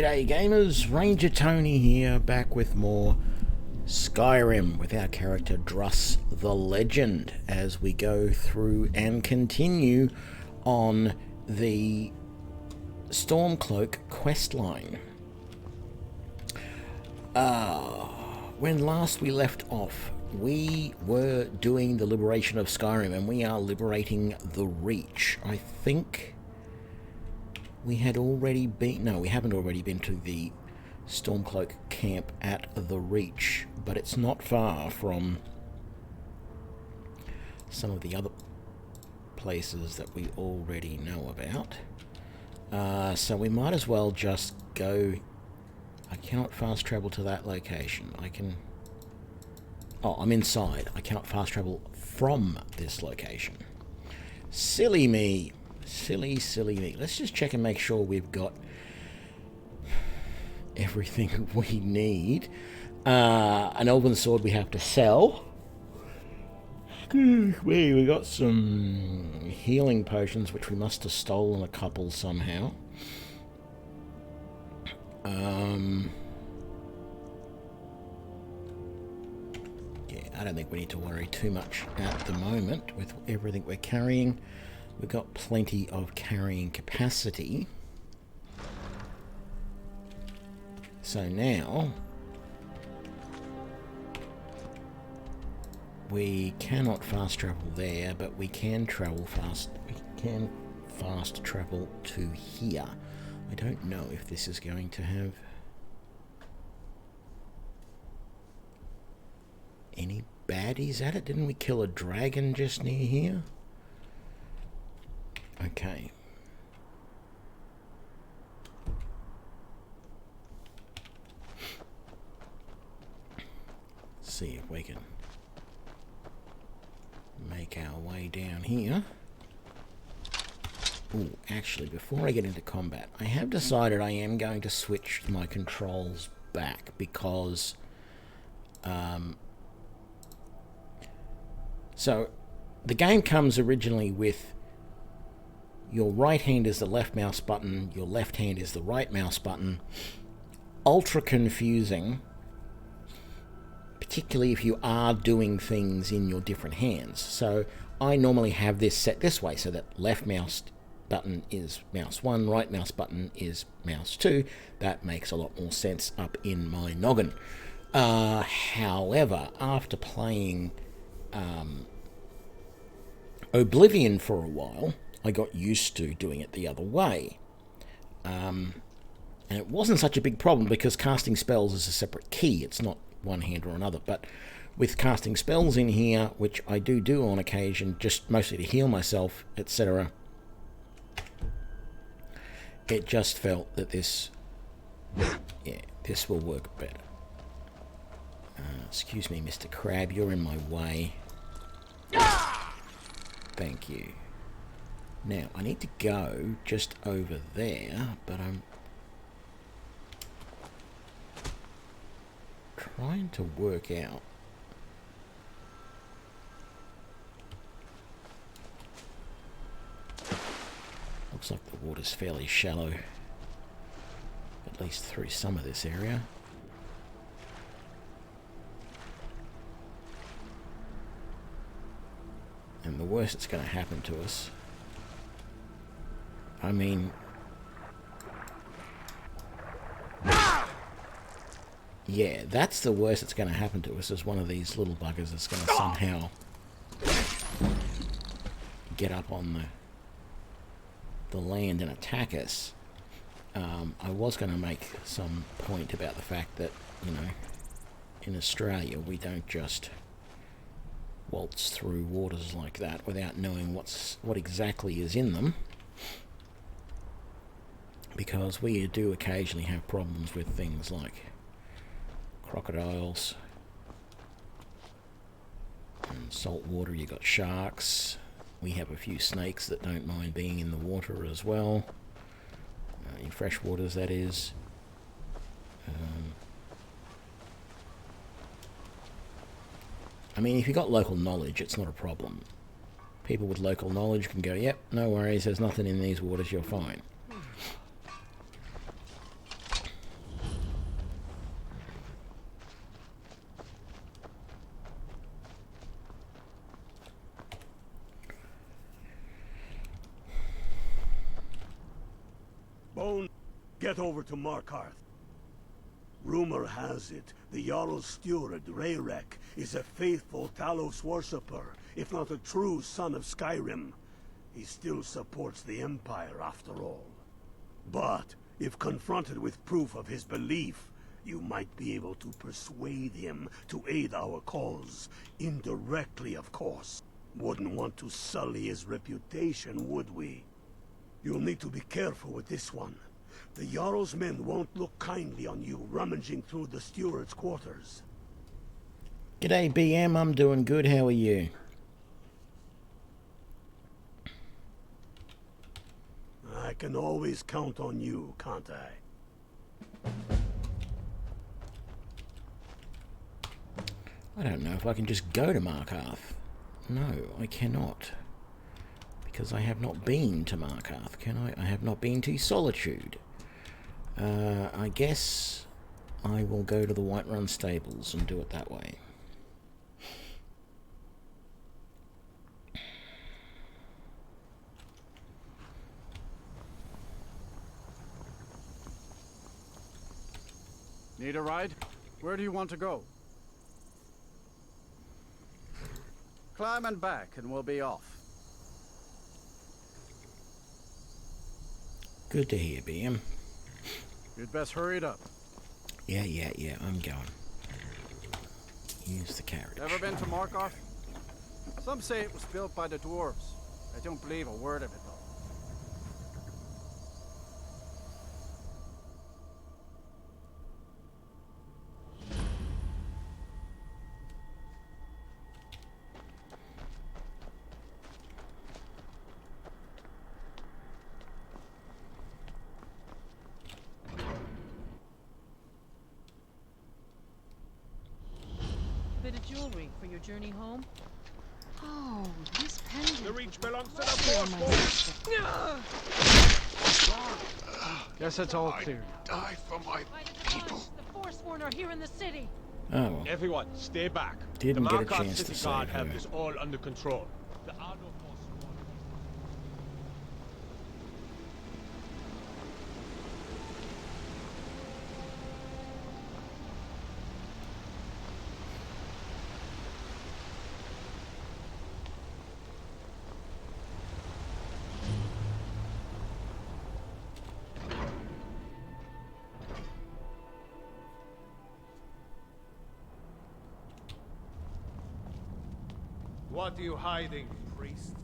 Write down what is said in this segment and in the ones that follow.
G'day gamers, Ranger Tony here, back with more Skyrim with our character Druss the Legend as we go through and continue on the Stormcloak questline. When last we left off, we were doing the liberation of Skyrim and we are liberating the Reach. I think we had already been... No, we haven't already been to the Stormcloak camp at the Reach, but it's not far from some of the other places that we already know about. So we might as well just go... I cannot fast travel to that location. I can... Oh, I'm inside. I cannot fast travel from this location. Silly me. Silly me. Let's just check and make sure we've got everything we need. An elven sword we have to sell. We got some healing potions which we must have stolen a couple somehow. Yeah, I don't think we need to worry too much at the moment with everything we're carrying. We've got plenty of carrying capacity. So now we cannot fast travel there, but we can travel fast. We can fast travel to here. I don't know if this is going to have any baddies at it. Didn't we kill a dragon just near here? Okay. Let's see if we can make our way down here. Ooh, actually, before I get into combat, I have decided I am going to switch my controls back because so the game comes originally with your right hand is the left mouse button, your left hand is the right mouse button. Ultra confusing, particularly if you are doing things in your different hands. So I normally have this set this way, so that left mouse button is mouse 1, right mouse button is mouse 2. That makes a lot more sense up in my noggin. However, after playing Oblivion for a while, I got used to doing it the other way. And it wasn't such a big problem because casting spells is a separate key. It's not one hand or another. But with casting spells in here, which I do on occasion, just mostly to heal myself, etc., it just felt that this, yeah, this will work better. Excuse me, Mr. Crab, you're in my way. Thank you. Now, I need to go just over there, but I'm trying to work out looks like the water's fairly shallow, at least through some of this area. And the worst that's going to happen to us, I mean, yeah, that's the worst that's going to happen to us, is one of these little buggers that's going to somehow get up on the land and attack us. I was going to make some point about the fact that, you know, in Australia we don't just waltz through waters like that without knowing what exactly is in them, because we do occasionally have problems with things like crocodiles and salt water. You got sharks. We have a few snakes that don't mind being in the water as well, in fresh waters, that is. I mean, if you've got local knowledge, it's not a problem. People with local knowledge can go, yep, no worries, there's nothing in these waters, you're fine. bone, get over to Markarth. Rumor has it, the Jarl's steward, Rayrek, is a faithful Talos worshipper, if not a true son of Skyrim. He still supports the Empire after all. But, if confronted with proof of his belief, you might be able to persuade him to aid our cause. Indirectly, of course. Wouldn't want to sully his reputation, would we? You'll need to be careful with this one. The Jarl's men won't look kindly on you rummaging through the steward's quarters. G'day BM, I'm doing good, how are you? I can always count on you, can't I? I don't know if I can just go to Markarth. No, I cannot. Because I have not been to Markarth, can I? I have not been to Solitude. I guess I will go to the Whiterun stables and do it that way. Need a ride? Where do you want to go? Climb and back and we'll be off. Good to hear, BM. You'd best hurry it up. Yeah, I'm going. Use the carriage. Ever been to Markarth? Some say it was built by the dwarves. I don't believe a word of it, though. Bit of jewelry for your journey home? Oh, this pendant. The reach belongs to the Force. Guess it's all clear. Die for my people. The Forsworn are here in the city. Oh well. Everyone, stay back. Didn't the get a Markarth chance to City save Guard her. have this all under control. The Arno Forsworn. What are you hiding, priest?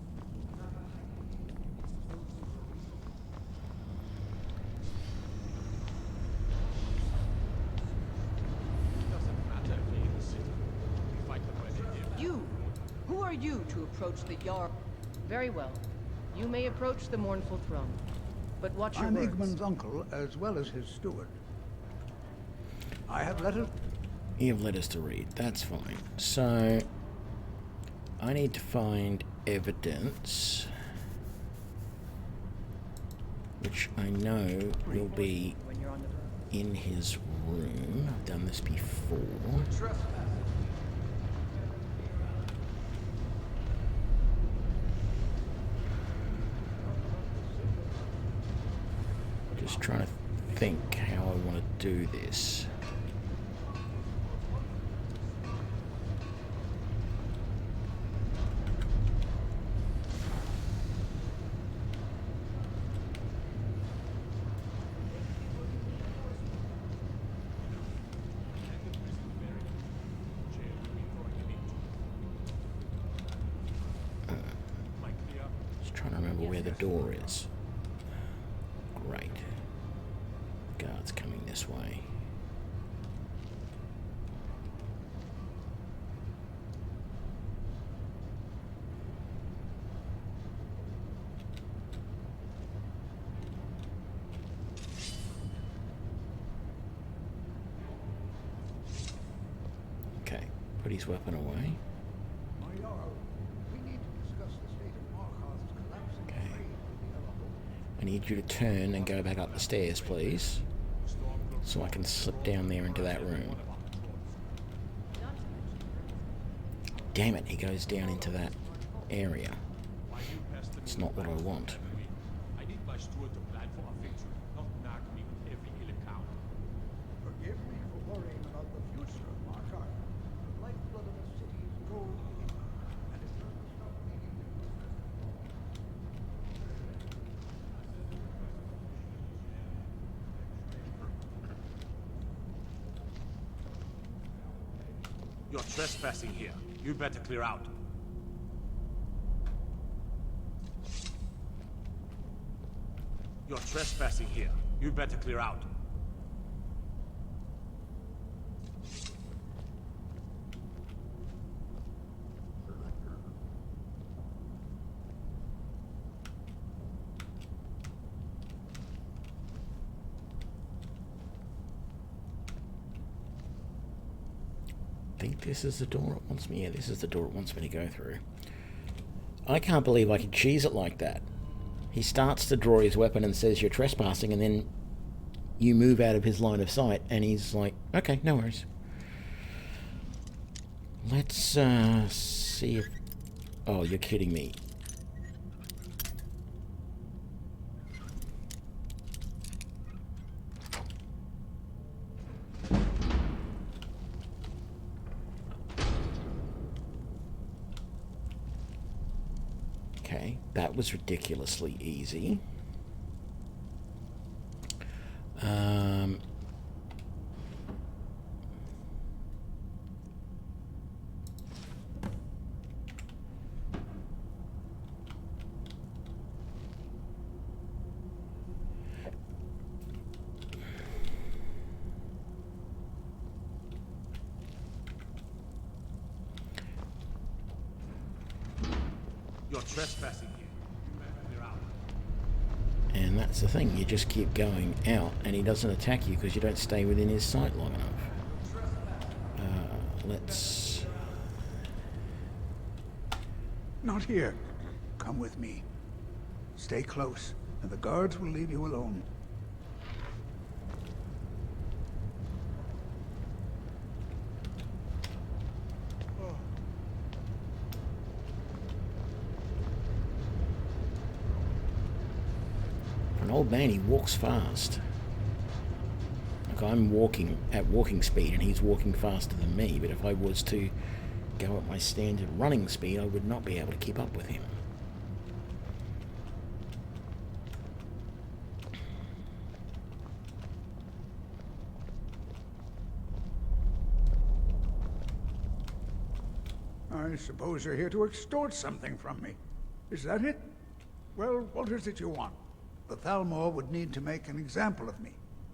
Doesn't matter if you're in the city. We fight them where they live. You! Who are you to approach the Jarl? Very well. You may approach the mournful throne. But watch your I'm words. Igmund's uncle, as well as his steward. I have letters. You have letters to read, that's fine. So, I need to find evidence, which I know will be When you're on the throne. in his room. I've done this before. Just trying to think how I want to do this. Just trying to remember where the door is. Great. Guards coming this way. Okay, put his weapon away. My Jarl, we need to discuss the state of Markarth's collapsing Okay. trade with the Overhaul. I need you to turn and go back up the stairs, please. So I can slip down there into that room. Damn it, he goes down into that area. Why you pass the It's not what I want. I need my steward to plan for our victory, not You're trespassing here. You better clear out. You're trespassing here. You better clear out. I think this is the door it wants me. Yeah, this is the door it wants me to go through. I can't believe I could cheese it like that. He starts to draw his weapon and says you're trespassing, and then you move out of his line of sight, and he's like, okay, no worries. Let's see if... Oh, you're kidding me. Okay, that was ridiculously easy. You're trespassing here. You better clear out. And that's the thing, you just keep going out, and he doesn't attack you because you don't stay within his sight long enough. Let's... Not here. Come with me. Stay close, and the guards will leave you alone. An old man, he walks fast. Like, I'm walking at walking speed and he's walking faster than me, but if I was to go at my standard running speed, I would not be able to keep up with him. I suppose you're here to extort something from me. Is that it? Well, what is it you want? The Thalmor would need to make an example of me.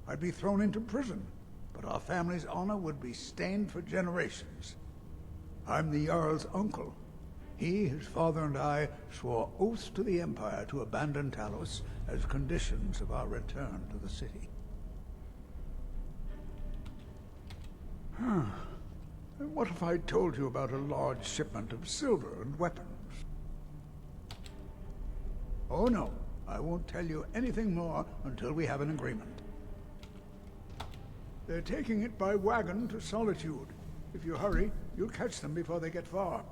I'd be thrown into prison, but our family's honor would be stained for generations. I'm the Jarl's uncle. He, his father, and I swore oaths to the Empire to abandon Talos as conditions of our return to the city. What if I told you about a large shipment of silver and weapons? Oh no, I won't tell you anything more until we have an agreement. They're taking it by wagon to Solitude. If you hurry, you'll catch them before they get far.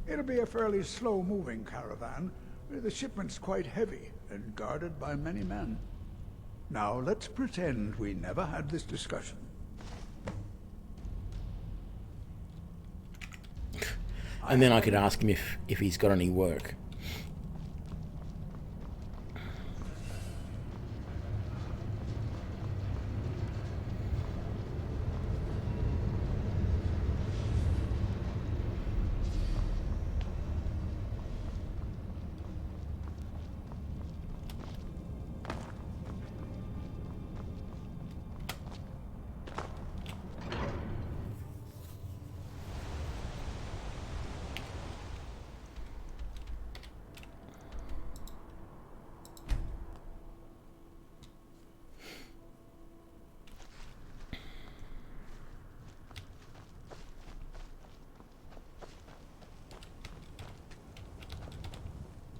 It'll be a fairly slow-moving caravan. The shipment's quite heavy and guarded by many men. Now let's pretend we never had this discussion. And then I could ask him if he's got any work.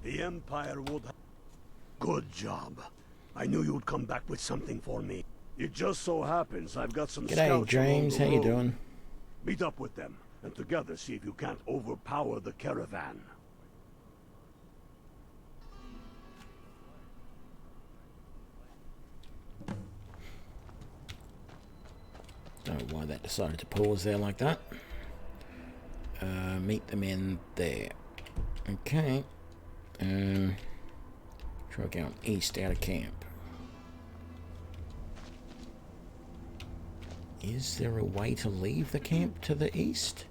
The Empire would... Good job. I knew you'd come back with something for me. It just so happens I've got some G'day, scouts James. How along the you road. doing? Meet up with them, and together see if you can't overpower the caravan. Don't know why that decided to pause there like that. Meet the men there. Okay. Try going east out of camp. Is there a way to leave the camp to the east?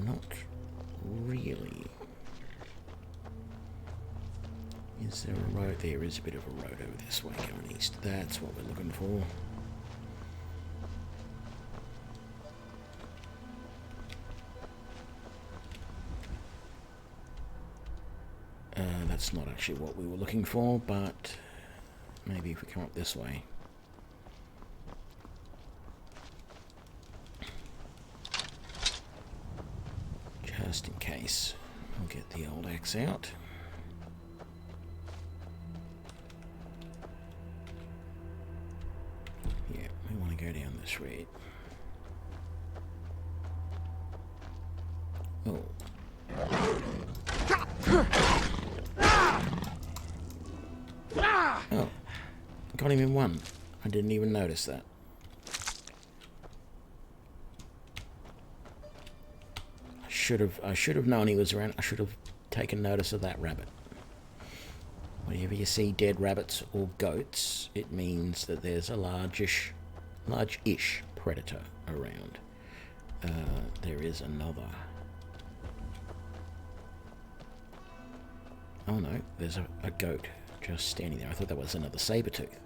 Not really. Is there a road? There is a bit of a road over this way going east. That's what we're looking for. That's not actually what we were looking for, but maybe if we come up this way. Just in case. We'll get the old axe out. Yeah, we want to go down this route. Oh. Oh, got him in one. I didn't even notice that. I should have known he was around. I should have taken notice of that rabbit. Whenever you see dead rabbits or goats, it means that there's a large-ish predator around. There is another. Oh no, there's a goat just standing there. I thought that was another saber-tooth.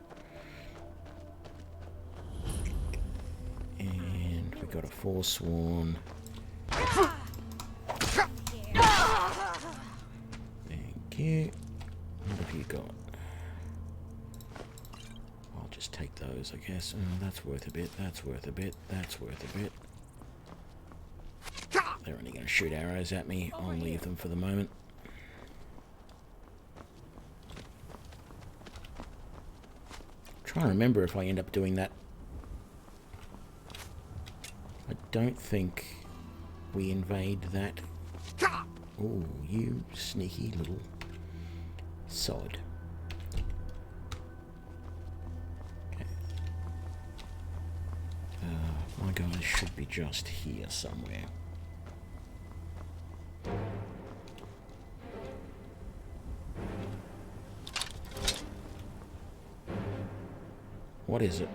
And we got a forsworn. Thank you. What have you got? I'll just take those, I guess. Oh, that's worth a bit, that's worth a bit, that's worth a bit. They're only going to shoot arrows at me. I'll leave them for the moment. Trying to remember if I end up doing that. I don't think we invade that. Oh, you sneaky little sod. Okay. My guys should be just here somewhere. What is it?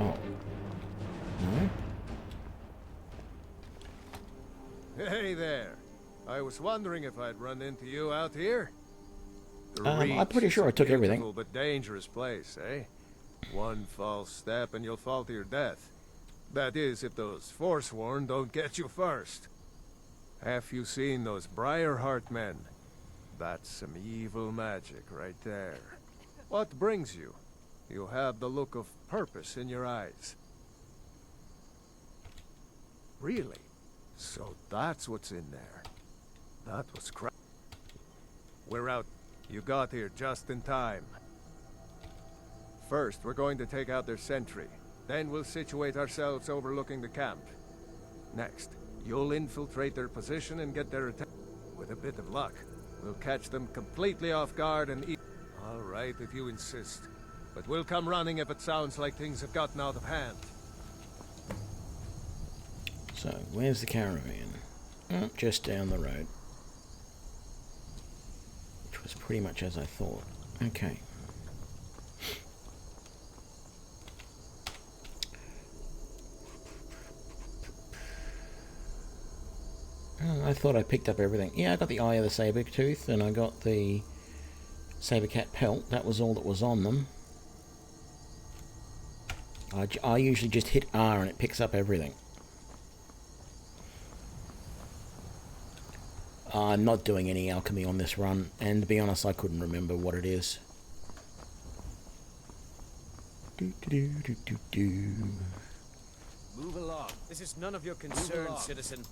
Oh. No? Hey there. I was wondering if I'd run into you out here. I'm pretty sure I took everything. Beautiful but dangerous place, eh? One false step and you'll fall to your death. That is, if those Forsworn don't get you first. Have you seen those Briarheart men? That's some evil magic right there. What brings you? You have the look of purpose in your eyes. Really? So that's what's in there. That was crap. We're out. You got here just in time. First, we're going to take out their sentry. Then we'll situate ourselves overlooking the camp. Next, you'll infiltrate their position and get their attention. With a bit of luck, we'll catch them completely off guard and eat. All right, if you insist. But we'll come running if it sounds like things have gotten out of hand. So, where's the caravan? Oh, just down the road. Which was pretty much as I thought. Okay. Oh, I thought I picked up everything. Yeah, I got the Eye of the Saber-tooth, and I got the Saber-cat pelt. That was all that was on them. I usually just hit R and it picks up everything. I'm not doing any alchemy on this run, and to be honest, I couldn't remember what it is. Move along. This is none of your concern, citizen.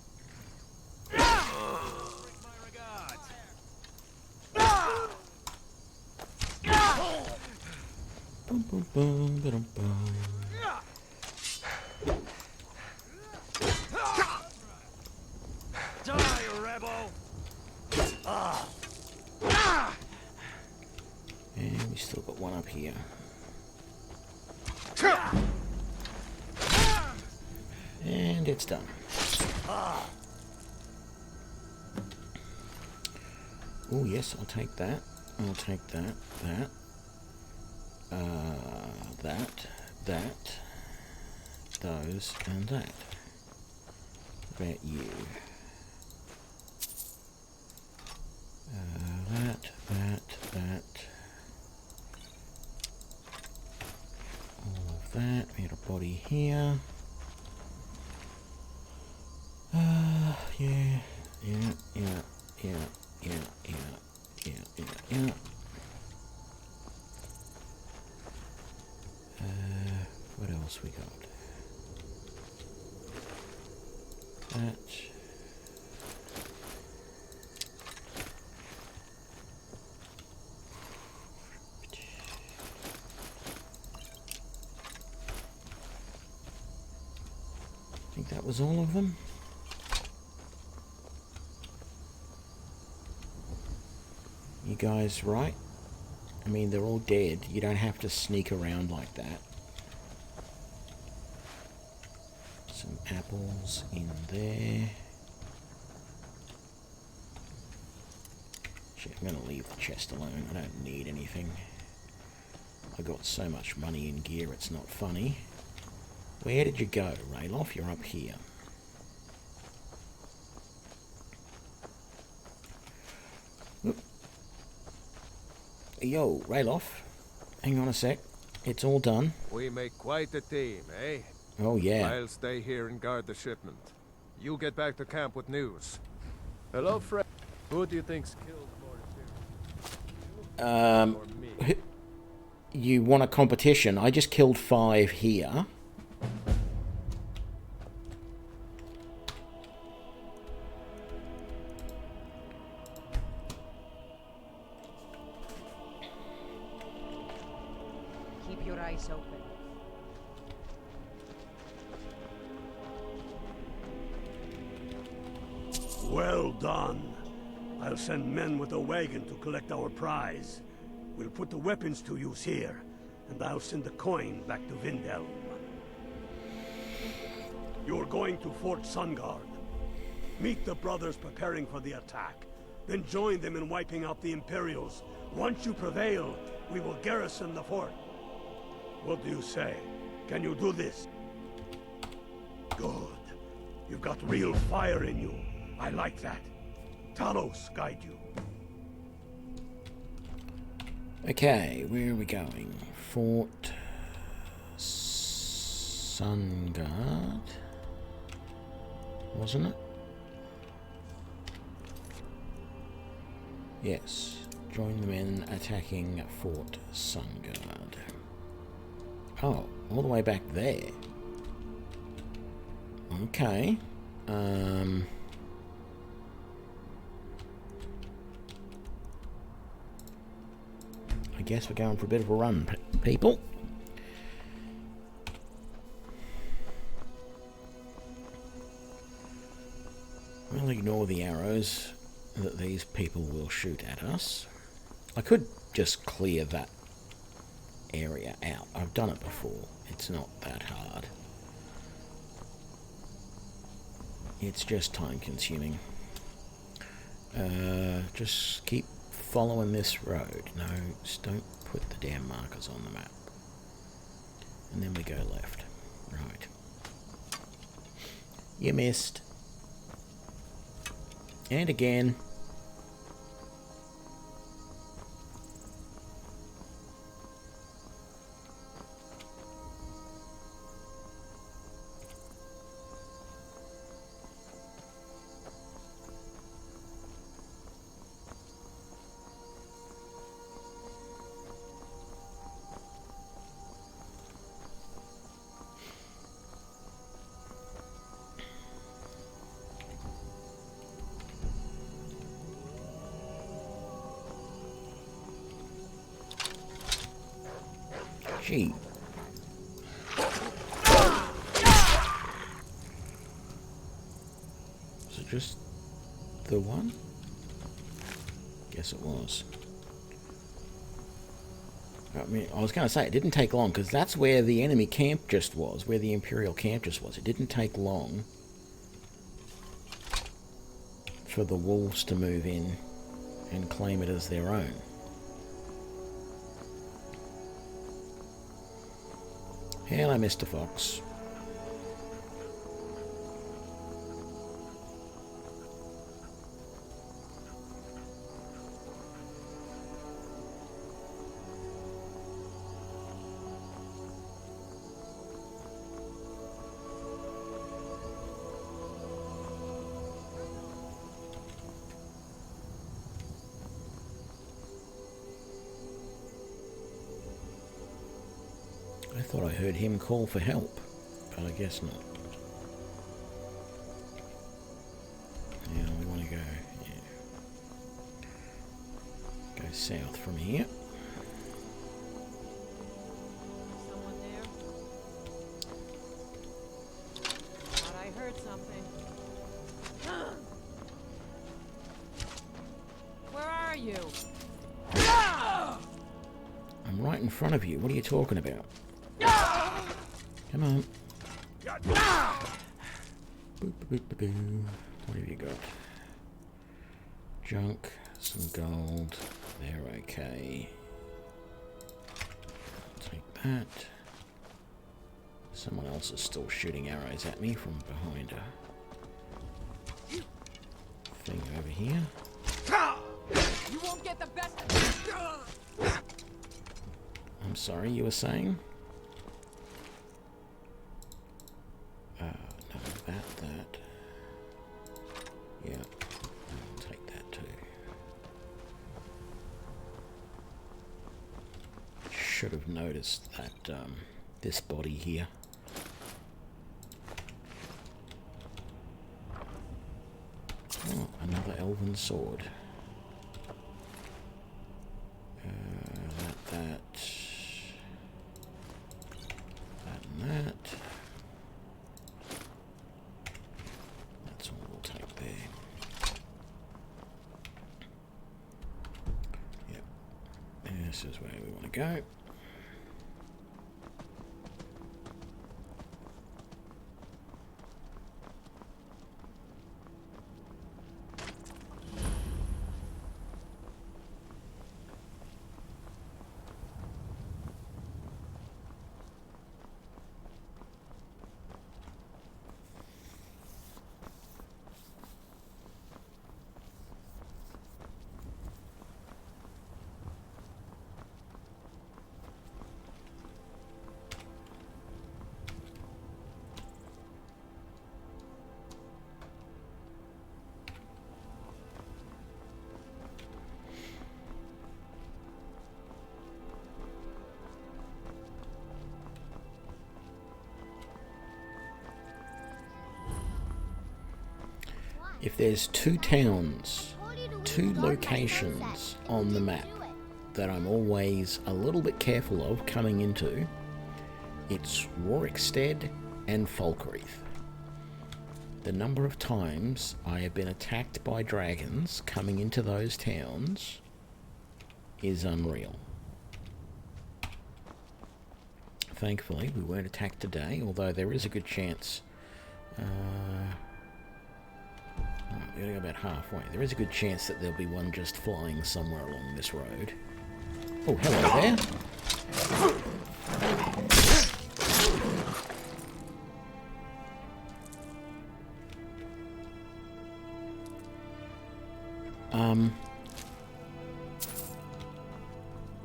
Boom, boom, boom, ba-dum, boom. Die, rebel! And we still got one up here. And it's done. Oh yes, I'll take that. I'll take that. That. Those, and that. about you? That. All of that. We had a body here. Yeah. What else we got? That. I think that was all of them. You guys right? I mean, they're all dead. You don't have to sneak around like that. Some apples in there. Actually, I'm going to leave the chest alone. I don't need anything. I got so much money in gear, it's not funny. Where did you go, Rayloff? You're up here. Oop. Yo, Rayloff. Hang on a sec. It's all done. We make quite a team, eh? Oh, yeah. I'll stay here and guard the shipment. You get back to camp with news. Hello, Fred. Who do you think's killed more or me? You want a competition? I just killed 5 here. Keep your eyes open. Well done. I'll send men with a wagon to collect our prize. We'll put the weapons to use here, and I'll send the coin back to Vindhelm. You're going to Fort Sunguard. Meet the brothers preparing for the attack. Then join them in wiping out the Imperials. Once you prevail, we will garrison the fort. What do you say? Can you do this? Good. You've got real fire in you. I like that. Talos guide you. Okay, where are we going? Fort Sunguard, wasn't it? Yes. Join the men attacking Fort Sunguard. Oh, all the way back there. Okay. I guess we're going for a bit of a run, people. We'll ignore the arrows that these people will shoot at us. I could just clear that area out. I've done it before. It's not that hard. It's just time consuming. Just keep following this road. No, just don't put the damn markers on the map. And then we go left. Right. You missed. And again. Gee. Was it just the one? Guess it was. I mean, I was going to say, it didn't take long, because that's where the enemy camp just was, where the Imperial camp just was. It didn't take long for the wolves to move in and claim it as their own. Hello, Mr. Fox. Thought I heard him call for help, but I guess not. Now we want to go, go south from here. Someone there? Thought I heard something. Where are you? I'm right in front of you. What are you talking about? Come on. Boop, boop, boop, boop. What have you got? Junk, some gold. They're okay. Take that. Someone else is still shooting arrows at me from behind a thing over here. You won't get the best of me. I'm sorry, you were saying? No, that. Yeah, I'll take that too. Should have noticed that, this body here. Oh, another elven sword. That and that. That's all we'll take there. Yep. This is where we want to go. If there's two towns, two locations on the map that I'm always a little bit careful of coming into, it's Rorikstead and Falkreath. The number of times I have been attacked by dragons coming into those towns is unreal. Thankfully, we weren't attacked today, although there is a good chance. We're going to go about halfway. There is a good chance that there'll be one just flying somewhere along this road. Oh, hello there.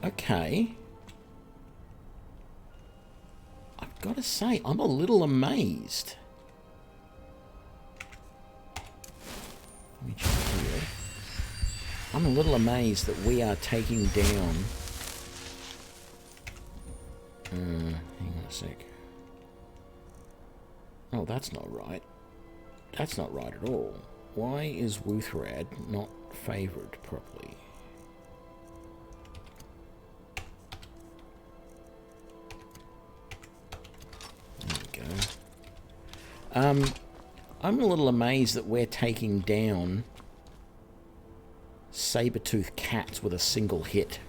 Okay. I've got to say, I'm a little amazed. Let me check here. I'm a little amazed that we are taking down... hang on a sec. Oh, that's not right. That's not right at all. Why is Wuuthrad not favoured properly? There we go. I'm a little amazed that we're taking down saber-toothed cats with a single hit.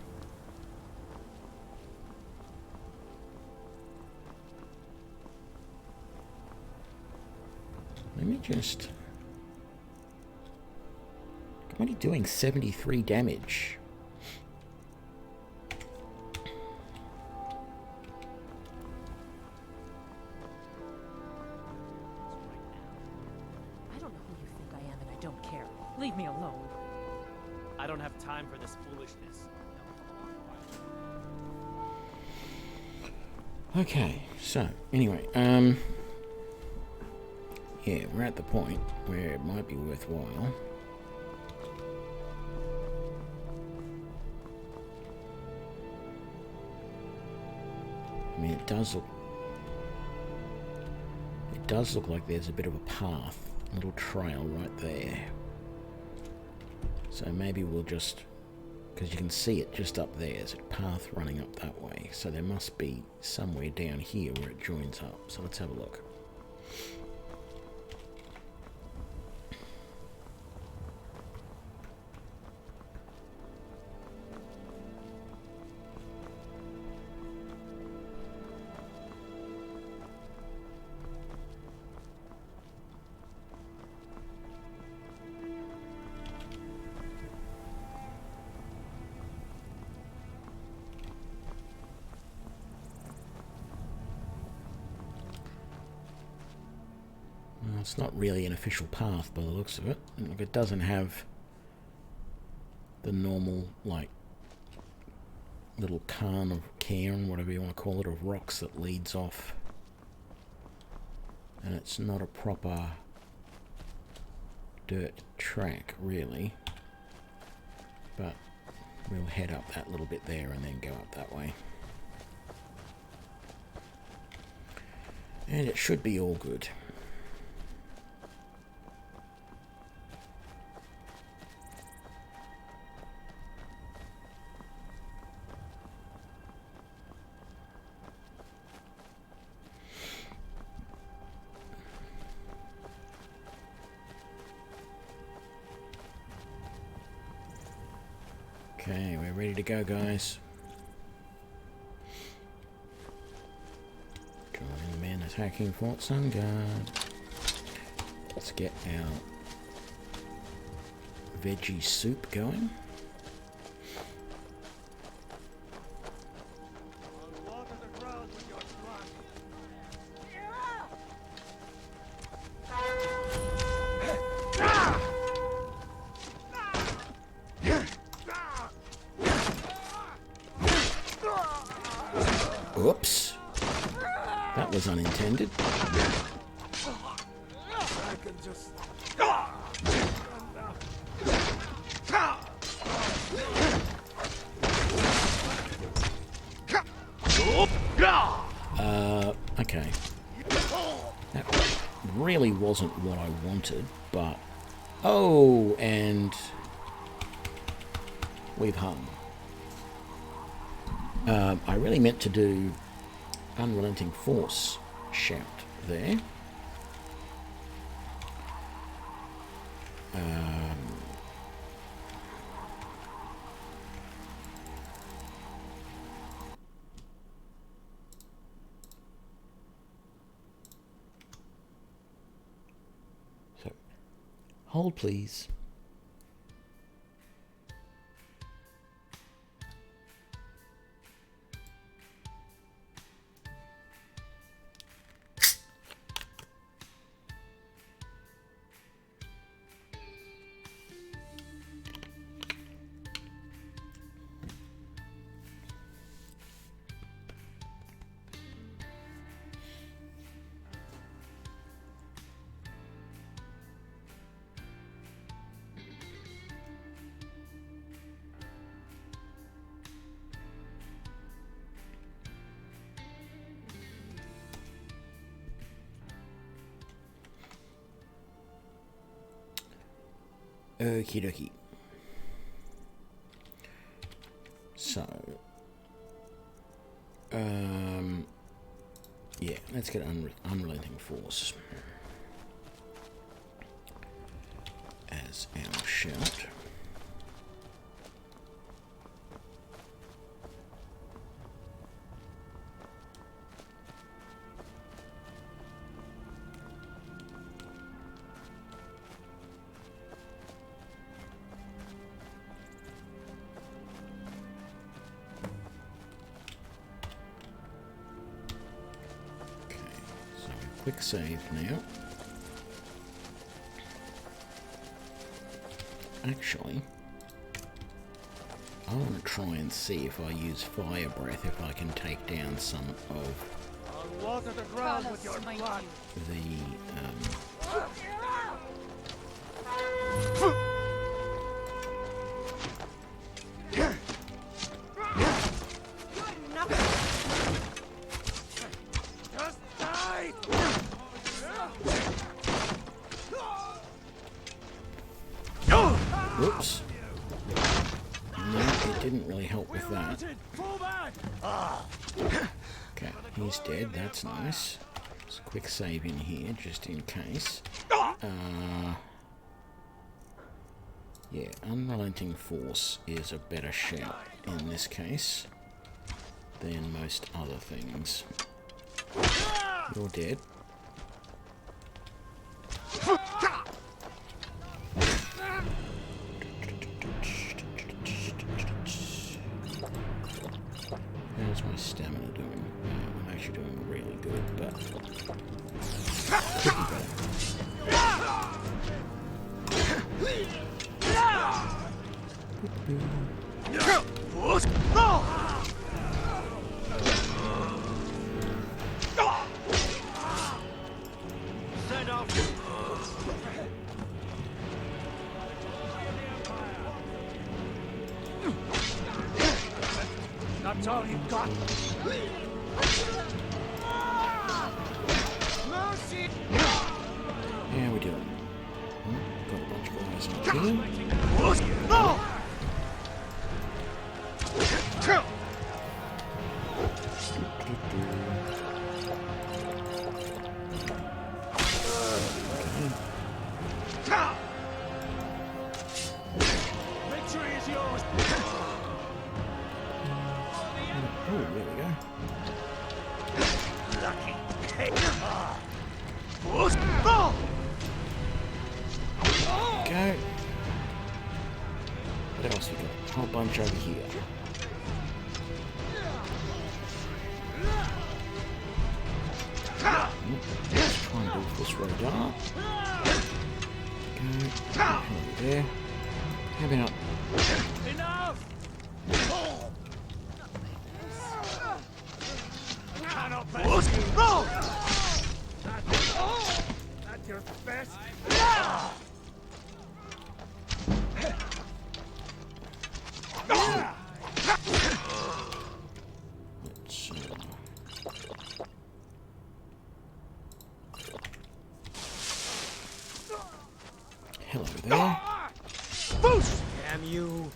Let me just... I'm only doing 73 damage. Leave me alone. I don't have time for this foolishness. Okay, so, anyway, yeah, we're at the point where it might be worthwhile. I mean, it does look like there's a bit of a path, a little trail right there. So maybe we'll just, because you can see it just up there, there's a path running up that way. So there must be somewhere down here where it joins up. So let's have a look. It's not really an official path by the looks of it. Look, it doesn't have the normal, like, little cairn, whatever you want to call it, of rocks that leads off. And it's not a proper dirt track, really. But we'll head up that little bit there and then go up that way. And it should be all good. Okay, we're ready to go, guys. Joining the men attacking Fort Sunguard. Let's get our veggie soup going. Oops. That was unintended. Okay. That really wasn't what I wanted, but... Oh, and... we've hung. I really meant to do Unrelenting Force shout there. So, hold please. Okie dokie. So, yeah, let's get Unrelenting Force as our shout. Quick save now. Actually, I want to try and see if I use Fire Breath, if I can take down some of I'll water the ground with your blood. He's dead, that's nice. There's a quick save in here, just in case. Yeah, Unrelenting Force is a better shout in this case than most other things. You're dead. How's my stamina doing? I'm actually doing really good, but could be better. That's all you got. Mercy. How we doing? Got a bunch of guys in here. Victory is yours. Oh, there we go. Lucky. Go. What else we got? A whole bunch over here. Let's try and do this radar. Go. Over there. How about... Enough! I cannot bear you. That's your best. Hello there. Boost! Damn you.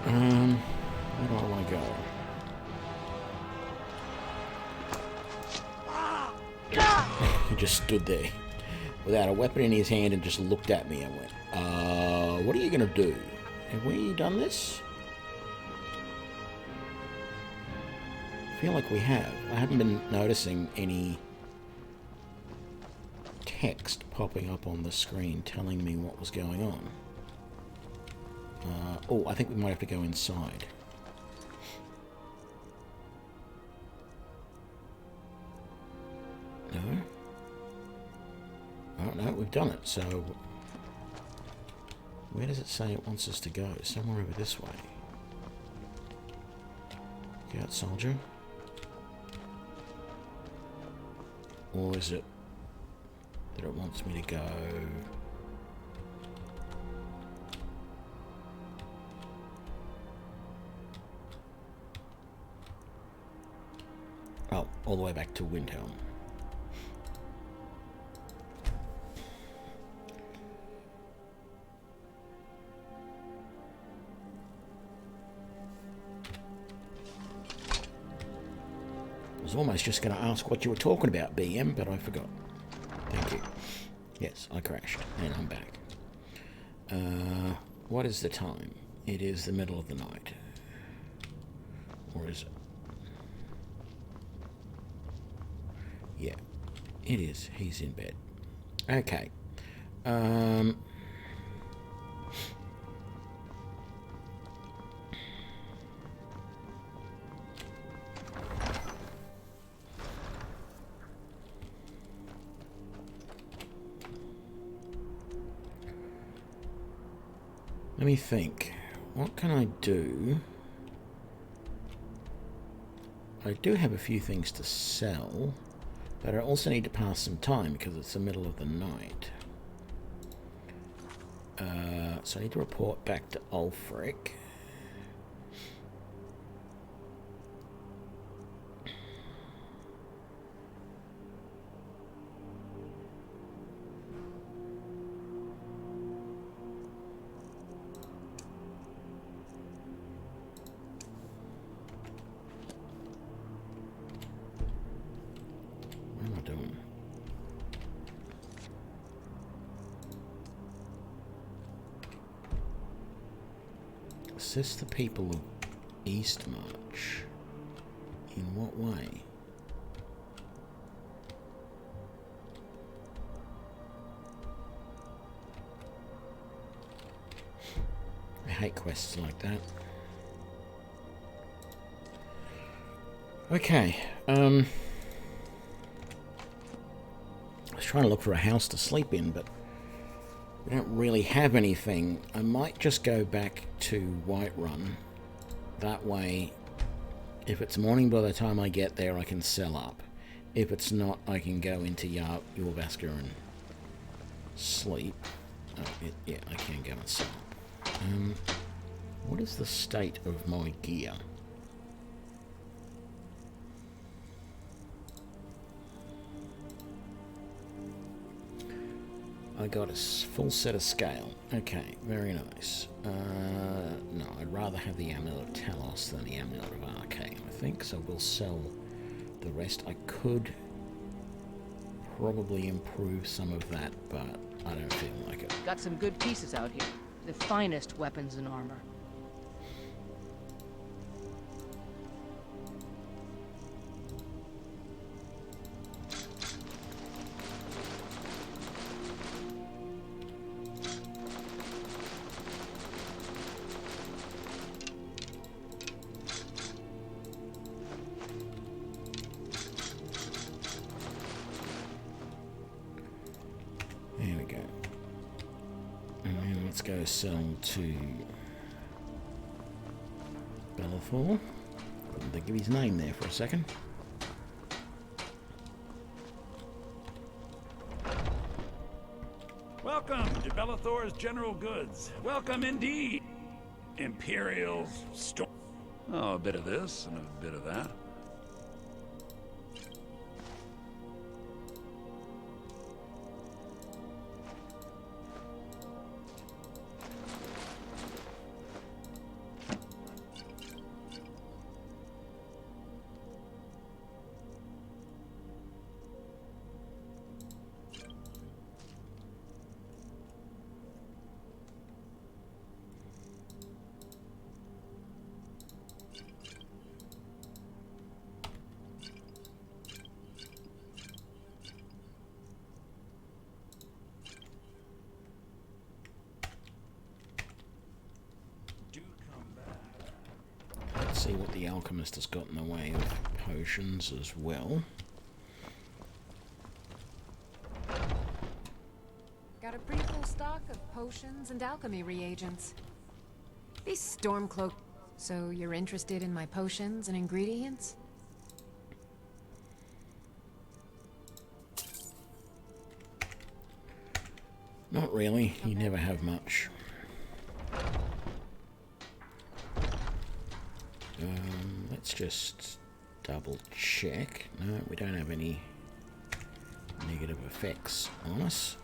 Where do I want to go? He just stood there without a weapon in his hand and just looked at me and went, what are you going to do? Have we done this? I feel like we have. I haven't been noticing any text popping up on the screen telling me what was going on. Oh, I think we might have to go inside. No? Oh, no, we've done it, so... Where does it say it wants us to go? Somewhere over this way. Get out, soldier. Or is it that it wants me to go... Oh, all the way back to Windhelm. I was almost just going to ask what you were talking about, BM, but I forgot. Thank you. Yes, I crashed, and I'm back. What is the time? It is the middle of the night. Or is it? Yeah, it is. He's in bed. Okay. Let me think. What can I do? I do have a few things to sell, but I also need to pass some time because it's the middle of the night. So I need to report back to Ulfric. Assist the people of Eastmarch. In what way? I hate quests like that. Okay, I was trying to look for a house to sleep in, but we don't really have anything. I might just go back to Whiterun. That way, if it's morning by the time I get there, I can sell up. If it's not, I can go into Yorvaskr and sleep. Oh, yeah, I can go and sell up. What is the state of my gear? I got a full set of scale. Okay, very nice. No, I'd rather have the Amulet of Talos than the Amulet of Arcane, I think, so we'll sell the rest. I could probably improve some of that, but I don't feel like it. Got some good pieces out here. The finest weapons and armor. There we go. And then let's go sell to Belethor. Couldn't think of his name there for a second. Welcome to Belethor's General Goods. Welcome indeed. Imperials, oh, a bit of this and a bit of that. See what the alchemist has got in the way of potions as well. Got a pretty full stock of potions and alchemy reagents. These Stormcloak. So you're interested in my potions and ingredients? Not really. You never have much. Let's just double check. No, we don't have any negative effects on us.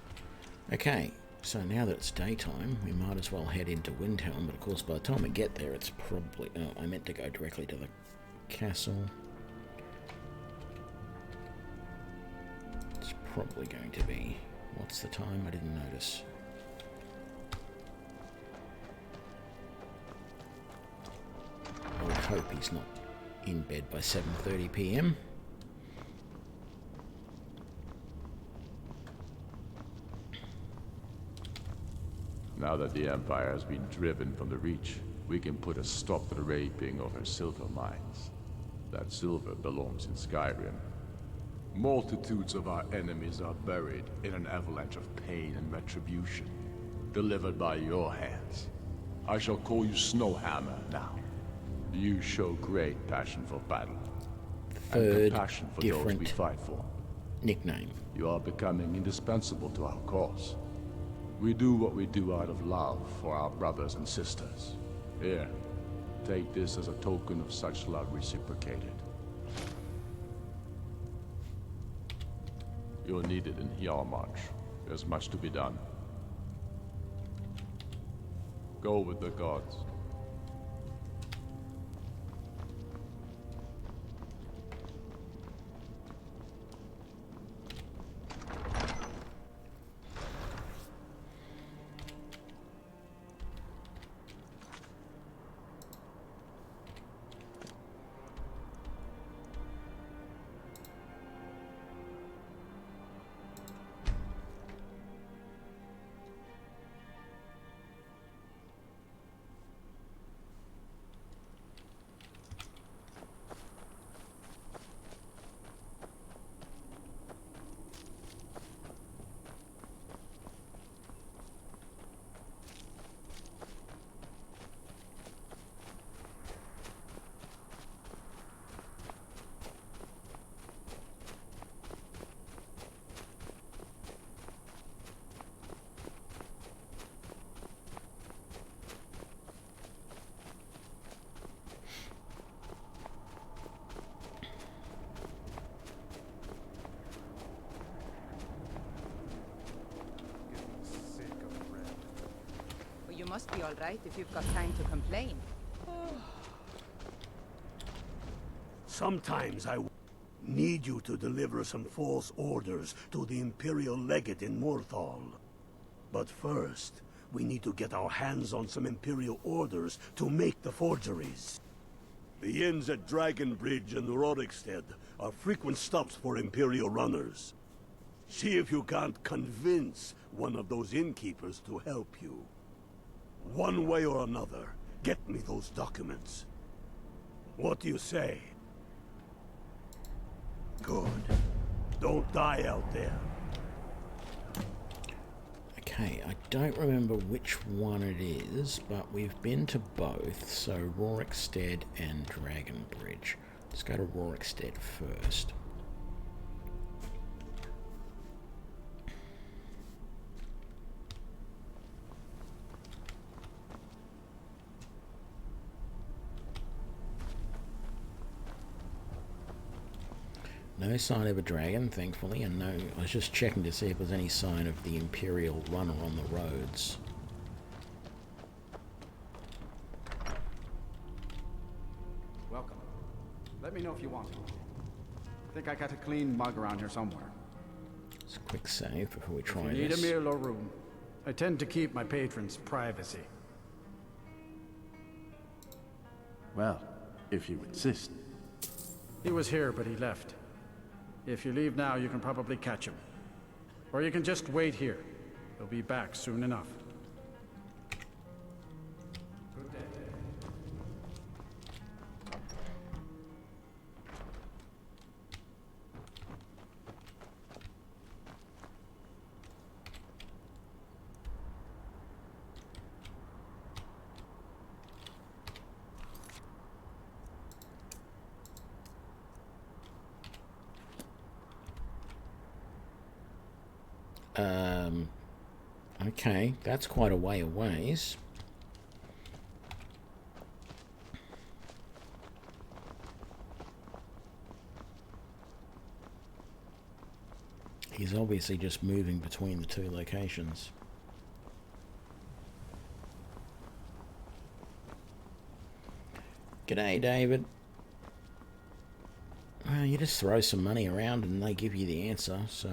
Okay, so now that it's daytime, we might as well head into Windhelm, but of course by the time we get there it's probably... Oh, I meant to go directly to the castle. It's probably going to be... What's the time? I didn't notice. I would hope he's not in bed by 7:30 PM. Now that the Empire has been driven from the Reach, we can put a stop to the raping of her silver mines. That silver belongs in Skyrim. Multitudes of our enemies are buried in an avalanche of pain and retribution, delivered by your hands. I shall call you Snowhammer now. You show great passion for battle. Third, and compassion for those we different fight for. nickname. You are becoming indispensable to our cause. We do what we do out of love for our brothers and sisters. Here, take this as a token of such love reciprocated. You're needed in Hjalmarch. There's much to be done. Go with the gods. You must be all right if you've got time to complain. Sometimes I need you to deliver some false orders to the Imperial Legate in Wuuthrad. But first, we need to get our hands on some Imperial orders to make the forgeries. The inns at Dragonbridge and Rorikstead are frequent stops for Imperial runners. See if you can't convince one of those innkeepers to help you. One way or another, get me those documents. What do you say? Good. Don't die out there. Okay, I don't remember which one it is, but we've been to both, so Rorikstead and Dragonbridge. Let's go to Rorikstead first. No sign of a dragon, thankfully, and no, I was just checking to see if there's any sign of the Imperial runner on the roads. Welcome. Let me know if you want to. I think I got a clean mug around here somewhere. It's a quick save before we try If you need this. a meal or room, I tend to keep my patrons' privacy. Well, if you insist. He was here, but he left. If you leave now, you can probably catch him. Or you can just wait here. He'll be back soon enough. Good day. Okay, that's quite a way away. He's obviously just moving between the two locations. G'day, David. Well, you just throw some money around and they give you the answer, so...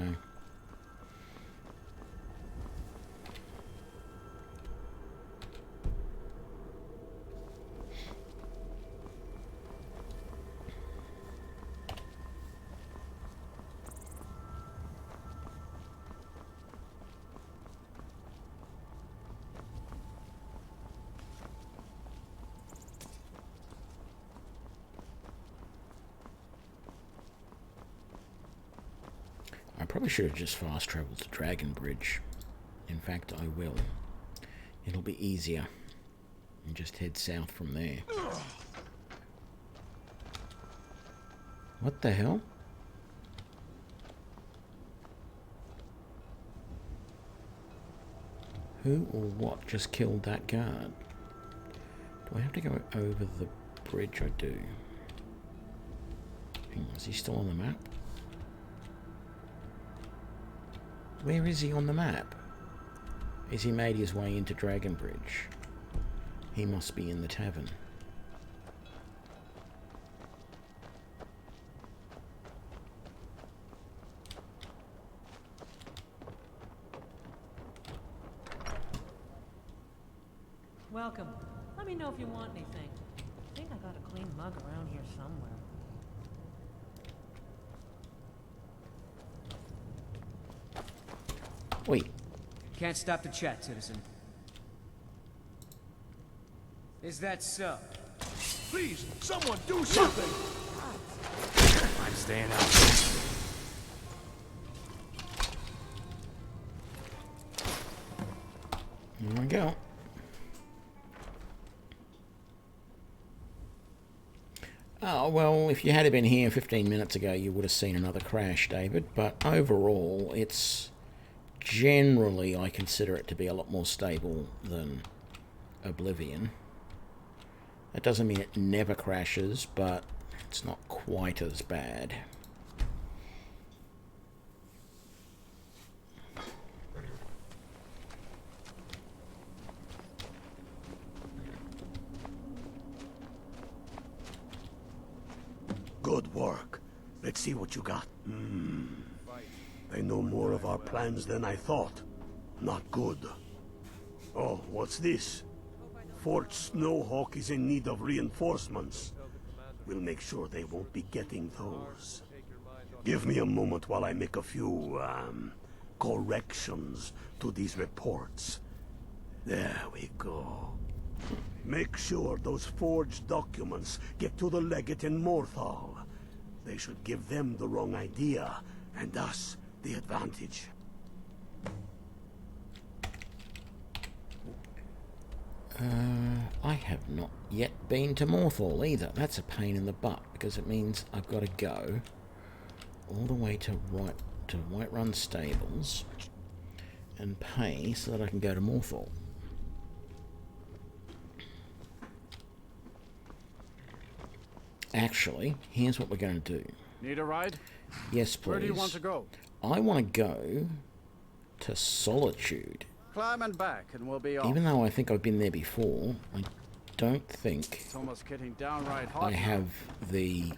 I probably should have just fast traveled to Dragonbridge. In fact, I will. It'll be easier. And just head south from there. What the hell? Who or what just killed that guard? Do I have to go over the bridge? I do. Hang on, is he still on the map? Where is he on the map? Has he made his way into Dragon Bridge? He must be in the tavern. Welcome. Let me know if you want anything. I think I got a clean mug around here somewhere. Wait. Can't stop the chat, citizen. Is that so? Please, someone do something! I'm staying out. Here we go. Oh, well, if you had been here 15 minutes ago, you would have seen another crash, David. But overall, it's generally, I consider it to be a lot more stable than Oblivion. That doesn't mean it never crashes, but it's not quite as bad. Good work. Let's see what you got. They know more of our plans than I thought. Not good. Oh, what's this? Fort Snowhawk is in need of reinforcements. We'll make sure they won't be getting those. Give me a moment while I make a few, corrections to these reports. There we go. Make sure those forged documents get to the legate in Morthal. They should give them the wrong idea, and us the advantage. I have not yet been to Morthal either. That's a pain in the butt, because it means I've got to go all the way to Whiterun Stables and pay so that I can go to Morthal. Actually, here's what we're going to do. Need a ride? Yes, please. Where do you want to go? I want to go to Solitude. Climb and back, and we'll be off. Even though I think I've been there before, I don't think It's almost getting downright hot. I have the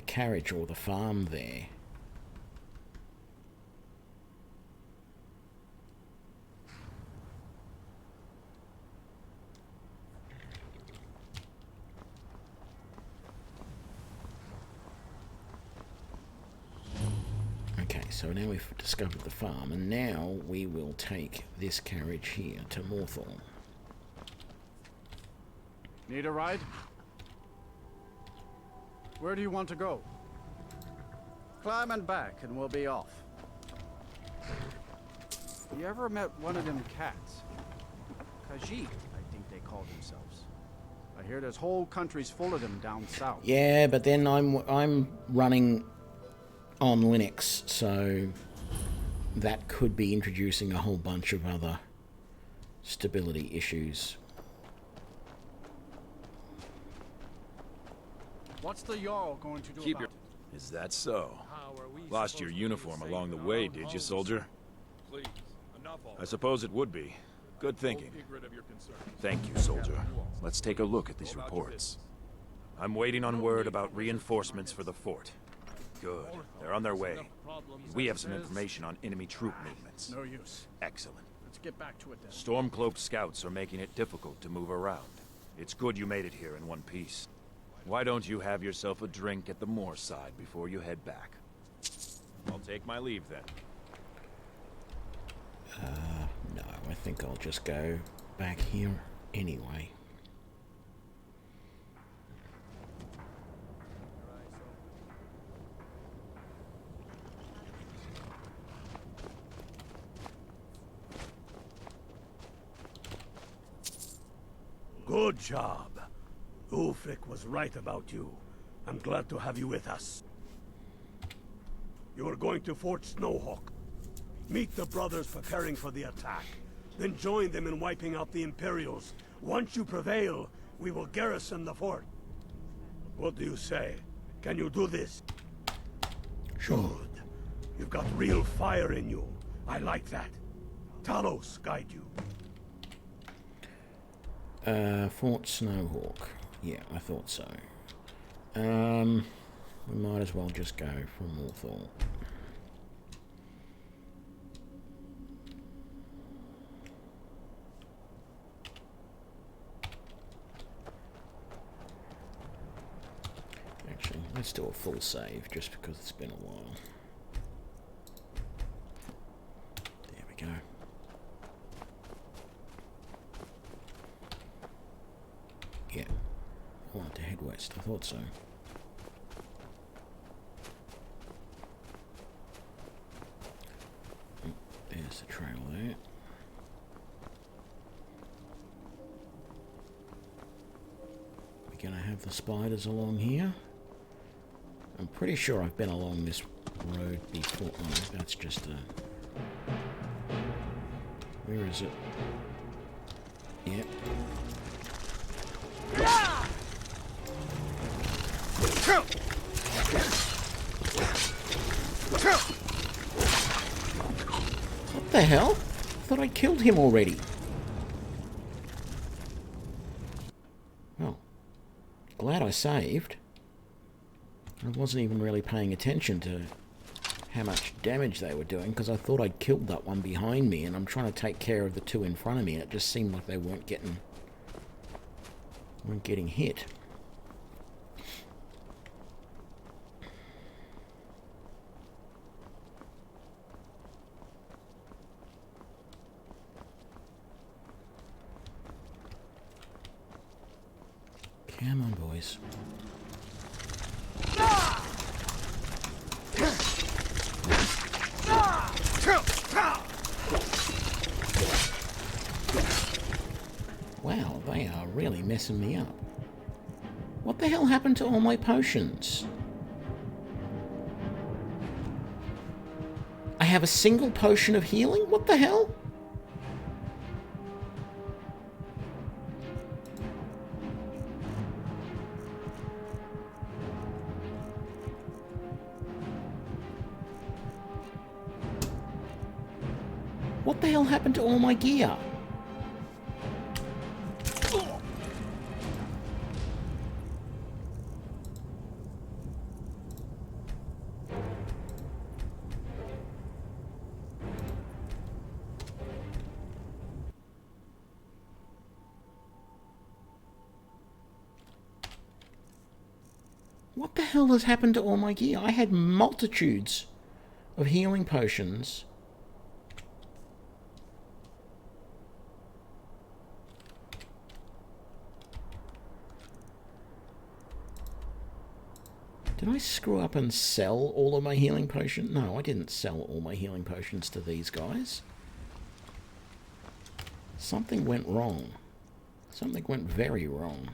carriage or the farm there. Okay, so now we've discovered the farm, and now we will take this carriage here to Morthal. Need a ride? Where do you want to go? Climb and back, and we'll be off. You ever met one of them cats? Khajiit, I think they call themselves. I hear there's whole countries full of them down south. Yeah, but then I'm running on Linux, so that could be introducing a whole bunch of other stability issues. What's the Jarl going to do Keep about your... Is that so? Lost your uniform along the way, did you, soldier? Please, enough I suppose it would be. Good thinking. Thank you, soldier. Let's take a look at these reports. I'm waiting on word about reinforcements for the fort. Good. They're on their way. We have some information on enemy troop movements. No use. Excellent. Let's get back to it then. Stormcloak scouts are making it difficult to move around. It's good you made it here in one piece. Why don't you have yourself a drink at the moor side before you head back? I'll take my leave then. No, I think I'll just go back here anyway. Good job. Ulfric was right about you. I'm glad to have you with us. You are going to Fort Snowhawk. Meet the brothers preparing for the attack. Then join them in wiping out the Imperials. Once you prevail, we will garrison the fort. What do you say? Can you do this? Sure. Good. You've got real fire in you. I like that. Talos guide you. Fort Snowhawk. Yeah, I thought so. We might as well just go from Wuuthrad. Actually, let's do a full save just because it's been a while. There we go. Yeah. I wanted to head west. I thought so. There's the trail there. We're gonna have the spiders along here. I'm pretty sure I've been along this road before. Oh, that's just a... Where is it? Yep. What the hell? I thought I killed him already. Well, glad I saved. I wasn't even really paying attention to how much damage they were doing because I thought I'd killed that one behind me and I'm trying to take care of the two in front of me and it just seemed like they weren't getting hit. Come on, boys. Wow, they are really messing me up. What the hell happened to all my potions? I have a single potion of healing? What the hell? What the hell happened to all my gear? What the hell has happened to all my gear? I had multitudes of healing potions. Did I screw up and sell all of my healing potions? No, I didn't sell all my healing potions to these guys. Something went wrong. Something went very wrong.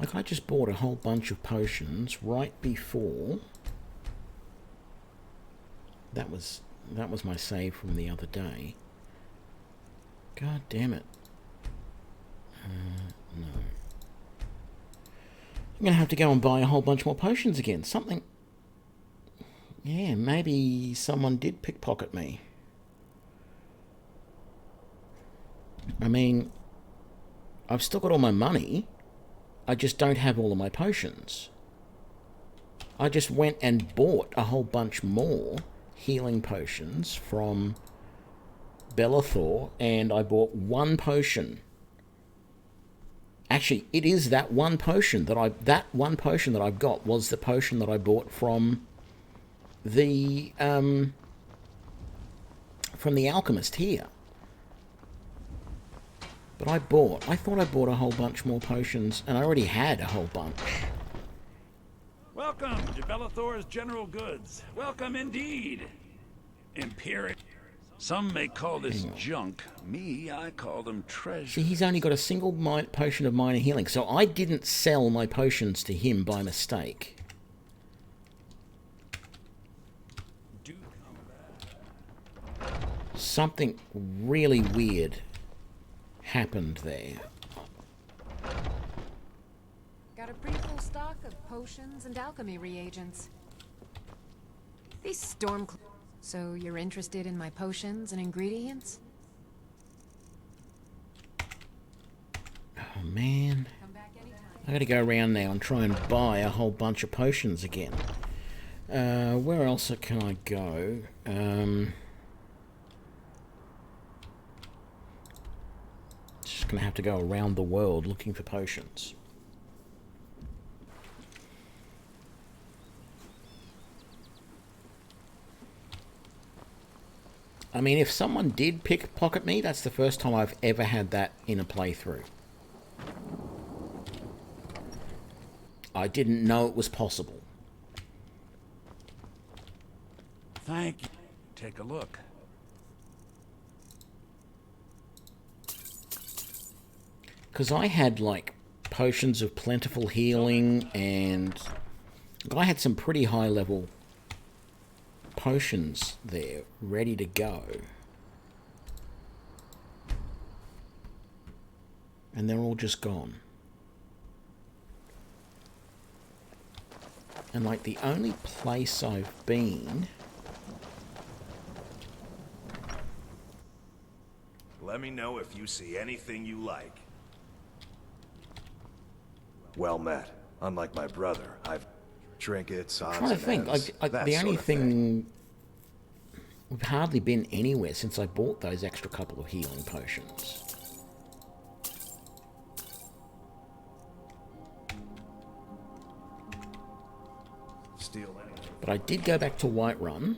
Like I just bought a whole bunch of potions right before. That was my save from the other day. God damn it. No. I'm gonna have to go and buy a whole bunch more potions again. Something... Yeah, maybe someone did pickpocket me. I mean, I've still got all my money. I just don't have all of my potions. I just went and bought a whole bunch more healing potions from Bellathor, and I bought one potion Actually, it is that one potion that I've got was the potion that I bought from the alchemist here. But I thought I bought a whole bunch more potions, and I already had a whole bunch. Welcome to Belethor's General Goods. Welcome indeed. Imperial. Some may call this junk. Me, I call them treasure. See, he's only got a single potion of minor healing, so I didn't sell my potions to him by mistake. Something really weird happened there. Got a pretty full stock of potions and alchemy reagents. These Stormcloak. So you're interested in my potions and ingredients? Oh man. I gotta go around now and try and buy a whole bunch of potions again. Where else can I go? Just gonna have to go around the world looking for potions. I mean, if someone did pickpocket me, that's the first time I've ever had that in a playthrough. I didn't know it was possible. Thank you. Take a look. Because I had, like, potions of plentiful healing, and I had some pretty high-level potions there, ready to go. And they're all just gone. And, like, the only place I've been... Let me know if you see anything you like. Well met. Unlike my brother, I've trinkets, odds I'm trying to think. Like the only thing... We've hardly been anywhere since I bought those extra couple of healing potions. But I did go back to Whiterun.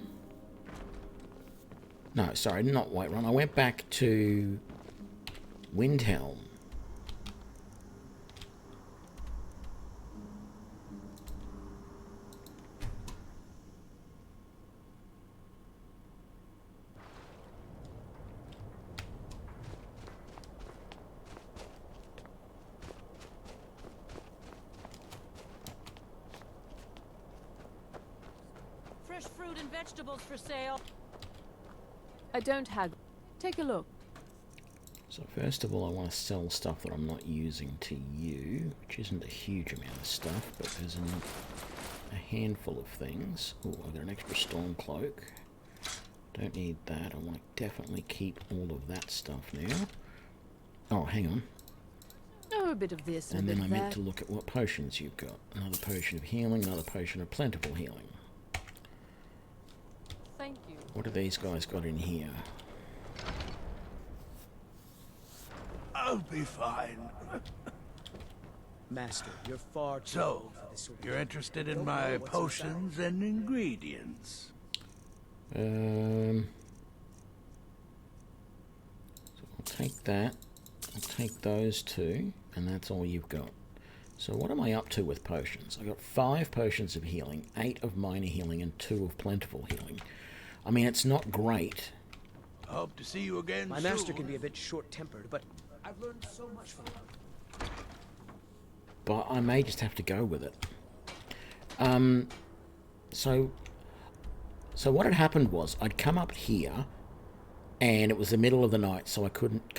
No, sorry, not Whiterun. I went back to Windhelm. Fresh fruit and vegetables for sale. I don't have. Take a look. So first of all, I want to sell stuff that I'm not using to you, which isn't a huge amount of stuff, but there's a handful of things. Oh, I've got an extra Stormcloak. Don't need that. I want to definitely keep all of that stuff now. Oh, hang on. Oh, a bit of this And then I meant to that. look at what potions you've got. Another potion of healing, another potion of plentiful healing. Thank you. What do these guys got in here? I'll be fine. Master, you're far too So, old for this sort of you're thing. interested in Don't my know what's potions and ingredients? So I'll take that. I'll take those two, and that's all you've got. So what am I up to with potions? I've got 5 potions of healing, 8 of minor healing, and 2 of plentiful healing. I mean, it's not great. Hope to see you again My soon. master can be a bit short-tempered, but I've learned so much from him. But I may just have to go with it. So what had happened was I'd come up here, and it was the middle of the night, so I couldn't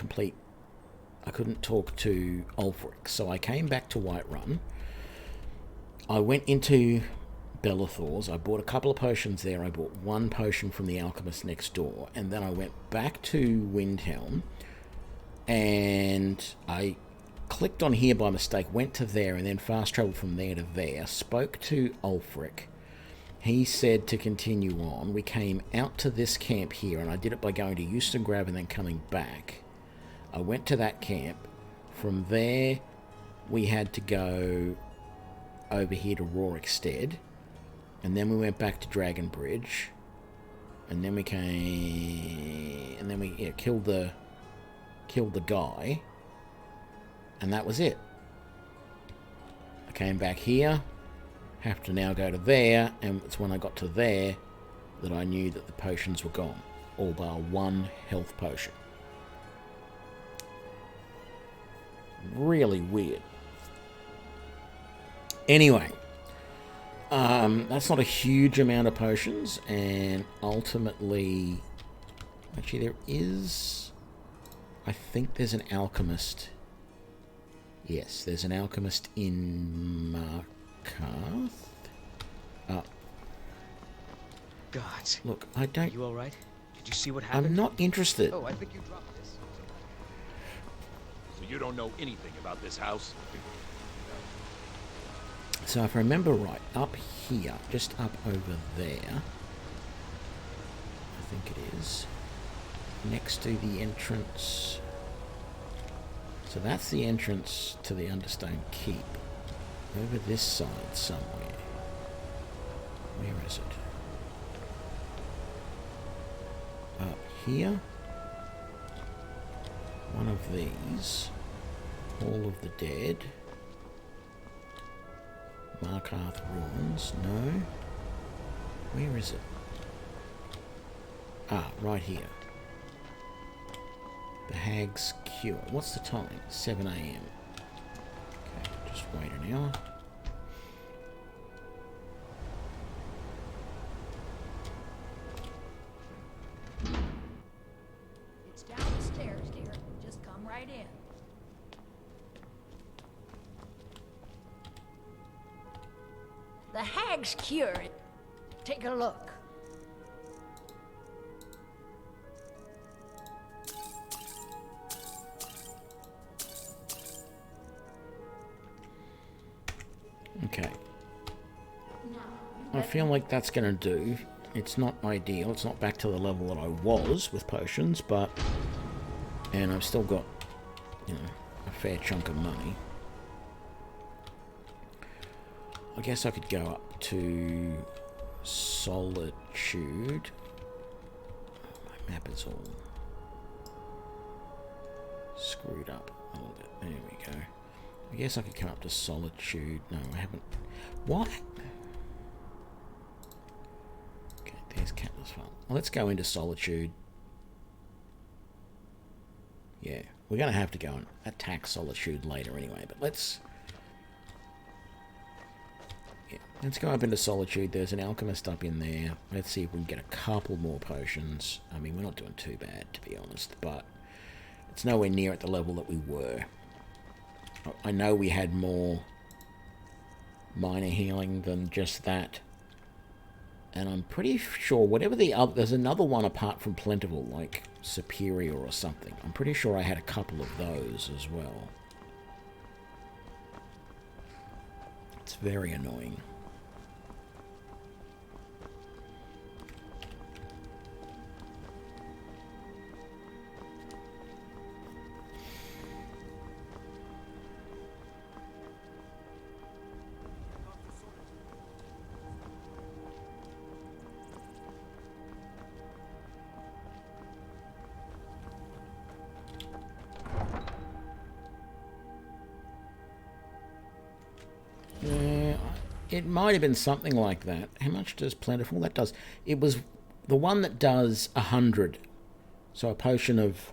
talk to Ulfric. So I came back to Whiterun. I went into Belethor's. I bought a couple of potions there. I bought 1 potion from the alchemist next door, and then I went back to Windhelm, and I clicked on here by mistake, went to there, and then fast traveled from there to there, spoke to Ulfric. He said to continue on. We came out to this camp here, and I did it by going to Euston Grave and then coming back. I went to that camp. From there, we had to go over here to Rorikstead, and then we went back to Dragon Bridge, and then we came, and then we killed the guy, and that was it. I came back here, have to now go to there, and it's when I got to there that I knew that the potions were gone, all bar one health potion. Really weird. Anyway, that's not a huge amount of potions, and ultimately, actually there is, I think there's an alchemist. Yes, there's an alchemist in Markarth. God. Look, I don't... Are you alright? Did you see what happened? I'm not interested. Oh, I think you dropped this. So you don't know anything about this house? So if I remember right, up here, just up over there, I think it is, next to the entrance. So that's the entrance to the Understone Keep. Over this side somewhere. Where is it? Up here. One of these. Hall of the Dead. Markarth Ruins. No. Where is it? Ah, right here. The Hag's Cure. What's the time? 7 AM. Okay, just wait an hour. It's down the stairs, dear. Just come right in. The Hag's Cure. Take a look. Okay. I feel like that's going to do. It's not ideal. It's not back to the level that I was with potions, but... And I've still got, you know, a fair chunk of money. I guess I could go up to Solitude. Oh, my map is all screwed up a little bit. There we go. I guess I could come up to Solitude. No, I haven't. What? Okay, there's Catler's Farm. Well, let's go into Solitude. Yeah, we're going to have to go and attack Solitude later anyway, but let's... Yeah, let's go up into Solitude. There's an alchemist up in there. Let's see if we can get a couple more potions. I mean, we're not doing too bad, to be honest, but it's nowhere near at the level that we were. I know we had more minor healing than just that. And I'm pretty sure whatever the other... There's another one apart from Plentiful, like Superior or something. I'm pretty sure I had a couple of those as well. It's very annoying. It might have been something like that. How much does Plentiful? That does... It was the one that does 100. So a potion of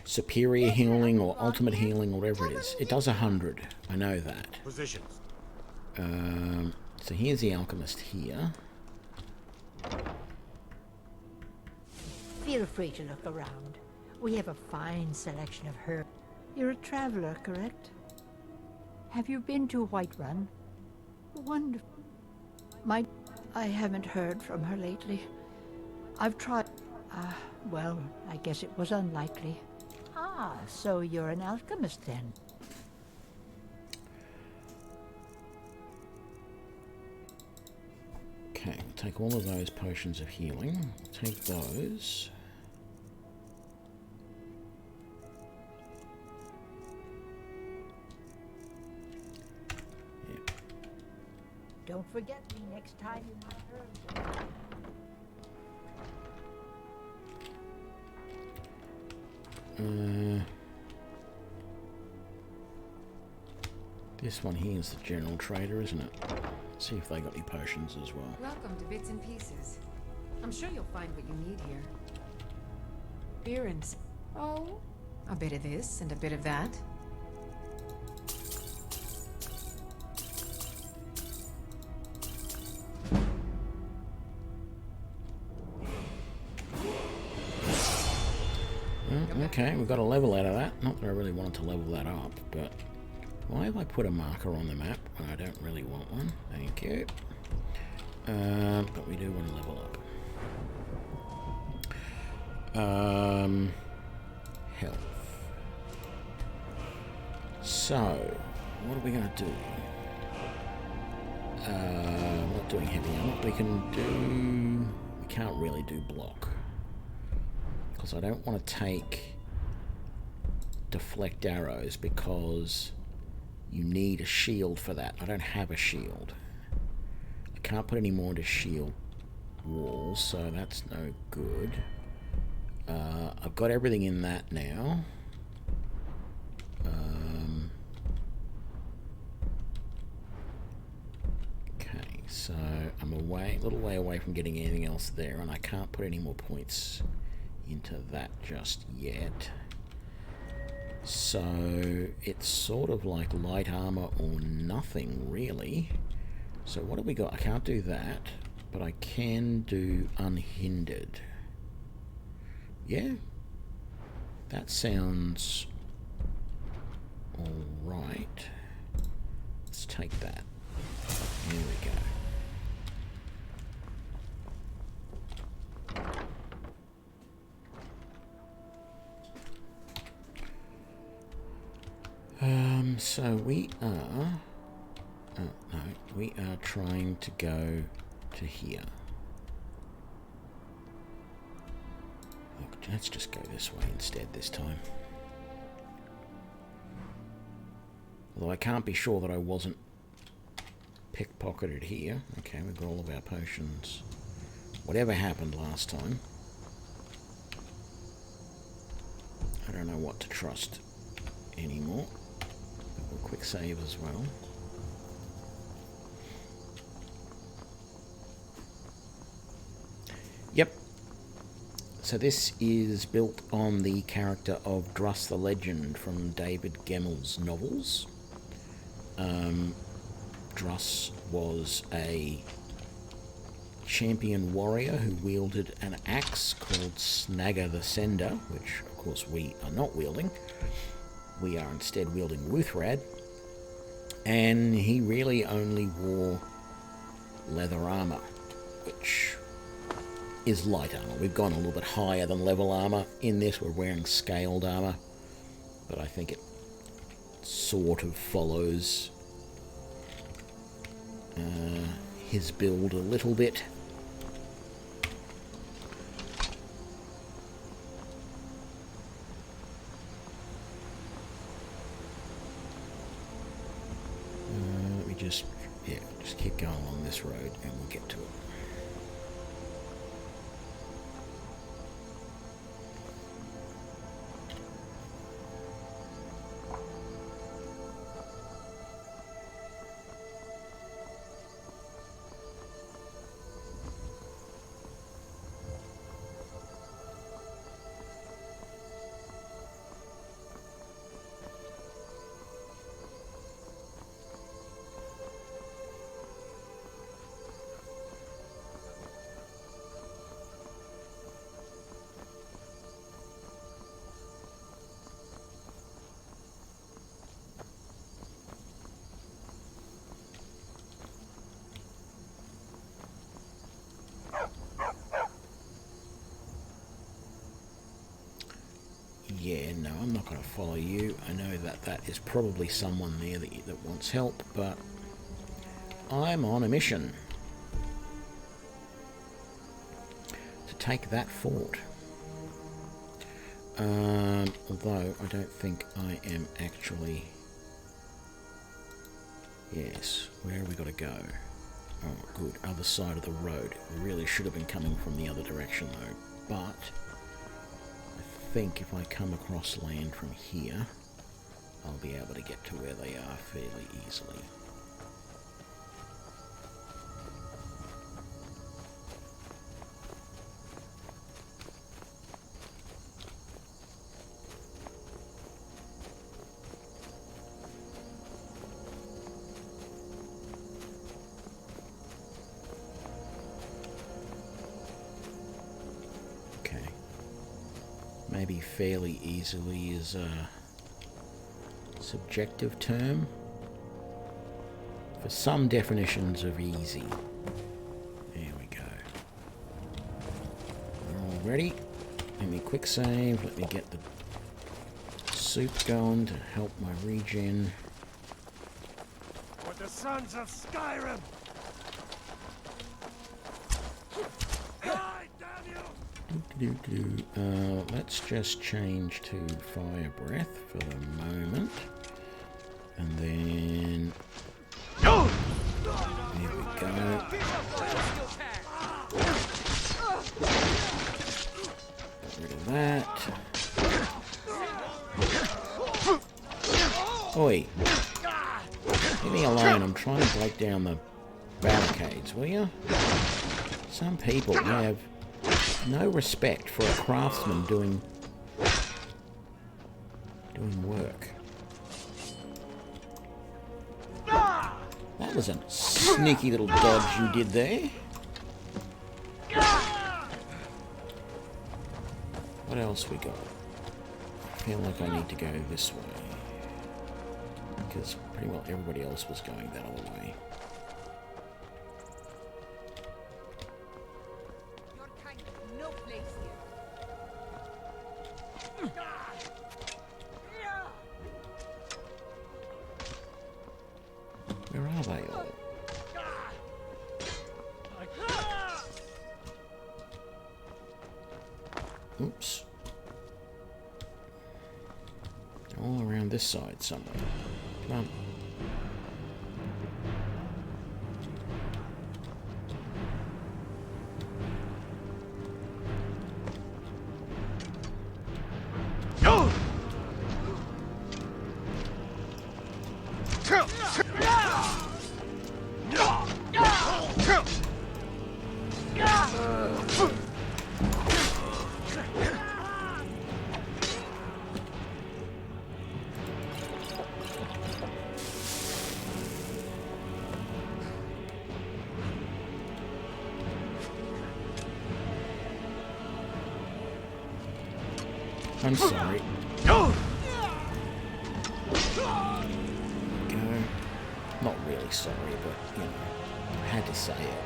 superior healing or ultimate healing or whatever it is. It does 100. I know that. Positions. So here's the alchemist here. Feel free to look around. We have a fine selection of herbs. You're a traveler, correct? Have you been to Whiterun? Wonderful. I haven't heard from her lately. I've tried... well, I guess it was unlikely. Ah, so you're an alchemist then? Okay, we'll take all of those potions of healing. Take those. Don't forget me next time you return. This one here is the general trader, isn't it? Let's see if they got any potions as well. Welcome to Bits and Pieces. I'm sure you'll find what you need here. Beer and... Oh, a bit of this and a bit of that. Okay, we've got a level out of that. Not that I really wanted to level that up, but why have I put a marker on the map when I don't really want one? Thank you. But we do want to level up. Health. So, what are we going to do? I'm not doing heavy armor. We can do... We can't really do block. Because I don't want to take deflect arrows because you need a shield for that. I don't have a shield. I can't put any more into shield walls, so that's no good. I've got everything in that now. Okay, so I'm a little way away from getting anything else there, and I can't put any more points into that just yet. So it's sort of like light armor or nothing really. So what have we got? I can't do that, but I can do unhindered. Yeah, that sounds alright. Let's take that. There we go. So we are... no, we are trying to go to here. Look, let's just go this way instead this time. Although I can't be sure that I wasn't pickpocketed here. Okay, we've got all of our potions. Whatever happened last time, I don't know what to trust anymore. We'll quick save as well. Yep. So this is built on the character of Druss the Legend from David Gemmell's novels. Druss was a champion warrior who wielded an axe called Snagger the Sender, which of course we are not wielding. We are instead wielding Wuuthrad, and he really only wore leather armor, which is light armor. We've gone a little bit higher than level armor in this. We're wearing scaled armor, but I think it sort of follows his build a little bit. Just keep going along this road and we'll get to it. Yeah, no, I'm not going to follow you. I know that that is probably someone there that wants help, but I'm on a mission to take that fort. Although I don't think I am actually... Yes, where have we got to go? Oh, good. Other side of the road. We really should have been coming from the other direction, though. But I think if I come across land from here, I'll be able to get to where they are fairly easily. Maybe fairly easily is a subjective term. For some definitions of easy. There we go. We're all ready. Let me quick save. Let me get the soup going to help my regen. For the sons of Skyrim! Let's just change to fire breath for the moment, and then there we go. Get rid of that. Oi! Leave me alone. I'm trying to break down the barricades, will you? Some people have no respect for a craftsman doing work. That was a sneaky little dodge you did there. What else we got? I feel like I need to go this way, because pretty well everybody else was going that other way. Where are they all? Oops. They're all around this side somewhere. Come on. I'm sorry. Go. Not really sorry, but, you know, I had to say it.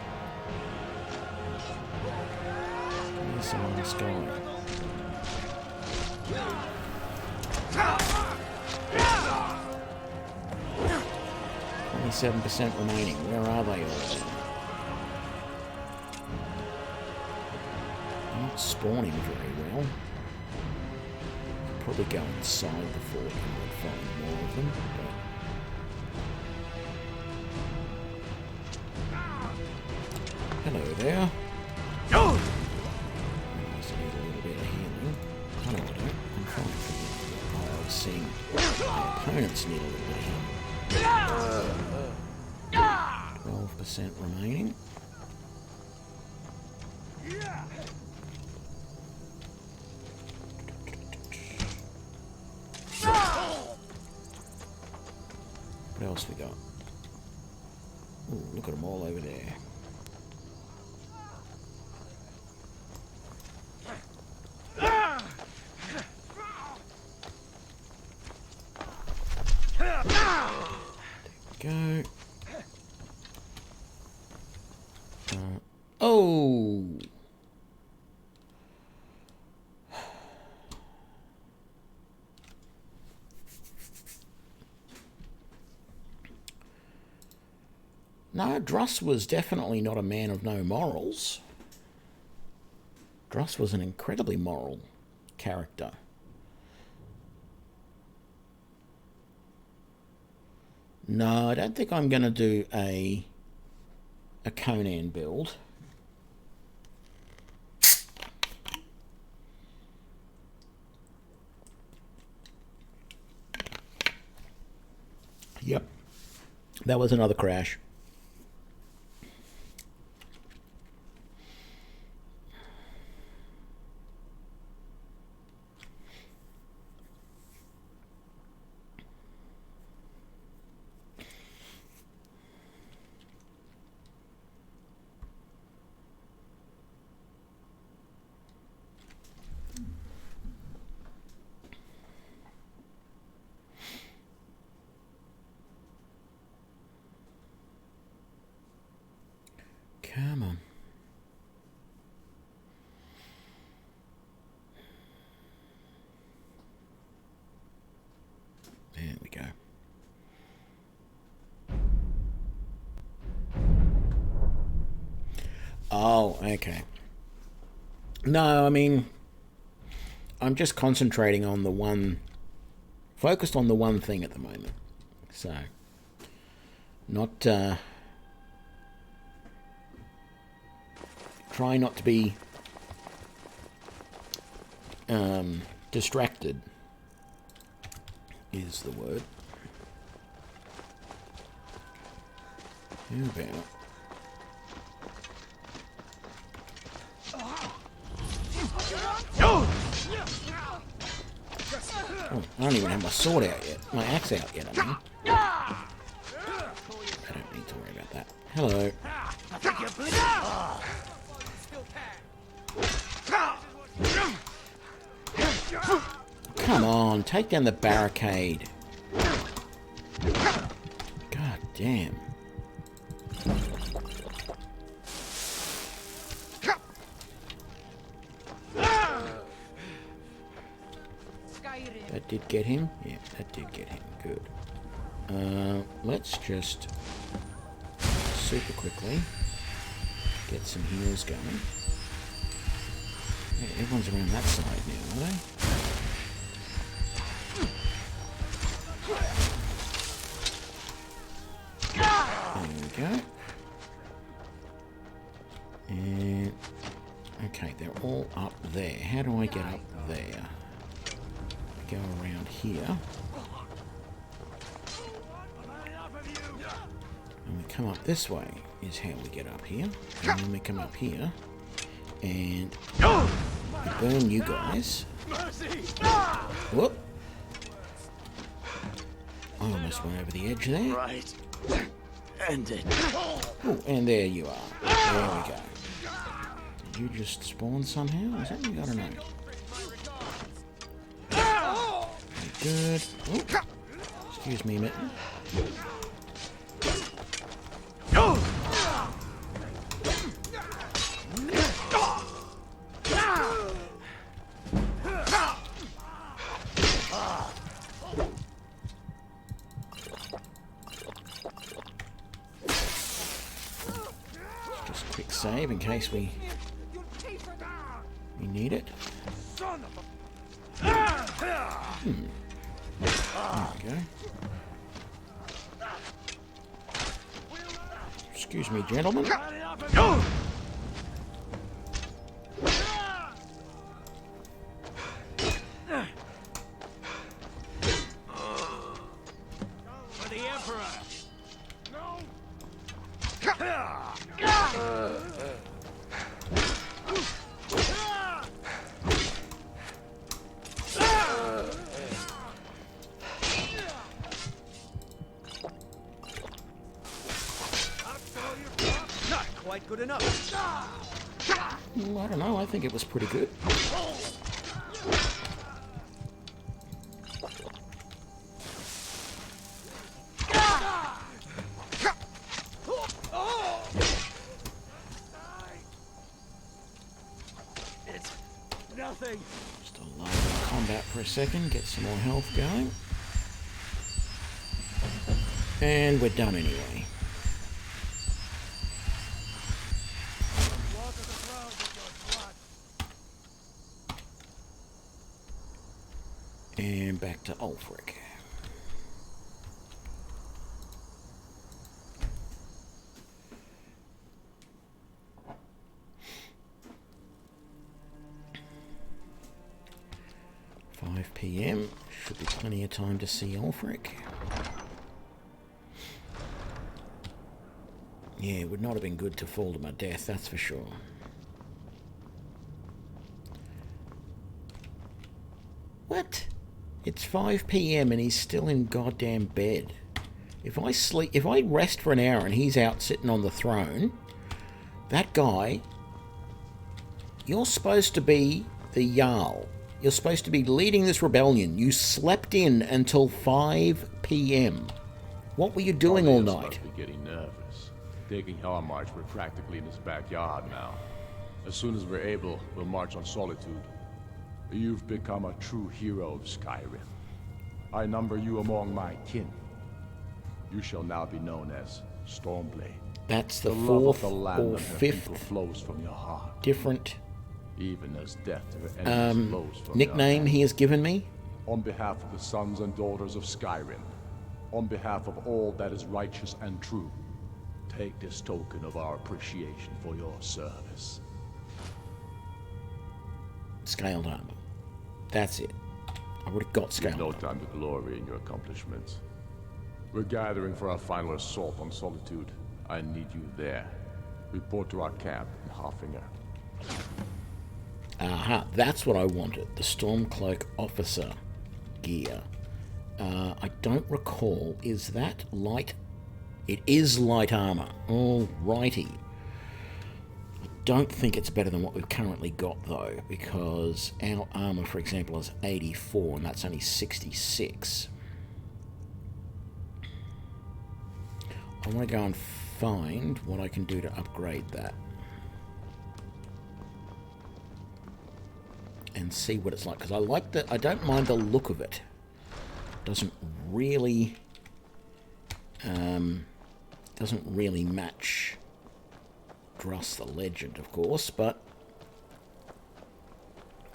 Where's someone's going? 27% remaining. Where are they all? They're not spawning very well. Probably go inside the fort and I'd find more of them, but... Hello there. I must need a little bit of healing. Oh no, I don't. I'm fine for you. Oh, I was seeing my opponents need a little bit of healing. 12% remaining. What else we got? Ooh, look at them all over there. There we go. Oh! No, Druss was definitely not a man of no morals. Druss was an incredibly moral character. No, I don't think I'm going to do a a Conan build. Yep, that was another crash. Come on. There we go. Oh, okay. No, I mean, I'm just concentrating on the one, focused on the one thing at the moment. So, not, try not to be distracted is the word. How about oh, I don't even have my sword out yet. My axe out yet, I mean. I don't need to worry about that. Hello. Come on, take down the barricade. God damn. That did get him? Yeah, that did get him. Good. Let's just super quickly get some heals going. Yeah, everyone's around that side now, are they? There we go. And okay, they're all up there. How do I get up there? Go around here. And we come up this way is how we get up here. And then we come up here and we burn you guys. Whoop. I almost went over the edge there. Right. End it. Oh, and there you are. There we go. Did you just spawn somehow? Is that you? I don't know. Good. Oh. Excuse me, Mitten. Just a quick save in case we need it. There we go. Excuse me, gentlemen. For the Emperor. No. Quite good enough. Well, I don't know. I think it was pretty good. It's nothing. Just a load of combat for a second. Get some more health going. And we're done anyway. And back to Ulfric. PM. Should be plenty of time to see Ulfric. Yeah, it would not have been good to fall to my death, that's for sure. What? It's 5 PM and he's still in goddamn bed. If I rest for an hour and he's out sitting on the throne, that guy, you're supposed to be the Jarl. You're supposed to be leading this rebellion. You slept in until 5 PM. What were you doing all night? Must be getting nervous. Taking our march, we're practically in his backyard now. As soon as we're able, we'll march on Solitude. You've become a true hero of Skyrim. I number you among my kin. You shall now be known as Stormblade. That's the love of fourth the land or and her fifth people flows from your heart. different Even as death to her enemies flows from nickname he has given me. On behalf of the sons and daughters of Skyrim, on behalf of all that is righteous and true, take this token of our appreciation for your service. Scaled armor. That's it. I would have got scaled. No time to glory in your accomplishments. We're gathering for our final assault on Solitude. I need you there. Report to our camp in Hoffinger. Aha, that's what I wanted. The Stormcloak officer gear. I don't recall. Is that light? It is light armor. Alrighty. I don't think it's better than what we've currently got, though, because our armor, for example, is 84, and that's only 66. I want to go and find what I can do to upgrade that. And see what it's like, because I don't mind the look of it. Doesn't really match Druss the Legend, of course, but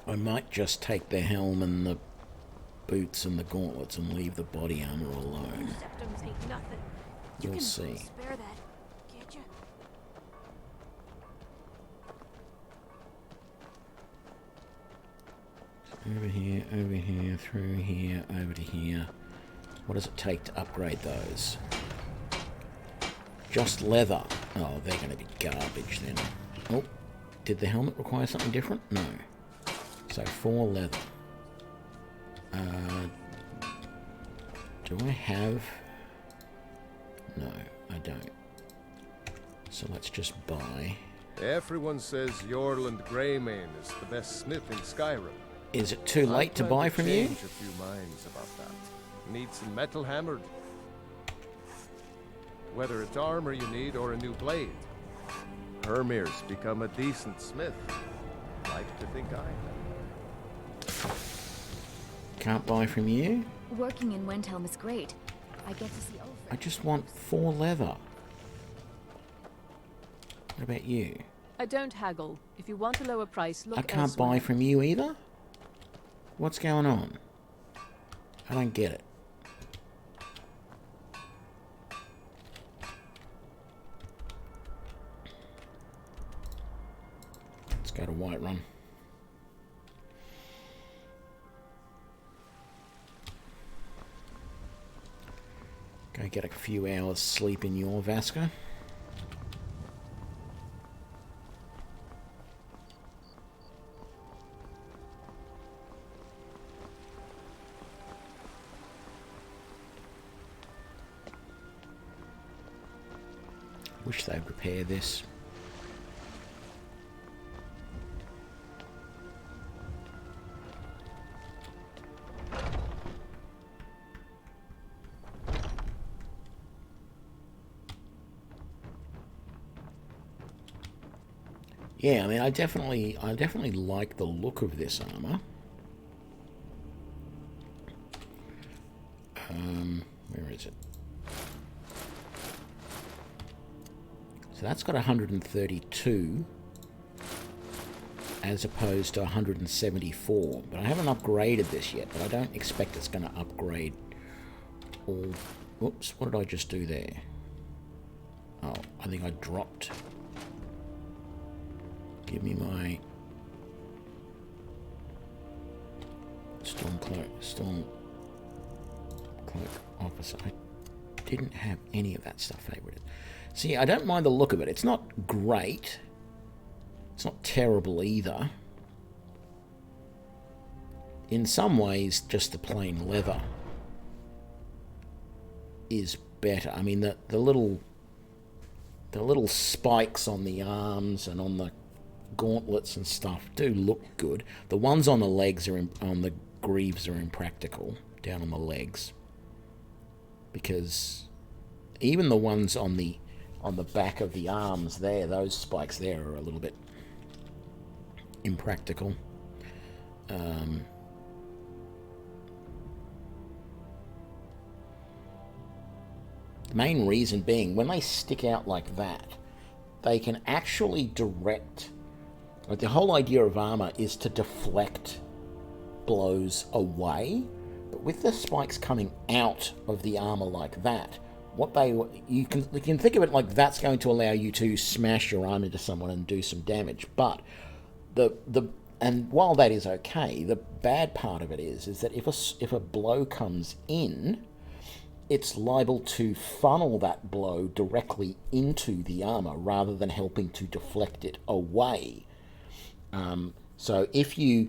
I might just take the helm and the boots and the gauntlets and leave the body armor alone. You'll see. Spare that, can't you? Over here, through here, over to here. What does it take to upgrade those? Just leather. Oh, they're going to be garbage then. Oh, did the helmet require something different? No. So 4 leather. Do I have... No, I don't. So let's just buy. Everyone says Yorland Greymane is the best smith in Skyrim. Is it too late to buy from you? Change a few minds about that. Need some metal hammered. Whether it's armor you need or a new blade. Hermir's become a decent smith. Like to think I am. Can't buy from you? Working in Wendhelm is great. I get to see Ulfric. I just want 4 leather. What about you? I don't haggle. If you want a lower price, look I can't elsewhere. buy from you either? What's going on? I don't get it. Let's go to Whiterun. Go get a few hours sleep in your Vaska. Wish they'd repair this. Yeah, I mean, I definitely like the look of this armor. Where is it? So that's got 132 as opposed to 174. But I haven't upgraded this yet, but I don't expect it's going to upgrade all... Oops, what did I just do there? Oh, I think I dropped... Give me my Stormcloak Officer. I didn't have any of that stuff favorited. See, I don't mind the look of it. It's not great. It's not terrible either. In some ways, just the plain leather is better. I mean, the little spikes on the arms and on the gauntlets and stuff do look good. The ones on the legs on the greaves are impractical, down on the legs, because even the ones on the back of the arms there, those spikes there are a little bit impractical. The main reason being, when they stick out like that, they can actually direct... Like, the whole idea of armor is to deflect blows away, but with the spikes coming out of the armor like that, you can think of it like that's going to allow you to smash your arm into someone and do some damage. But and while that is okay, the bad part of it is that if a blow comes in, it's liable to funnel that blow directly into the armor rather than helping to deflect it away. So if you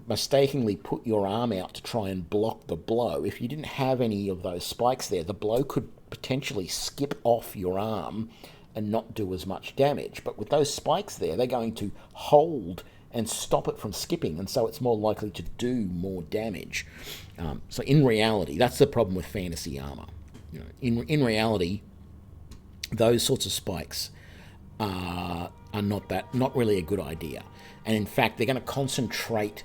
mistakenly put your arm out to try and block the blow, if you didn't have any of those spikes there, the blow could potentially skip off your arm and not do as much damage. But with those spikes there, they're going to hold and stop it from skipping, and so it's more likely to do more damage. So in reality, that's the problem with fantasy armor. In reality, those sorts of spikes are not really a good idea. And in fact, they're going to concentrate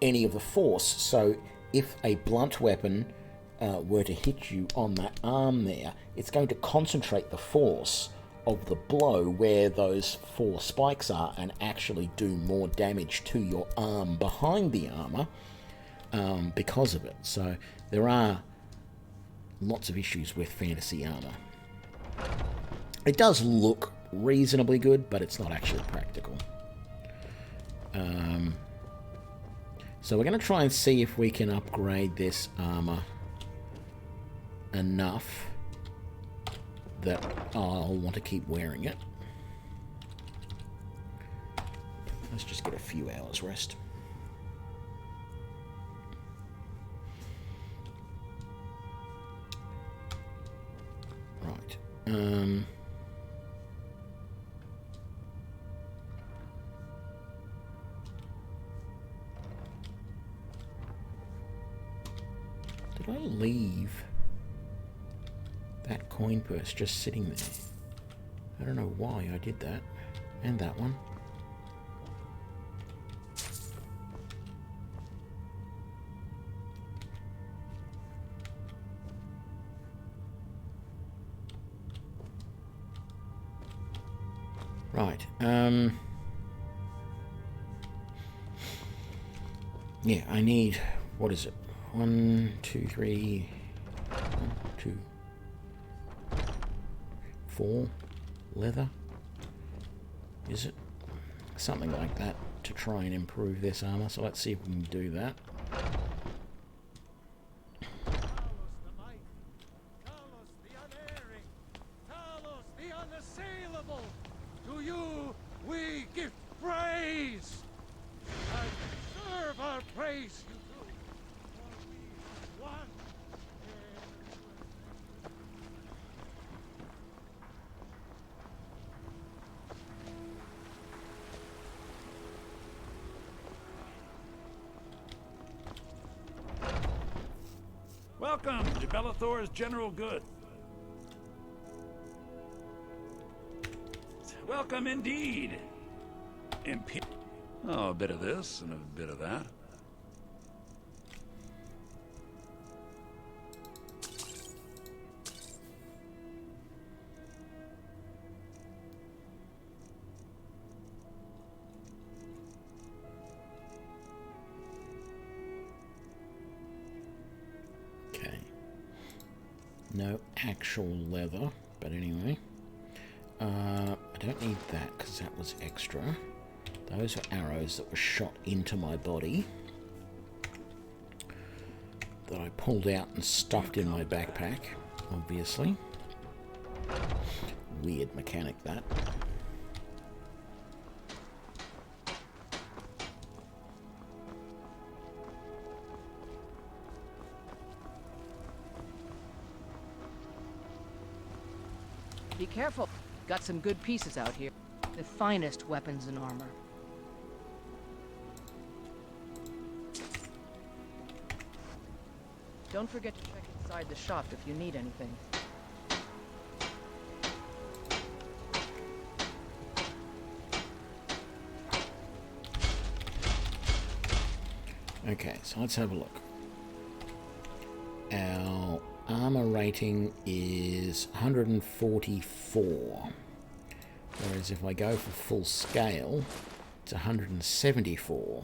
any of the force. So if a blunt weapon were to hit you on that arm there, it's going to concentrate the force of the blow where those 4 spikes are and actually do more damage to your arm behind the armor because of it. So there are lots of issues with fantasy armor. It does look reasonably good, but it's not actually practical. So we're going to try and see if we can upgrade this armor enough that I'll want to keep wearing it. Let's just get a few hours rest. Right. Did I leave that coin purse just sitting there? I don't know why I did that. And that one. Right. Yeah, I need... What is it? 1, 2, 3... 1, 2... 4 leather, is it? Something like that to try and improve this armor. So let's see if we can do that. The unassailable. To you we give praise. And serve our praise, you do. For we one. Welcome to Bellathor's General Goods. Welcome indeed. Oh, a bit of this and a bit of that. Okay. No actual leather, but anyway. I don't need that because that was extra. Those are arrows that were shot into my body. that I pulled out and stuffed in my backpack, obviously. Weird mechanic, that. Be careful. Got some good pieces out here. The finest weapons and armor. Don't forget to check inside the shop if you need anything. Okay, so let's have a look. Our armor rating is 144. Whereas if I go for full scale, it's 174.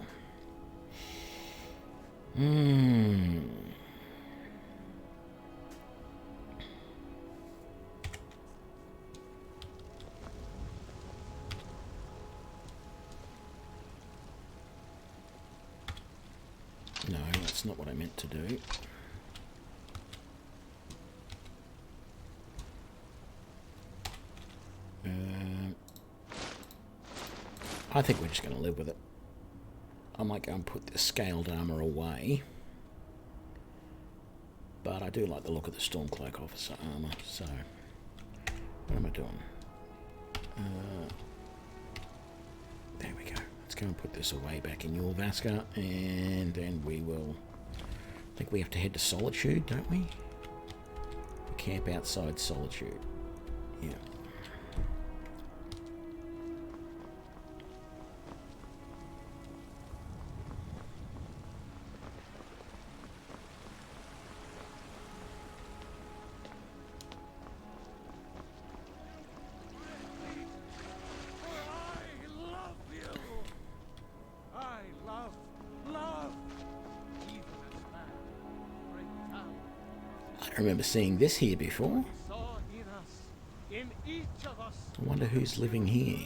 No, that's not what I meant to do. I think we're just going to live with it. I might go and put the scaled armor away. But I do like the look of the Stormcloak officer armor, so... What am I doing? There we go. Let's go and put this away back in your Vaska, and then we will... I think we have to head to Solitude, don't we? Camp outside Solitude. Yeah. I remember seeing this here before. I wonder who's living here.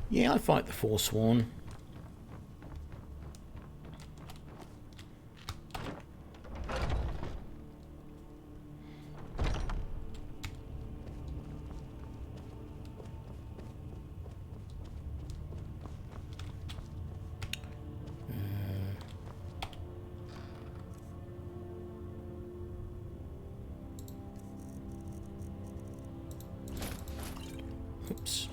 Yeah, I fight the Forsworn. Oops.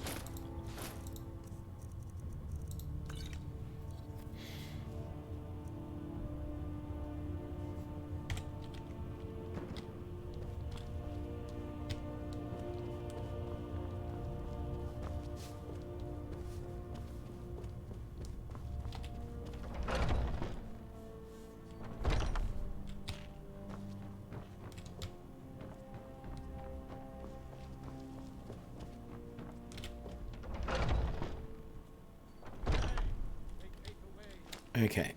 Okay.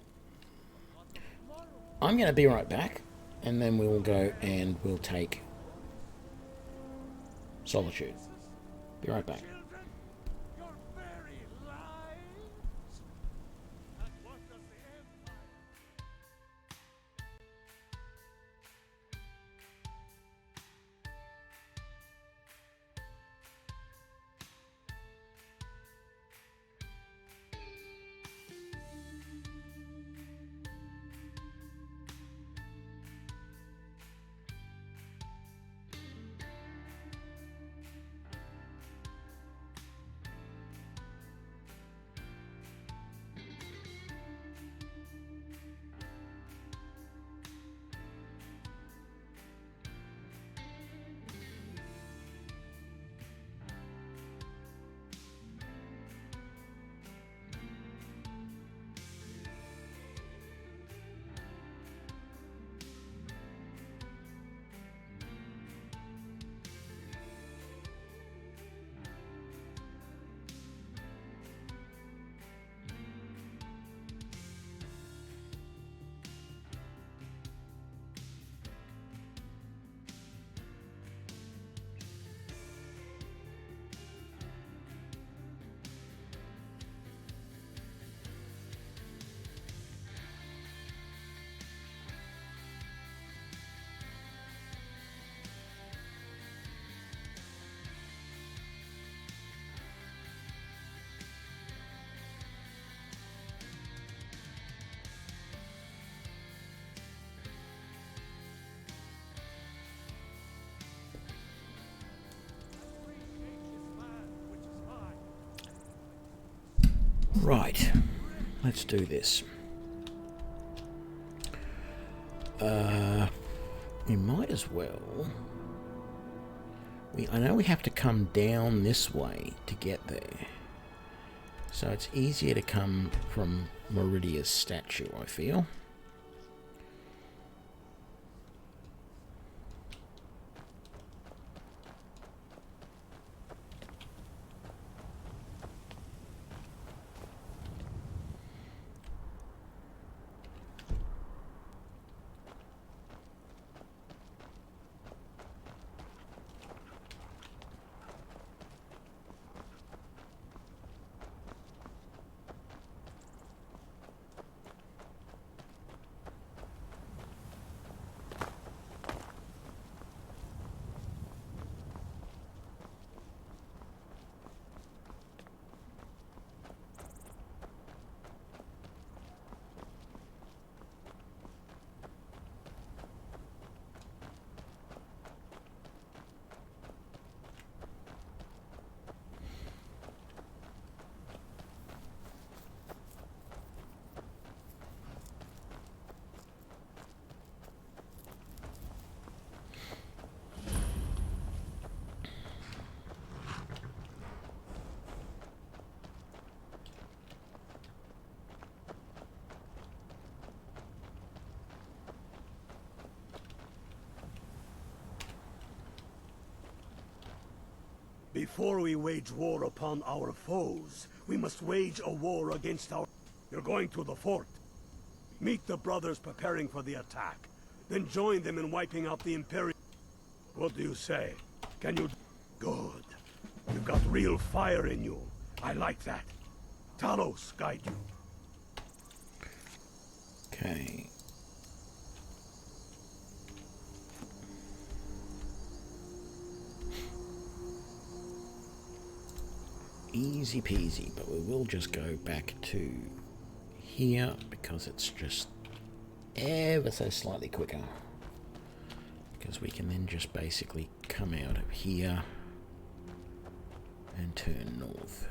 I'm going to be right back, and then we will go and we'll take Solitude. Be right back. Right, let's do this. We might as well. I know we have to come down this way to get there. So it's easier to come from Meridia's statue, I feel. Before we wage war upon our foes, we must wage a war against our... You're going to the fort. Meet the brothers preparing for the attack. Then join them in wiping out the Imperial... What do you say? Can you... Good. You've got real fire in you. I like that. Talos, guide you. Okay. Easy peasy, but we will just go back to here because it's just ever so slightly quicker. Because we can then just basically come out of here and turn north.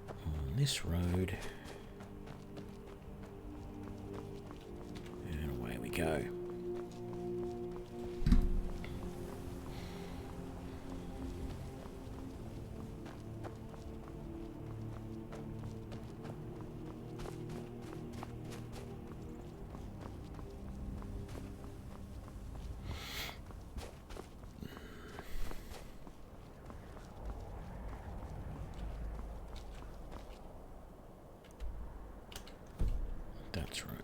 On this road. And away we go. That's right.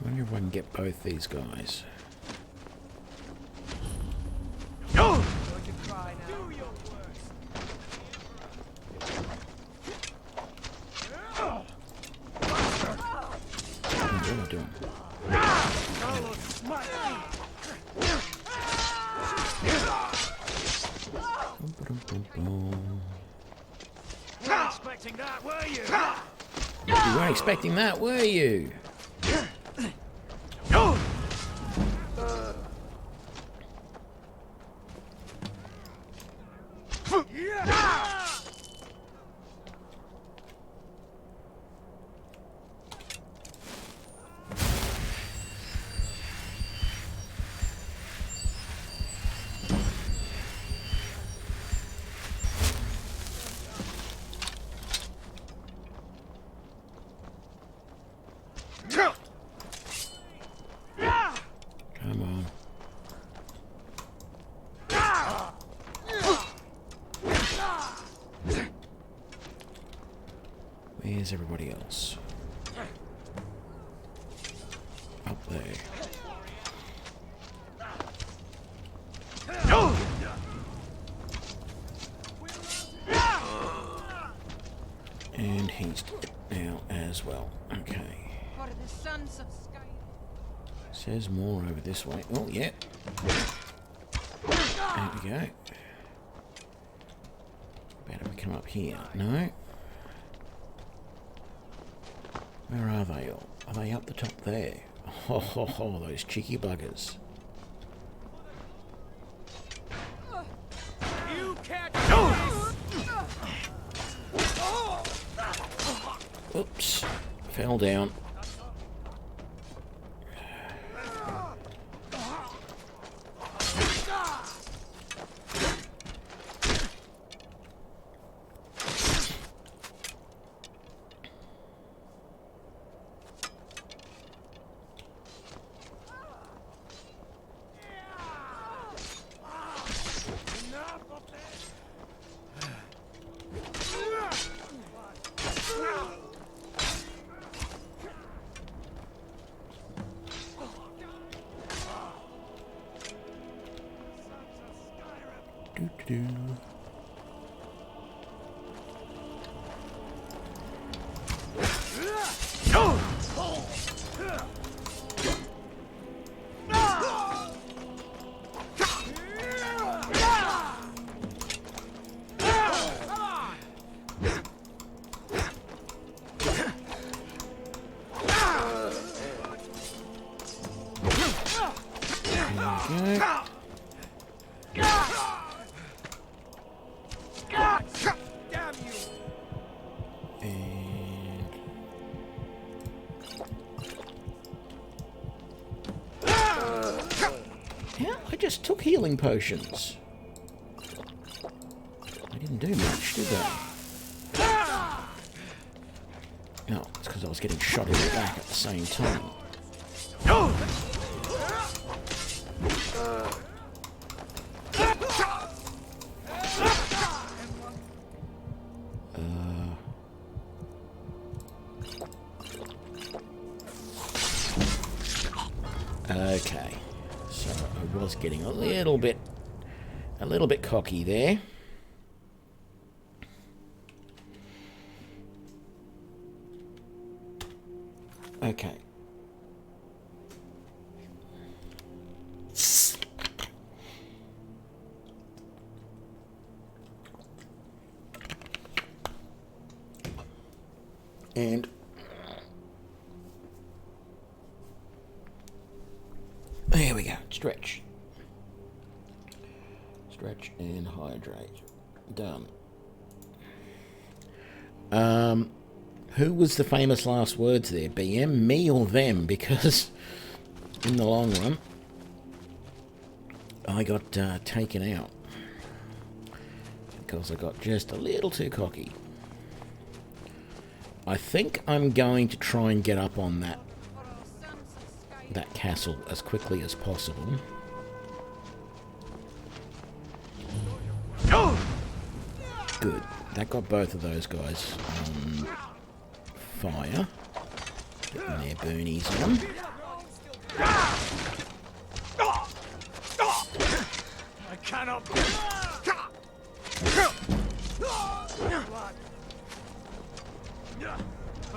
I wonder if I can get both these guys. What am I doing? You weren't expecting that, were you? You weren't expecting that, were you? Where's everybody else? Up there. And he's dead now as well. Okay. For the sons of Sky. Says more over this way. Oh, yeah. There we go. Better we come up here. No. Where are they all? Are they up the top there? Oh, ho, ho, those cheeky buggers. You catch Oops. Fell down. Took healing potions. I didn't do much, did they? No, it's because I was getting shot in the back at the same time. Okay. So I was getting a little bit cocky there. Okay. And there we go. Stretch. Stretch and hydrate. Done. Who was the famous last words there? BM? Me or them? Because in the long run, I got taken out. Because I got just a little too cocky. I think I'm going to try and get up on that castle as quickly as possible. Good. That got both of those guys on fire. Getting their boonies on. I cannot. For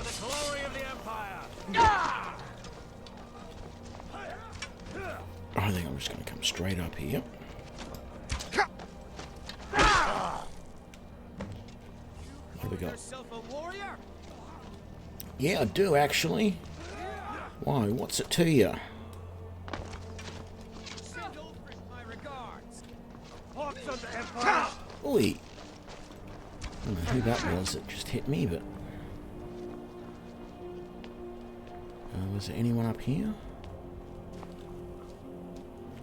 the glory of the Empire. I think I'm just going to come straight up here. What do we got? Yeah, I do actually. Why? What's it to you? Oi! I don't know who that was that just hit me, but... was there anyone up here?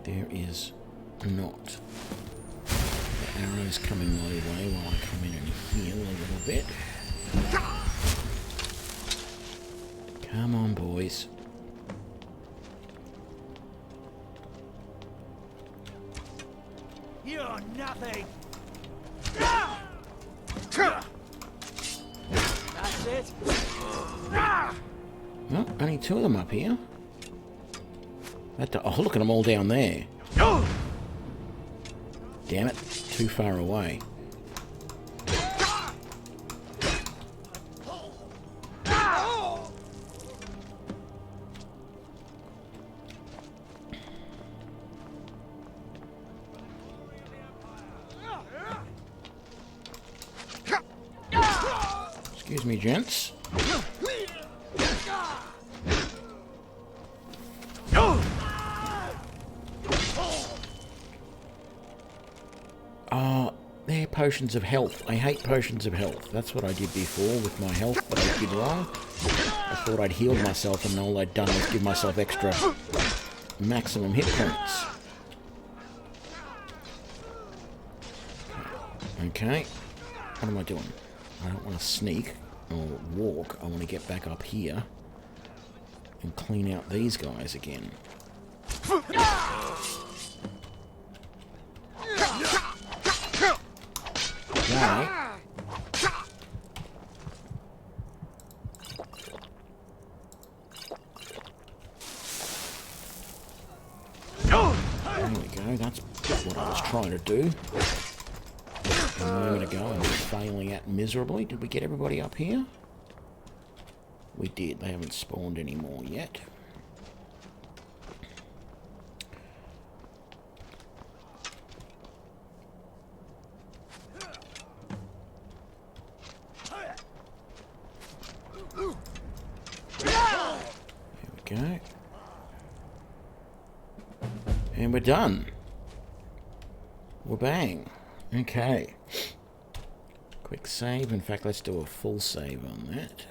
There is not. The arrow's coming my way while I come in and heal a little bit. Come on, boys. You're nothing. That's it. Oh, only 2 of them up here. Oh, look at them all down there. Damn it, too far away. Excuse me, gents. They're potions of health. I hate potions of health. That's what I did before with my health, but I did wrong. I thought I'd healed myself, and all I'd done was give myself extra maximum hit points. Okay. What am I doing? I don't want to sneak or walk. I want to get back up here and clean out these guys again. Right. There we go, that's what I was trying to do. A moment ago and failing at miserably. Did we get everybody up here? We did. They haven't spawned any more yet. There we go. And we're done. We're bang. Okay. Quick save. In fact, let's do a full save on that.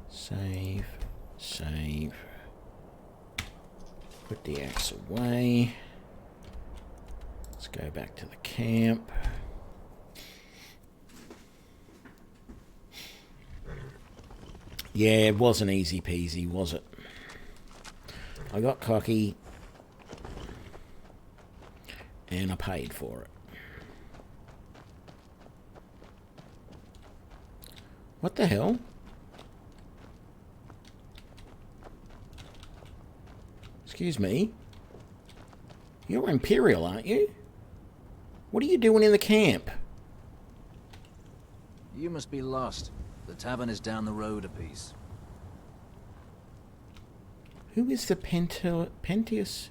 Save. Save. Put the axe away. Let's go back to the camp. Yeah, it wasn't easy peasy, was it? I got cocky. And I paid for it. What the hell? Excuse me. You're Imperial, aren't you? What are you doing in the camp? You must be lost. The tavern is down the road a piece. Who is the Pentius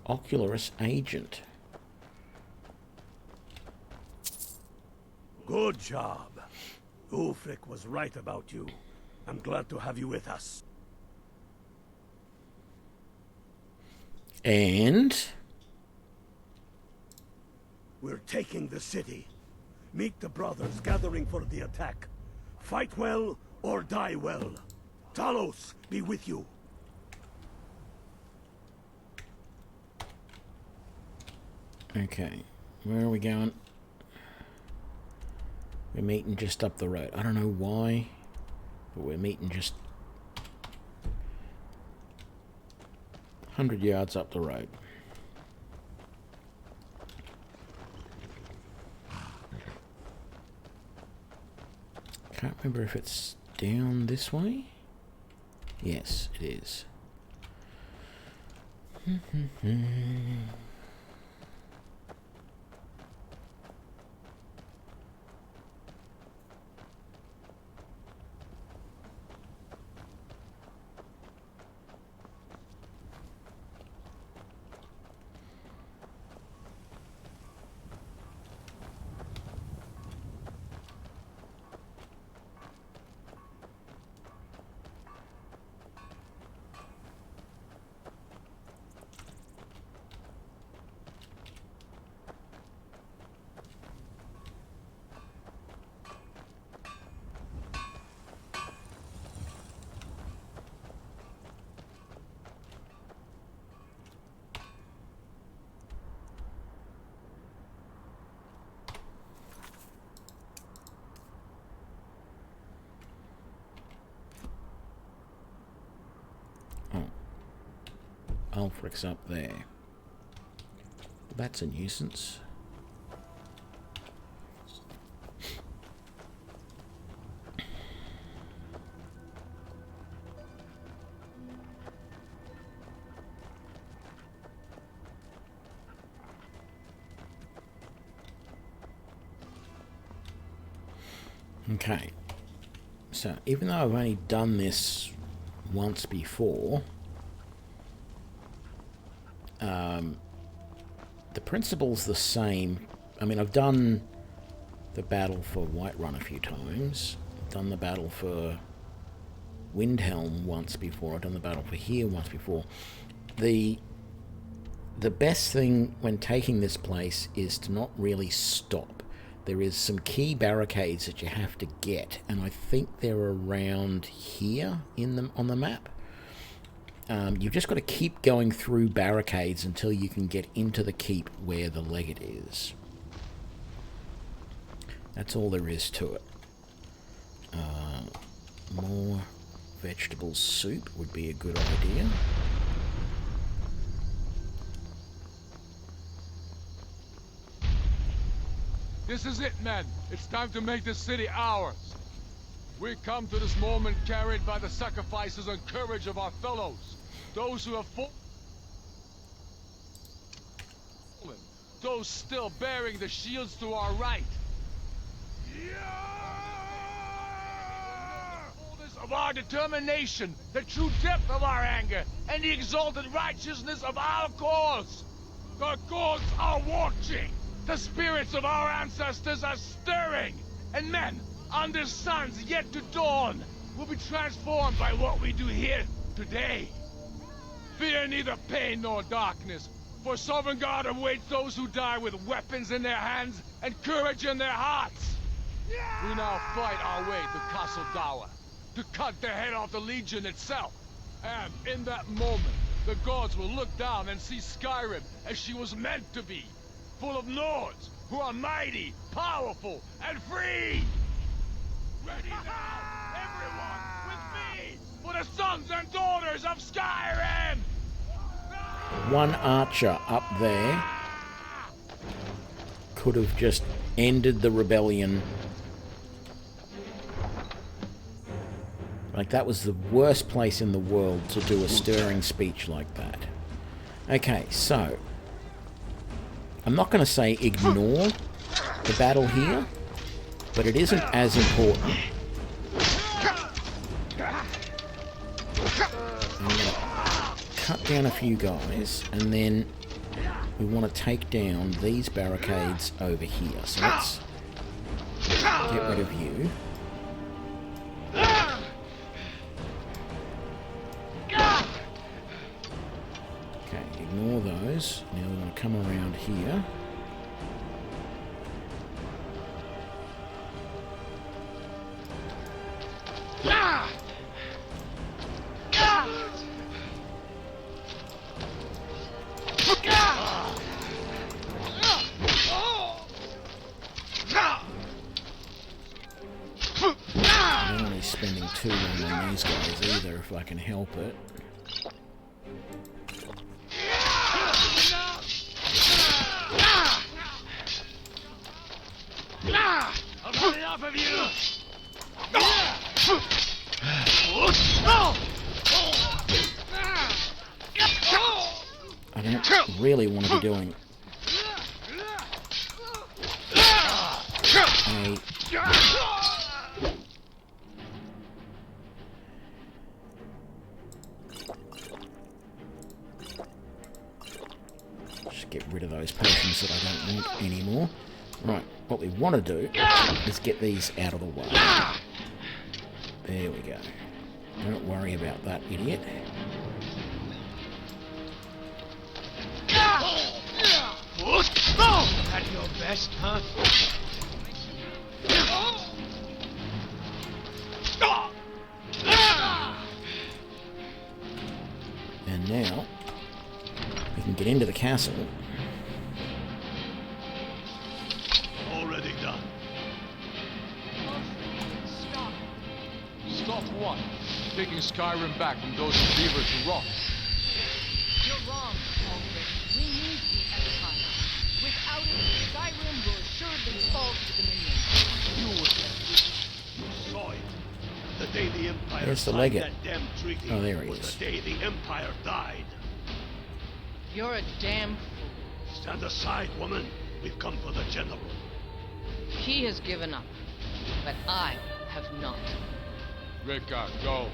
Ocularis agent? Good job. Wuuthrad was right about you. I'm glad to have you with us. And? We're taking the city. Meet the brothers gathering for the attack. Fight well or die well. Talos be with you. Okay, where are we going? We're meeting just up the road. I don't know why, but we're meeting just 100 yards up the road. Can't remember if it's down this way. Yes, it is. Ulfric's up there. That's a nuisance. Okay. So, even though I've only done this once before, the principle's the same. I mean, I've done the battle for Whiterun a few times. I've done the battle for Windhelm once before. I've done the battle for here once before. The best thing when taking this place is to not really stop. There is some key barricades that you have to get, and I think they're around here on the map. You've just got to keep going through barricades until you can get into the keep where the legate is. That's all there is to it. More vegetable soup would be a good idea. This is it, men. It's time to make this city ours. We come to this moment carried by the sacrifices and courage of our fellows. Those who have fallen. Those still bearing the shields to our right. Of our determination, the true depth of our anger, and the exalted righteousness of our cause. The gods are watching. The spirits of our ancestors are stirring. And men, under suns yet to dawn, will be transformed by what we do here today. Fear neither pain nor darkness, for Sovereign God awaits those who die with weapons in their hands and courage in their hearts. We now fight our way to Castle Dower, to cut the head off the Legion itself. And in that moment, the gods will look down and see Skyrim as she was meant to be, full of Nords who are mighty, powerful, and free. Ready now, everyone, with me, for the sons and daughters of Skyrim! One archer up there could have just ended the rebellion. Like, that was the worst place in the world to do a stirring speech like that. Okay, so I'm not going to say ignore the battle here, but it isn't as important. I'm going to cut down a few guys, and then we want to take down these barricades over here. So let's get rid of you. Okay, ignore those. Now we want to come around here. I don't want to be spending too long on these guys either, if I can help it. I've had enough of you! I don't really want to be doing just get rid of those potions that I don't want anymore. Right, what we want to do is get these out of the way. There we go. Don't worry about that, idiot. At your best, huh? And now we can get into the castle. Already done. Stop. Stop what? Taking Skyrim back from those who leave her to rot. You're wrong, Alfred. We need the Empire. Without it, Skyrim will assuredly fall to the Dominion. You were there. You saw it. The day the Empire There's the signed legate. that damn treaty Oh, there he was is. the day the Empire died. You're a damn fool. Stand aside, woman. We've come for the General. He has given up. but I have not. Rika, go.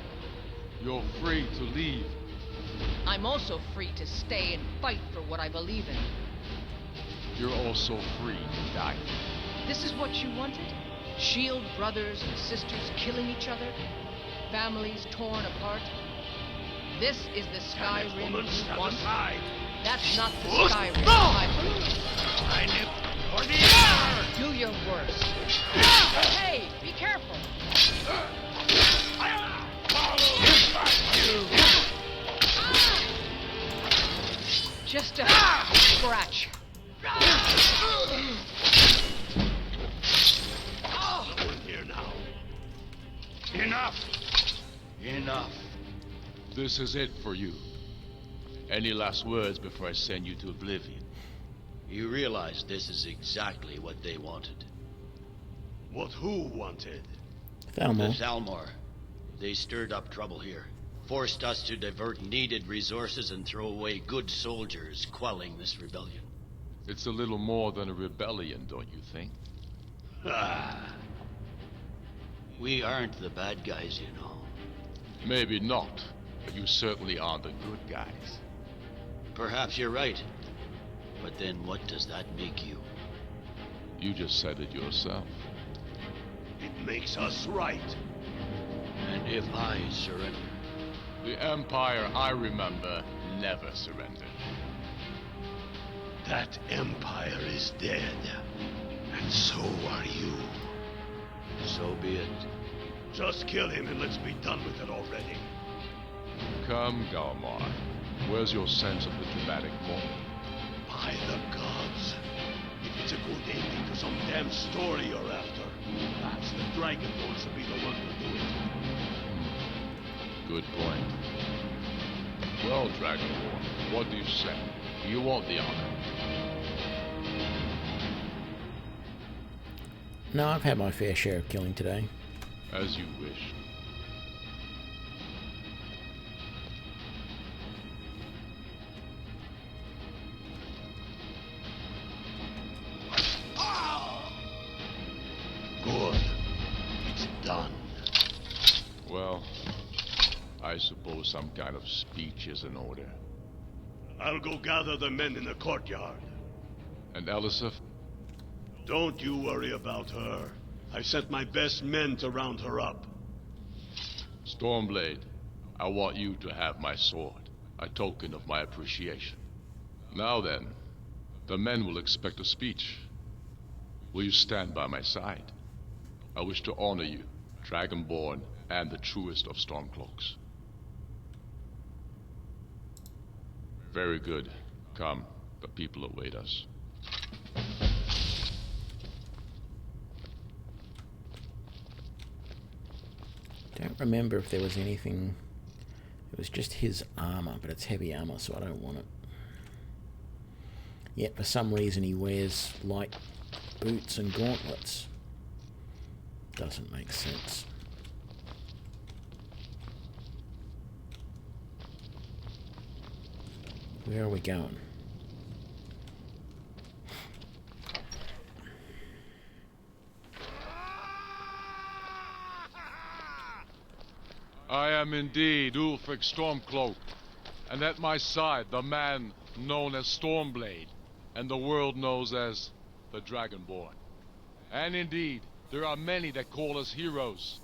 You're free to leave. I'm also free to stay and fight for what I believe in. You're also free to die. This is what you wanted? Shield brothers and sisters killing each other? Families torn apart? This is the Skyrim you want? That's not the Skyrim I believe. Do your worst. Hey, be careful! Just a scratch. We're here now. Enough! Enough. This is it for you. Any last words before I send you to oblivion? You realize this is exactly what they wanted. What who wanted? The Thalmor. They stirred up trouble here. Forced us to divert needed resources and throw away good soldiers, quelling this rebellion. It's a little more than a rebellion, don't you think? We aren't the bad guys, you know. Maybe not, but you certainly aren't the good guys. Perhaps you're right. But then what does that make you? You just said it yourself. It makes us right. And if I surrender? The Empire, I remember, never surrendered. That Empire is dead. And so are you. So be it. Just kill him and let's be done with it already. Come, Galmar. Where's your sense of the dramatic moment? By the gods. If it's a good ending to some damn story you're after, perhaps the Dragonborn should be the one to do it. Good point. Well, Dragonborn, what do you say? You want the honor? No, I've had my fair share of killing today. As you wish. Good. It's done. Well, I suppose some kind of speech is in order. I'll go gather the men in the courtyard. And Elisif? Don't you worry about her. I've sent my best men to round her up. Stormblade, I want you to have my sword, a token of my appreciation. Now then, the men will expect a speech. Will you stand by my side? I wish to honor you, Dragonborn, and the truest of Stormcloaks. Very good. Come, the people await us. Don't remember if there was anything. It was just his armor, but it's heavy armor, so I don't want it. Yet for some reason he wears light boots and gauntlets. Doesn't make sense. Where are we going? I am indeed Ulfric Stormcloak, and at my side the man known as Stormblade, and the world knows as the Dragonborn. And indeed, there are many that call us heroes.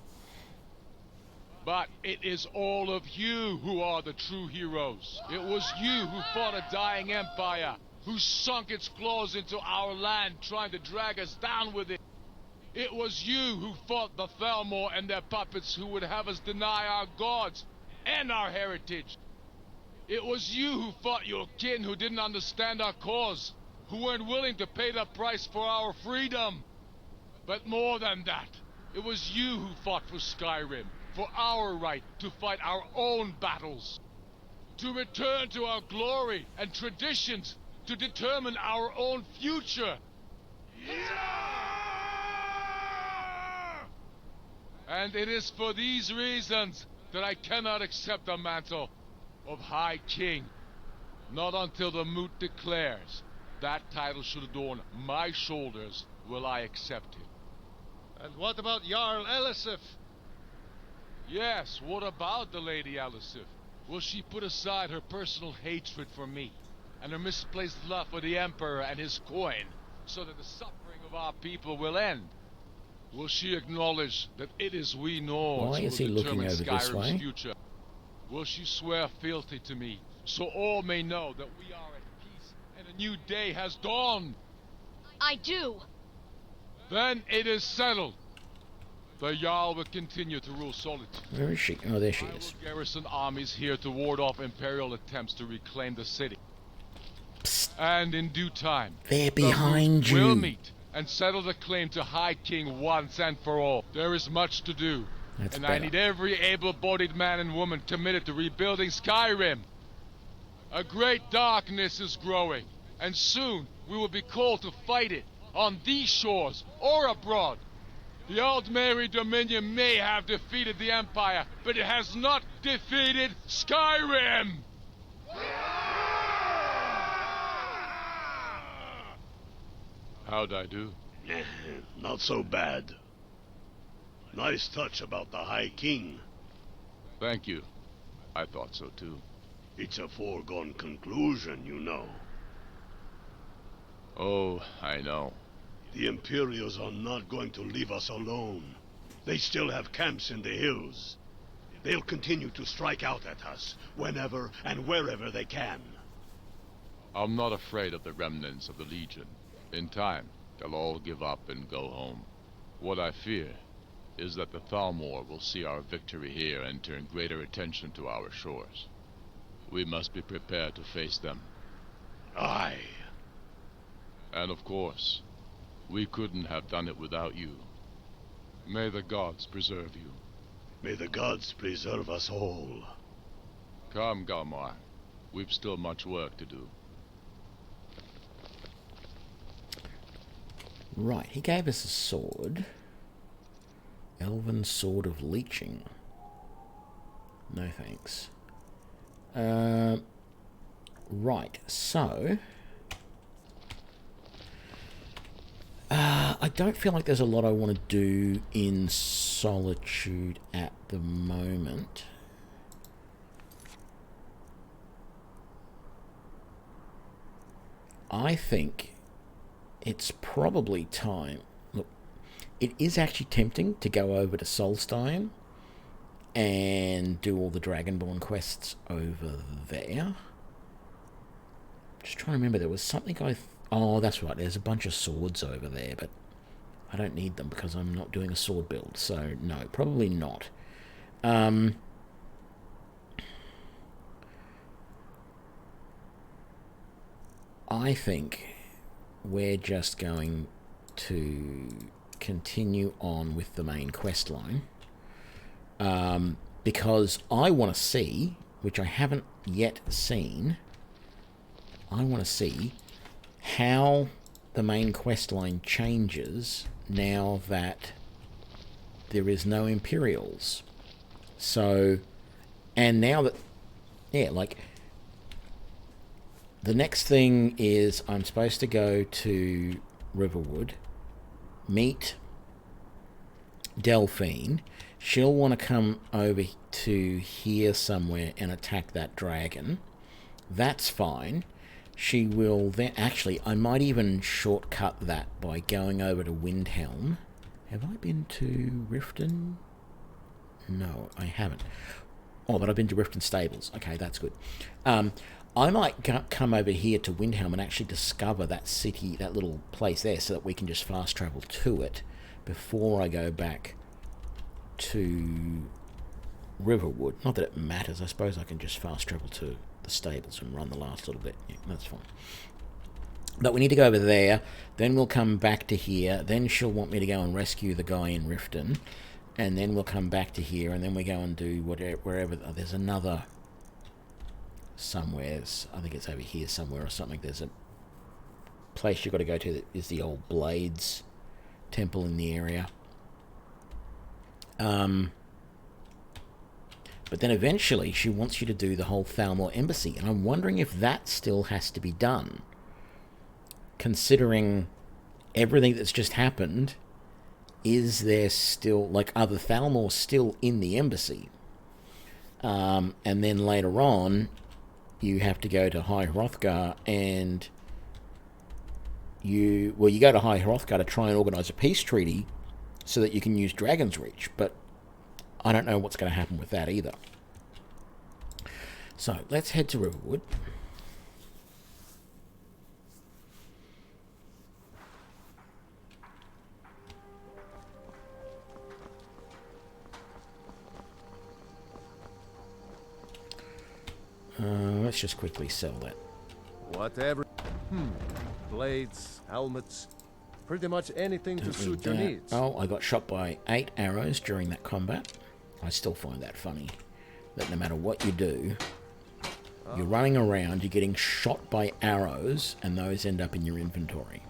But it is all of you who are the true heroes. It was you who fought a dying empire, who sunk its claws into our land trying to drag us down with it. It was you who fought the Thalmor and their puppets who would have us deny our gods and our heritage. It was you who fought your kin who didn't understand our cause, who weren't willing to pay the price for our freedom. But more than that, it was you who fought for Skyrim, for our right to fight our own battles, to return to our glory and traditions, to determine our own future. And it is for these reasons that I cannot accept the mantle of High King. Not until the Moot declares that title should adorn my shoulders will I accept it. And what about Jarl Elisif? Yes, what about the Lady Elisif? Will she put aside her personal hatred for me, and her misplaced love for the Emperor and his coin, so that the suffering of our people will end? Will she acknowledge that it is we Nords Why who is he will looking determine over this way? Skyrim's future? Will she swear fealty to me, so all may know that we are at peace and a new day has dawned? I do. Then it is settled. The Jarl will continue to rule Solitude. Where is she? Oh, there she is. I will garrison armies here to ward off Imperial attempts to reclaim the city. Psst. And in due time, They're behind the you. will meet and settle the claim to High King once and for all. There is much to do, That's and better. I need every able-bodied man and woman committed to rebuilding Skyrim. A great darkness is growing, and soon we will be called to fight it, on these shores or abroad. The Old Mary Dominion may have defeated the Empire, but it has not defeated Skyrim! How'd I do? Not so bad. Nice touch about the High King. Thank you. I thought so too. It's a foregone conclusion, you know. Oh, I know. The Imperials are not going to leave us alone. They still have camps in the hills. They'll continue to strike out at us, whenever and wherever they can. I'm not afraid of the remnants of the Legion. In time, they'll all give up and go home. What I fear is that the Thalmor will see our victory here and turn greater attention to our shores. We must be prepared to face them. Aye. And of course, we couldn't have done it without you. May the gods preserve you. May the gods preserve us all. Come, Galmar. We've still much work to do. Right, he gave us a sword. Elven Sword of Leeching. No thanks. Right, so... I don't feel like there's a lot I want to do in Solitude at the moment. I think it's probably time... Look, it is actually tempting to go over to Solstheim and do all the Dragonborn quests over there. Just trying to remember, there was something oh, that's right, there's a bunch of swords over there, but I don't need them because I'm not doing a sword build, so no, probably not. I think we're just going to continue on with the main quest line, because I want to see, which I haven't yet seen, I want to see how the main quest line changes now that there is no Imperials. So, and now that, yeah, like, the next thing is I'm supposed to go to Riverwood, meet Delphine. She'll want to come over to here somewhere and attack that dragon. That's fine. She will then... Actually, I might even shortcut that by going over to Windhelm. Have I been to Riften? No, I haven't. Oh, but I've been to Riften Stables. Okay, that's good. I might come over here to Windhelm and actually discover that city, that little place there, so that we can just fast travel to it before I go back to Riverwood. Not that it matters. I suppose I can just fast travel to the stables and run the last little bit. Yeah, that's fine. But we need to go over there. Then we'll come back to here. Then she'll want me to go and rescue the guy in Riften. And then we'll come back to here. And then we go and do whatever, wherever. Oh, there's another... somewheres. I think it's over here somewhere or something. There's a place you've got to go to that is the old Blades temple in the area. But then eventually she wants you to do the whole Thalmor embassy, and I'm wondering if that still has to be done, considering everything that's just happened is there still, like, are the Thalmor still in the embassy? And then later on, you have to go to High Hrothgar and you go to High Hrothgar to try and organise a peace treaty so that you can use Dragon's Reach, but I don't know what's going to happen with that either. So, let's head to Riverwood. Let's just quickly sell that. Whatever. Blades, helmets, pretty much anything to suit your needs. Oh, I got shot by 8 arrows during that combat. I still find that funny. That no matter what you do, you're running around, you're getting shot by arrows, and those end up in your inventory.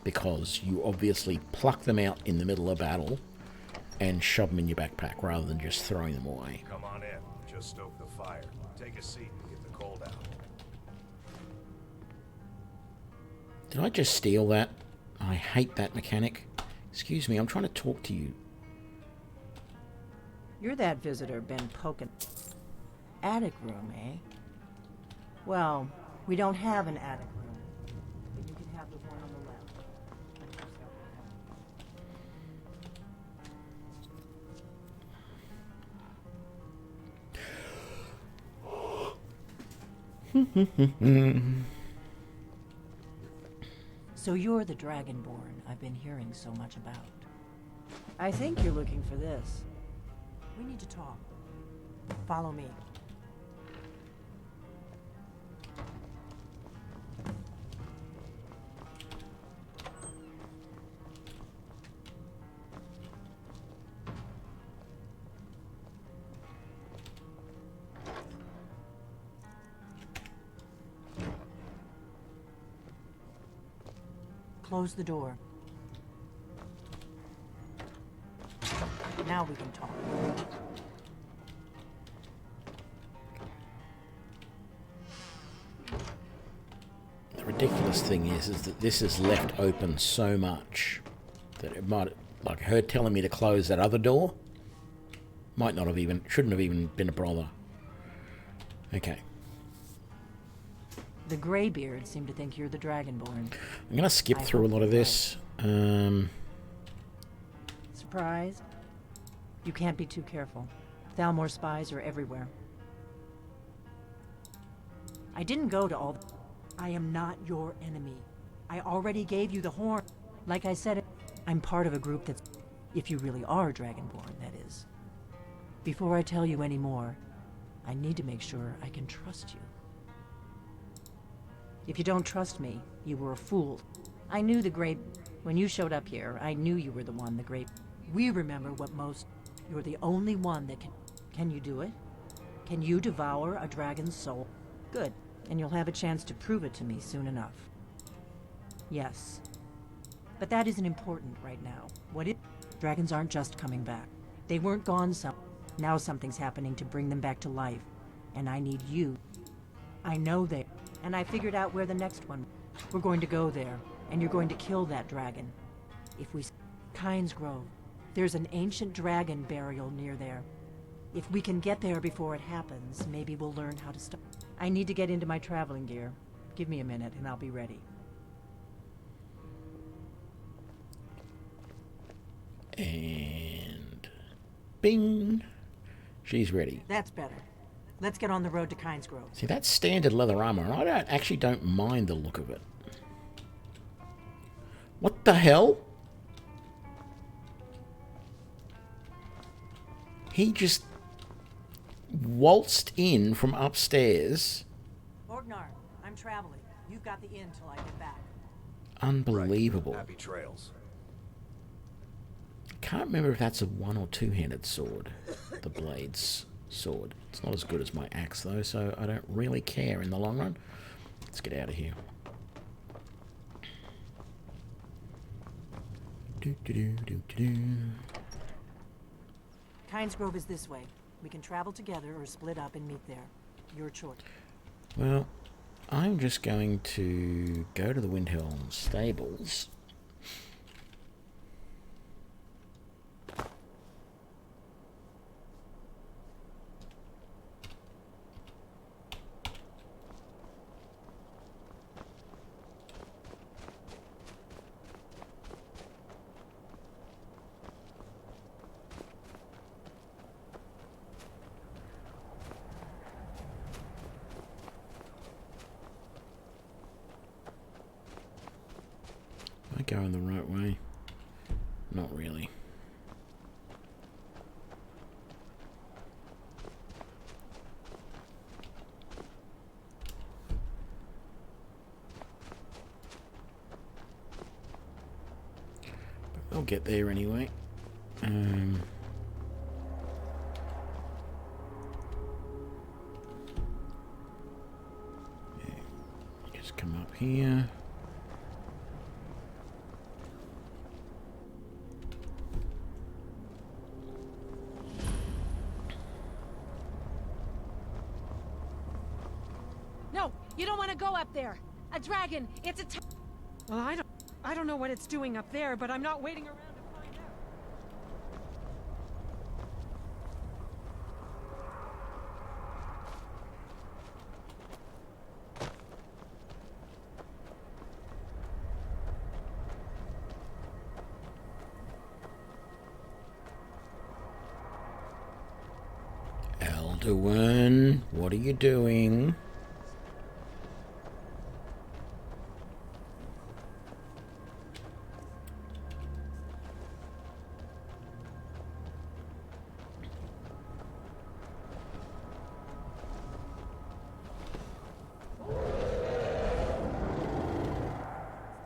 Because you obviously pluck them out in the middle of battle and shove them in your backpack rather than just throwing them away. Come on in. Just stoke the fire. Take a seat and get the cold out. Did I just steal that? I hate that mechanic. Excuse me, I'm trying to talk to you. You're that visitor been poking. Attic room, eh? Well, we don't have an attic room, but you can have the one on the left. So you're the Dragonborn I've been hearing so much about. I think you're looking for this. We need to talk. Follow me. Close the door. Now we can talk. The ridiculous thing is that this is left open so much that it might, like her telling me to close that other door, might not have even, shouldn't have even been a bother. Okay. The Greybeards seem to think you're the Dragonborn. I'm going to skip through a lot of this. Surprised? You can't be too careful. Thalmor spies are everywhere. I didn't go to all... I am not your enemy. I already gave you the horn. Like I said, I'm part of a group that's... If you really are Dragonborn, that is. Before I tell you any more, I need to make sure I can trust you. If you don't trust me, you were a fool. I knew the Grey... When you showed up here, I knew you were the one, the Grey... We remember what most... You're the only one that can... Can you do it? Can you devour a dragon's soul? Good. And you'll have a chance to prove it to me soon enough. Yes. But that isn't important right now. What if... Dragons aren't just coming back. They weren't gone some... Now something's happening to bring them back to life. And I need you. I know they... And I figured out where the next one... We're going to go there, and you're going to kill that dragon. If we... Kynes Grove. There's an ancient dragon burial near there. If we can get there before it happens, maybe we'll learn how to stop. I need to get into my traveling gear. Give me a minute, and I'll be ready. And... Bing! She's ready. That's better. Let's get on the road to Kynes Grove. See, that's standard leather armor, and I actually don't mind the look of it. What the hell? He just waltzed in from upstairs. Orgnar, I'm traveling. You've got the inn till I get back. Unbelievable. Happy trails. Can't remember if that's a one- or two-handed sword. The blade's sword. It's not as good as my axe though, so I don't really care in the long run. Let's get out of here. Kynes Grove is this way. We can travel together or split up and meet there. Your choice. Well, I'm just going to go to the Windhelm stables. going the right way? Not really. But I'll get there anyway. Just come up here. No, you don't want to go up there. A dragon. It's a. Well, I don't know what it's doing up there, but I'm not waiting around to find out. Alduin, what are you doing?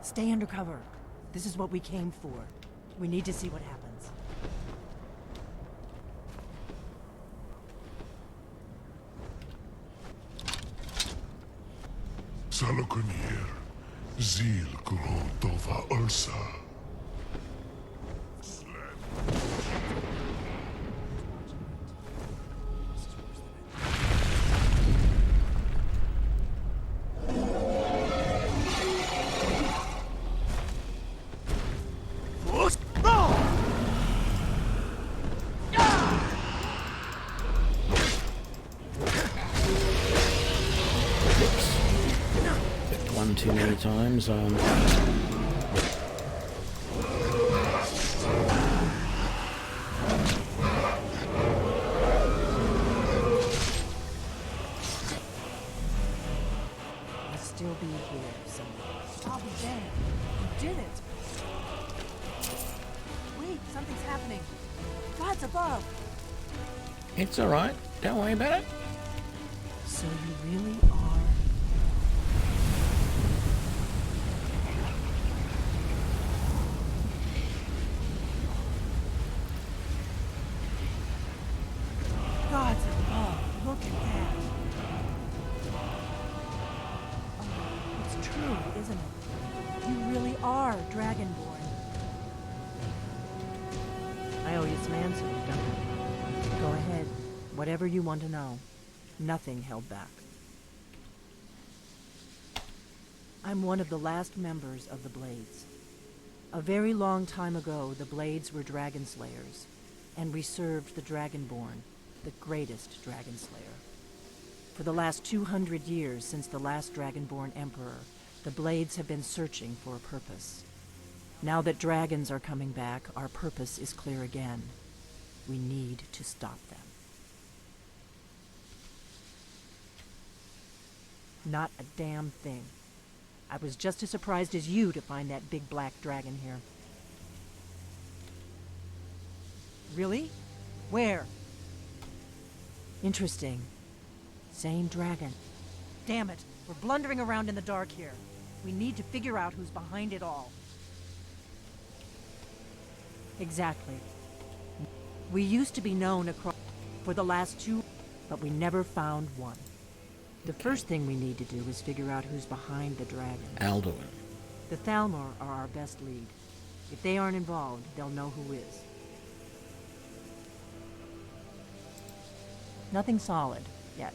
Stay undercover. This is what we came for. We need to see what happens. Salakunir, Zil Kuro Tova Ursa. Too many times. I still be here somewhere. I'll be there. You did it. Wait, something's happening. God's above. It's alright. Don't worry about it. So you really are. God's above. Look at that. Oh, it's true, isn't it? You really are Dragonborn. I owe you some answers, don't I? Go ahead. Whatever you want to know. Nothing held back. I'm one of the last members of the Blades. A very long time ago, the Blades were dragon slayers, and we served the Dragonborn, the greatest dragon slayer. For the last 200 years since the last Dragonborn Emperor, the Blades have been searching for a purpose. Now that dragons are coming back, our purpose is clear again. We need to stop them. Not a damn thing. I was just as surprised as you to find that big black dragon here. Really? Where? Interesting. Same dragon. Damn it. We're blundering around in the dark here. We need to figure out who's behind it all. Exactly. We used to be known across for the last two, but we never found one. The first thing we need to do is figure out who's behind the dragon. Alduin. The Thalmor are our best lead. If they aren't involved, they'll know who is. Nothing solid, yet.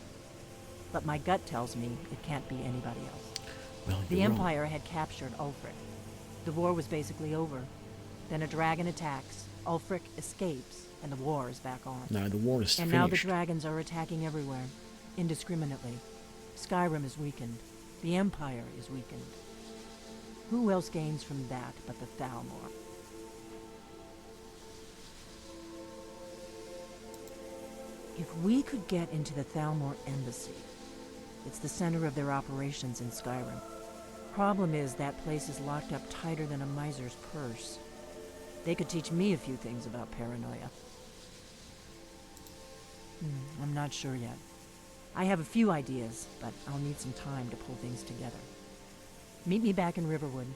But my gut tells me it can't be anybody else. Well, the Empire had captured Ulfric. The war was basically over. Then a dragon attacks, Ulfric escapes, and the war is back on. No, the war is and finished. Now the dragons are attacking everywhere, indiscriminately. Skyrim is weakened. The Empire is weakened. Who else gains from that but the Thalmor? If we could get into the Thalmor embassy, it's the center of their operations in Skyrim. Problem is, that place is locked up tighter than a miser's purse. They could teach me a few things about paranoia. I'm not sure yet. I have a few ideas, but I'll need some time to pull things together. Meet me back in Riverwood.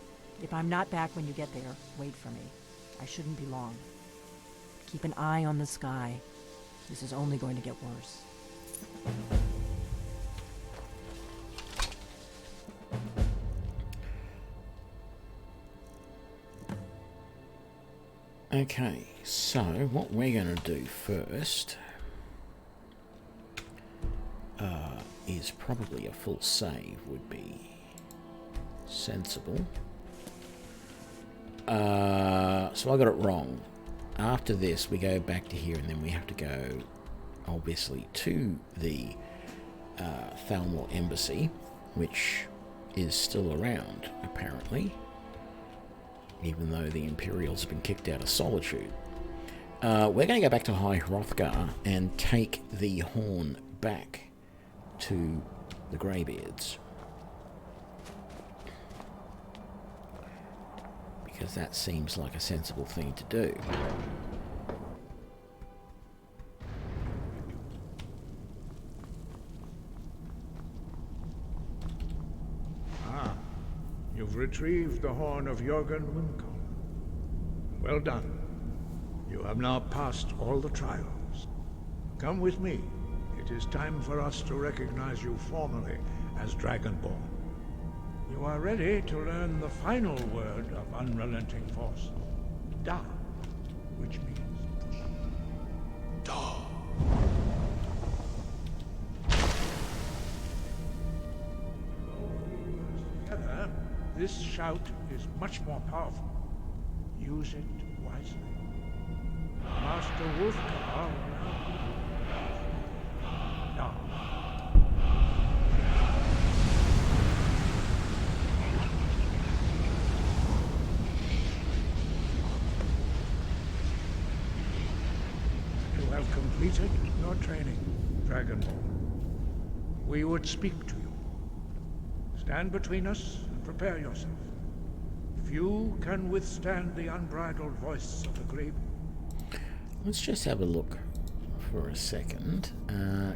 If I'm not back when you get there, wait for me. I shouldn't be long. Keep an eye on the sky. This is only going to get worse. Okay, so what we're going to do first is probably a full save would be sensible. So I got it wrong. After this, we go back to here, and then we have to go, obviously, to the Thalmor Embassy, which is still around, apparently, even though the Imperials have been kicked out of Solitude. We're going to go back to High Hrothgar and take the horn back to the Greybeards, because that seems like a sensible thing to do. You've retrieved the horn of Jorgen Wincom. Well done. You have now passed all the trials. Come with me. It is time for us to recognize you formally as Dragonborn. You are ready to learn the final word of unrelenting force. Da, which means push. Da. Together, this shout is much more powerful. Use it wisely. Master Wuuthrad. Da. You have completed your training, Dragonborn. We would speak to you. Stand between us and prepare yourself. Few can withstand the unbridled voice of the Grey. Let's just have a look for a second.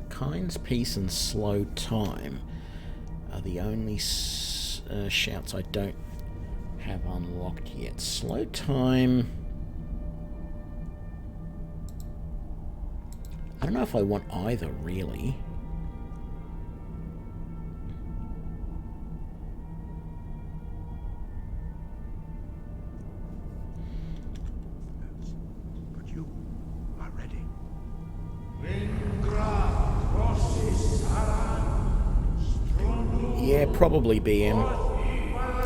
Kind's Peace and Slow Time are the only shouts I don't have unlocked yet. Slow Time... I don't know if I want either, really. But you are ready. Yeah, probably BM.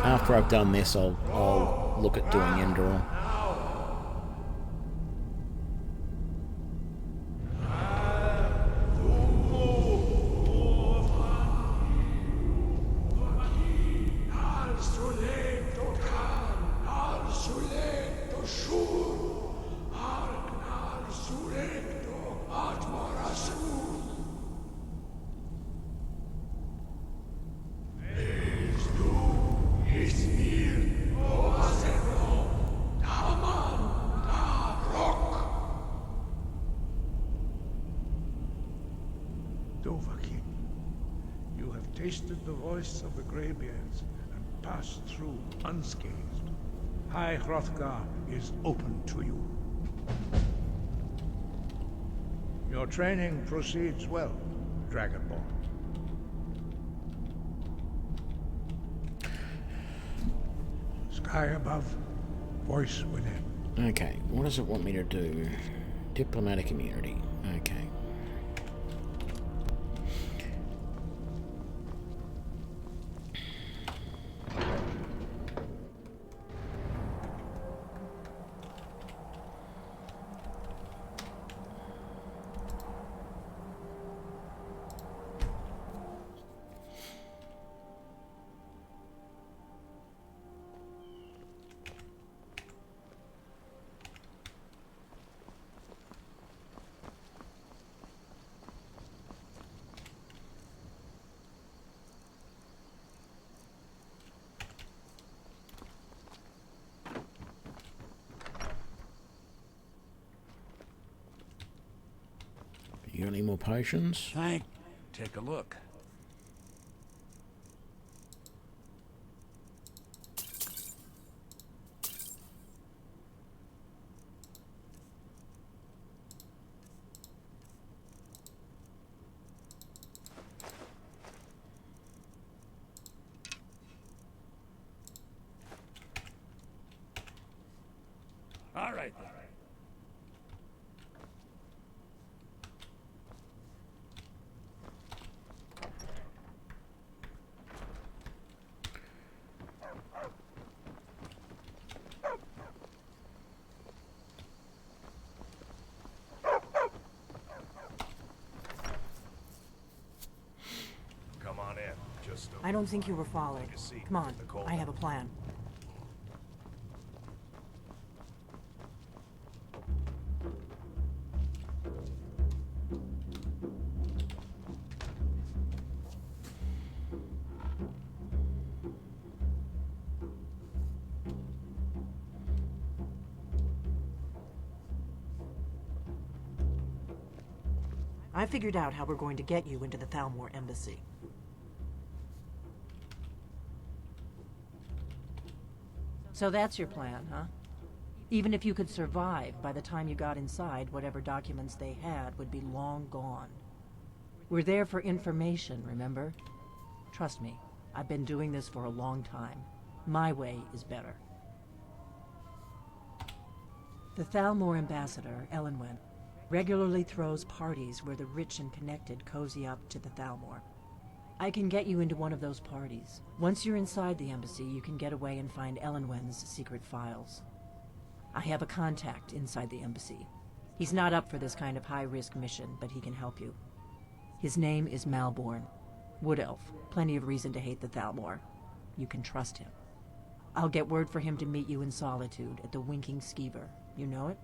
After I've done this, I'll look at doing Enderal. You have tasted the voice of the Greybeards and passed through unscathed. High Hrothgar is open to you. Your training proceeds well, Dragonborn. Sky above, voice within. Okay, what does it want me to do? Diplomatic immunity. Okay. You got any more potions? Take a look. All right then. Come on in. Just I don't think you were followed. Come on, I have a plan. I figured out how we're going to get you into the Thalmor embassy. So that's your plan, huh? Even if you could survive, by the time you got inside, whatever documents they had would be long gone. We're there for information, remember? Trust me, I've been doing this for a long time. My way is better. The Thalmor ambassador, Elenwen, regularly throws parties where the rich and connected cozy up to the Thalmor. I can get you into one of those parties. Once you're inside the embassy, you can get away and find Elenwen's secret files. I have a contact inside the embassy. He's not up for this kind of high-risk mission, but he can help you. His name is Malborn. Wood Elf. Plenty of reason to hate the Thalmor. You can trust him. I'll get word for him to meet you in Solitude at the Winking Skeever. You know it?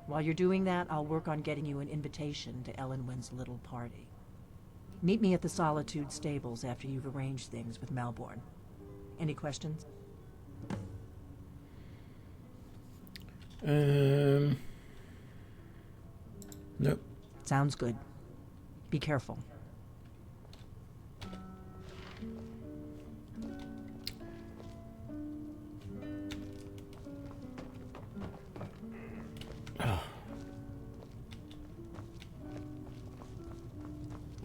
While you're doing that, I'll work on getting you an invitation to Elenwen's little party. Meet me at the Solitude stables after you've arranged things with Malborn. Any questions? Nope. Sounds good. Be careful.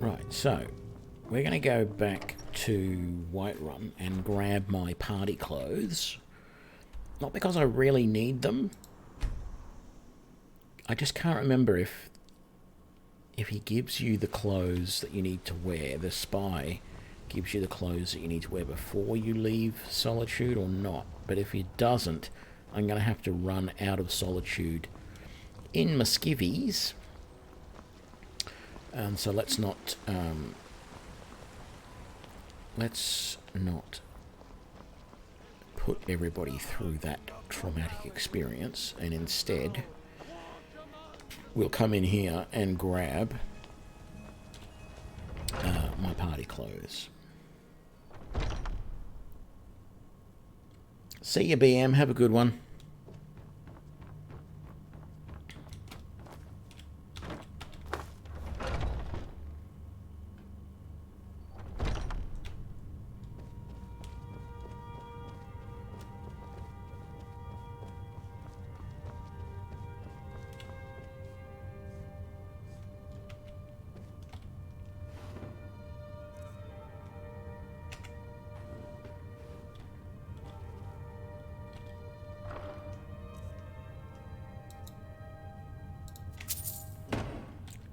Right, so we're going to go back to Whiterun and grab my party clothes. Not because I really need them. I just can't remember if he gives you the clothes that you need to wear, the spy gives you the clothes that you need to wear before you leave Solitude or not. But if he doesn't, I'm going to have to run out of Solitude in my skivvies. So let's not put everybody through that traumatic experience, and instead we'll come in here and grab my party clothes. See you, BM. Have a good one.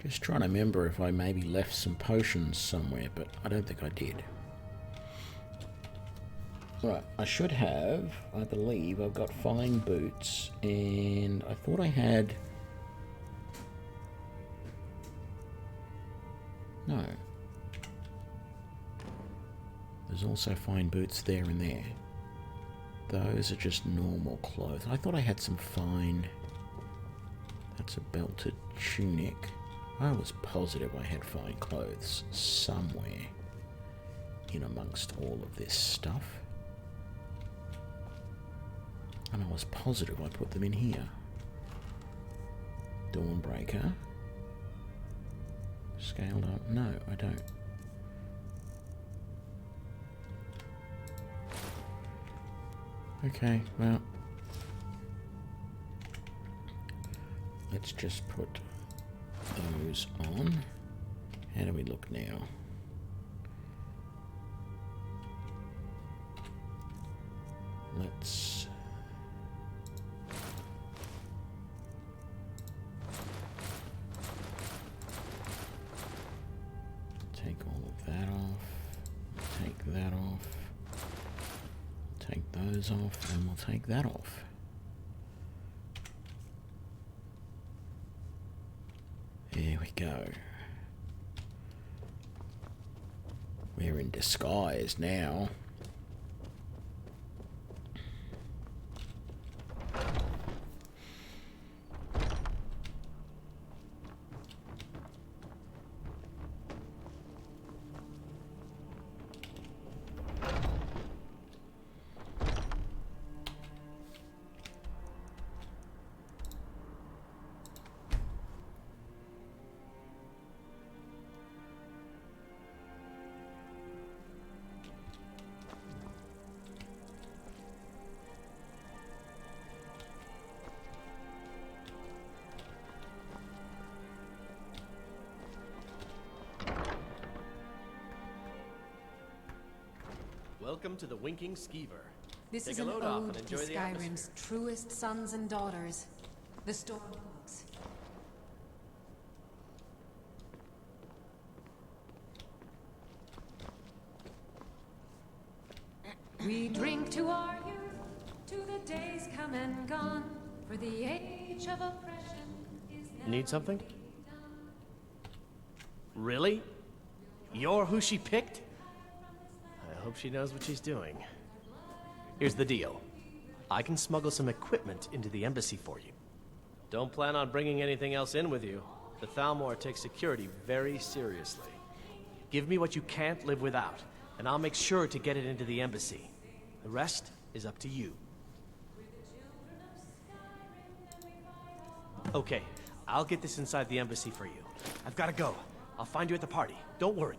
Just trying to remember if I maybe left some potions somewhere, but I don't think I did. Right, I should have, I believe, I've got fine boots, and I thought I had... No. There's also fine boots there and there. Those are just normal clothes. I thought I had some fine... That's a belted tunic. I was positive I had fine clothes somewhere in amongst all of this stuff. And I was positive I put them in here. Dawnbreaker. Scaled up? No, I don't. Okay, well, let's just put those on. How do we look now? Let's take all of that off, take that off, take those off, and we'll take that off. There we go. We're in disguise now. Welcome to the Winking Skeever. This Take is a an load off and ode to enjoy the Skyrim's atmosphere. truest sons and daughters, the Stormcloaks. We drink to our youth, to the days come and gone, for the age of oppression is now. Need something? Really? You're who she picked? I hope she knows what she's doing. Here's the deal. I can smuggle some equipment into the embassy for you. Don't plan on bringing anything else in with you. The Thalmor takes security very seriously. Give me what you can't live without, and I'll make sure to get it into the embassy. The rest is up to you. Okay, I'll get this inside the embassy for you. I've got to go. I'll find you at the party. Don't worry.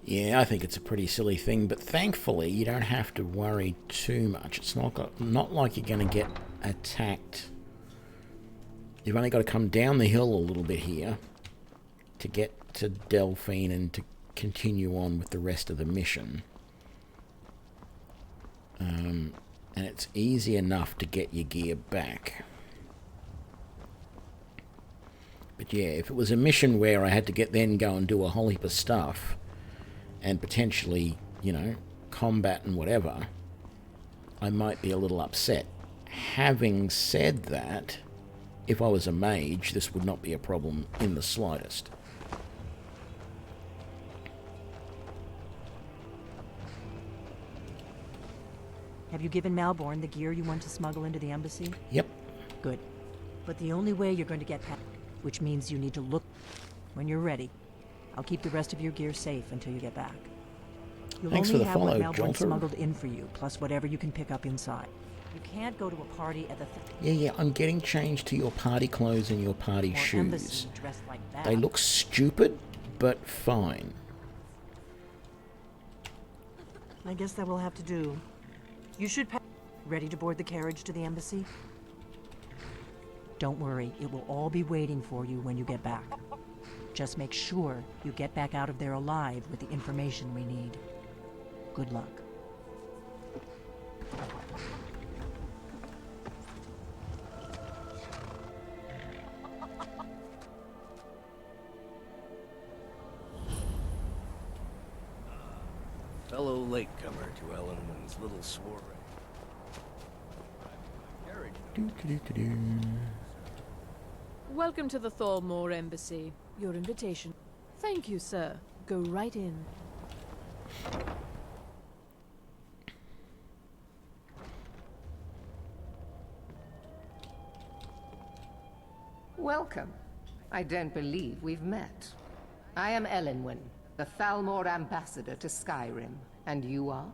Yeah, I think it's a pretty silly thing, but thankfully you don't have to worry too much. It's not like you're going to get attacked. You've only got to come down the hill a little bit here to get to Delphine and to continue on with the rest of the mission. And it's easy enough to get your gear back. But yeah, if it was a mission where I had to then go and do a whole heap of stuff, and potentially, you know, combat and whatever, I might be a little upset. Having said that, if I was a mage, this would not be a problem in the slightest. Have you given Malborn the gear you want to smuggle into the embassy? Yep. Good. But the only way you're going to get past, which means you need to look when you're ready. I'll keep the rest of your gear safe until you get back. You'll Thanks only for the have what follow, Malborn Jolter. smuggled in for you, plus whatever you can pick up inside. You can't go to a party at the Yeah, I'm getting changed to your party clothes and your party shoes. embassy dressed like that. They look stupid, but fine. I guess that will have to do. You should ready to board the carriage to the embassy? Don't worry, it will all be waiting for you when you get back. Just make sure you get back out of there alive with the information we need. Good luck. Fellow latecomer to Ellenwood's little soiree. Carriage, Welcome to the Thalmor Embassy. Your invitation. Thank you, sir. Go right in. Welcome. I don't believe we've met. I am Elenwen, the Thalmor ambassador to Skyrim. And you are?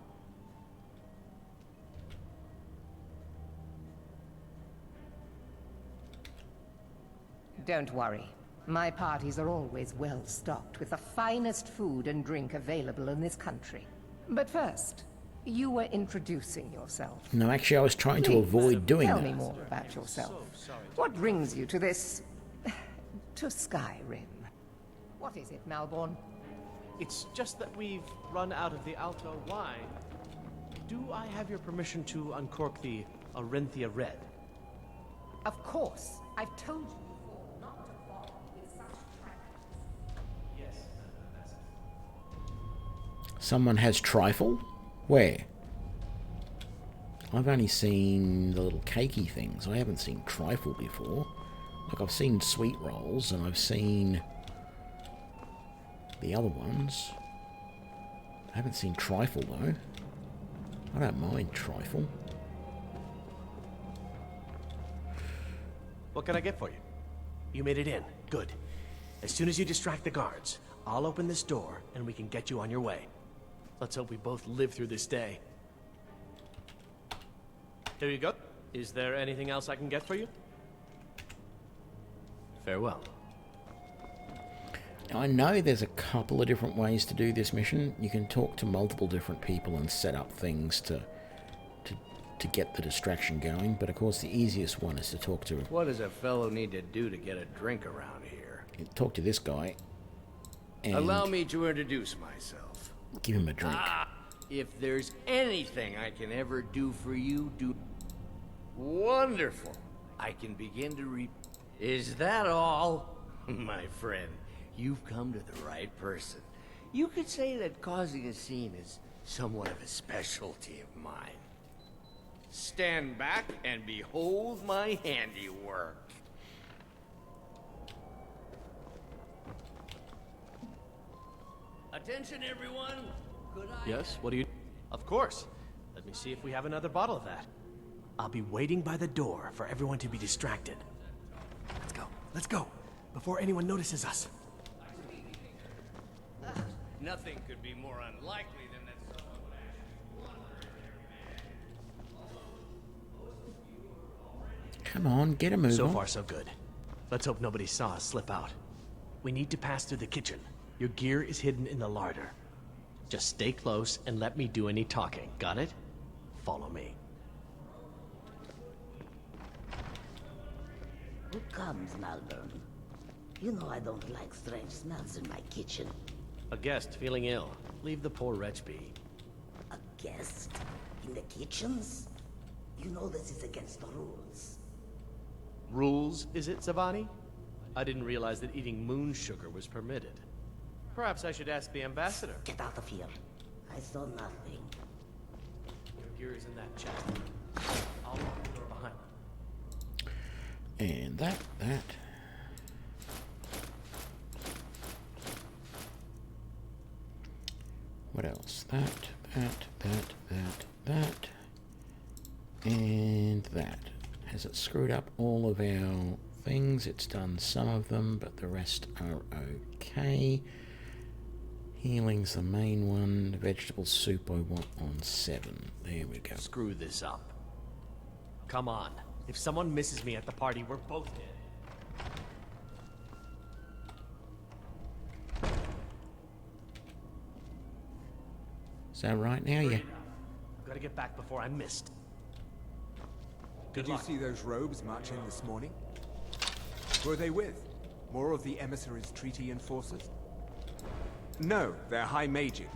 Don't worry. My parties are always well stocked with the finest food and drink available in this country. But first, you were introducing yourself. No, actually, I was trying to avoid doing Tell that. me more about yourself. What brings you to this... to Skyrim? What is it, Malborn? It's just that we've run out of the Alto wine. Do I have your permission to uncork the Arenthia Red? Of course. I've told you before not to fall with such practice. Yes. Someone has trifle? Where? I've only seen the little cakey things. I haven't seen trifle before. Like, I've seen sweet rolls, and I've seen the other ones. I haven't seen trifle, though. I don't mind trifle. What can I get for you? You made it in. Good. As soon as you distract the guards, I'll open this door, and we can get you on your way. Let's hope we both live through this day. Here you go. Is there anything else I can get for you? Farewell. I know there's a couple of different ways to do this mission. You can talk to multiple different people and set up things to get the distraction going, but of course the easiest one is to talk to... What does a fellow need to do to get a drink around here? Talk to this guy and... Allow me to introduce myself. Give him a drink. If there's anything I can ever do for you, do... Wonderful. I can begin to Is that all? My friend, you've come to the right person. You could say that causing a scene is somewhat of a specialty of mine. Stand back and behold my handiwork. Attention, everyone. Could I... Yes, what do you... Of course. Let me see if we have another bottle of that. I'll be waiting by the door for everyone to be distracted. Let's go. Let's go. Before anyone notices us. Nothing could be more unlikely than that someone would actually wander in their Come on, get a move So on. far, so good. Let's hope nobody saw us slip out. We need to pass through the kitchen. Your gear is hidden in the larder. Just stay close and let me do any talking. Got it? Follow me. Who comes, Malborn? You know I don't like strange smells in my kitchen. A guest feeling ill. Leave the poor wretch be. A guest? In the kitchens? You know this is against the rules. Rules, is it, Zavani? I didn't realize that eating moon sugar was permitted. Perhaps I should ask the ambassador. Get out of here. I saw nothing. Your gear is in that chest. I'll lock the door behind me. And that. What else? That. And that. Has it screwed up all of our things? It's done some of them, but the rest are okay. Healing's the main one. Vegetable soup I want on 7. There we go. Screw this up. Come on. If someone misses me at the party, we're both dead. Is that right now? Yeah. I've got to get back before I'm missed. Did you see those robes marching this morning? Who are they with? More of the emissaries' treaty enforcers? No, they're high mages.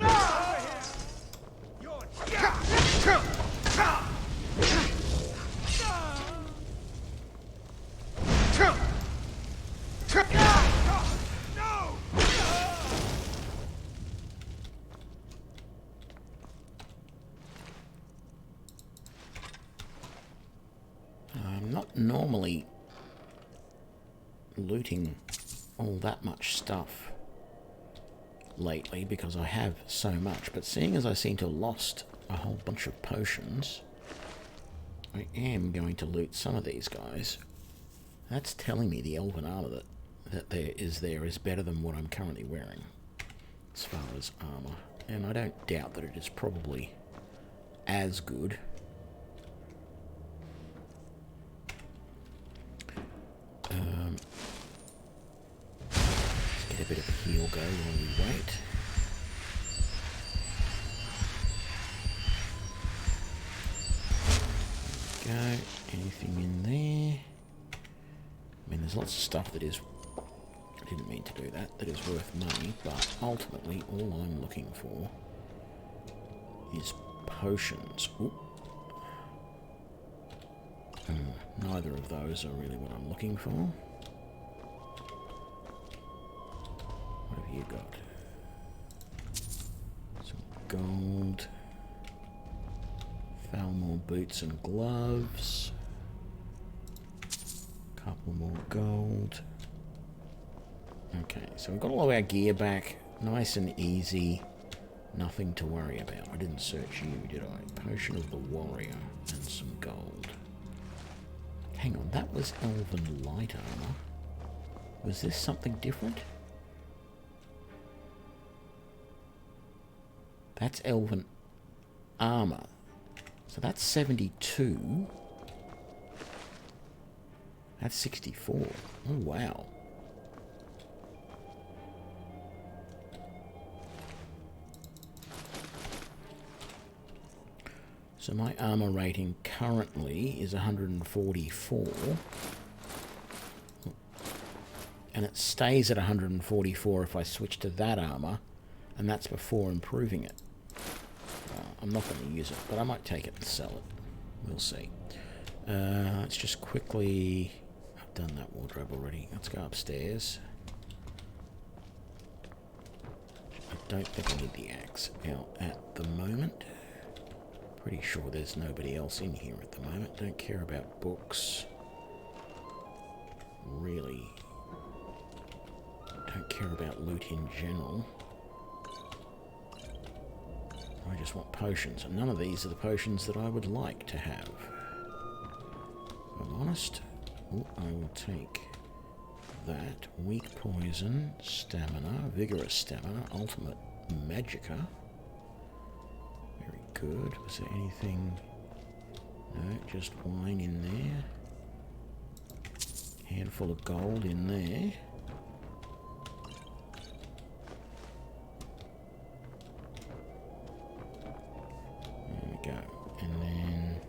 I'm not normally looting all that much stuff lately because I have so much, but seeing as I seem to have lost a whole bunch of potions, I am going to loot some of these guys. That's telling me the elven armor that there is better than what I'm currently wearing as far as armor, and I don't doubt that it is probably as good. Let's get a bit of a heal go while we wait. There we go. Anything in there? I mean, there's lots of stuff that is... I didn't mean to do that. That is worth money, but ultimately all I'm looking for is potions. Ooh. Neither of those are really what I'm looking for. What have you got? Some gold. Falmore boots and gloves. Couple more gold. Okay, so we've got all of our gear back. Nice and easy. Nothing to worry about. I didn't search you, did I? Potion of the Warrior and some gold. Hang on, that was Elven Light Armor. Was this something different? That's Elven Armor. So that's 72. That's 64. Oh, wow. So my armor rating currently is 144. And it stays at 144 if I switch to that armor, and that's before improving it. I'm not going to use it, but I might take it and sell it. We'll see. Let's just quickly... I've done that wardrobe already. Let's go upstairs. I don't think I need the axe out at the moment. Pretty sure there's nobody else in here at the moment. Don't care about books. Really don't care about loot in general. I just want potions, and none of these are the potions that I would like to have. If I'm honest, I will take that. Weak poison, stamina, vigorous stamina, ultimate magicka. Very good. Was there anything? No, just wine in there. Handful of gold in there. There we go. And then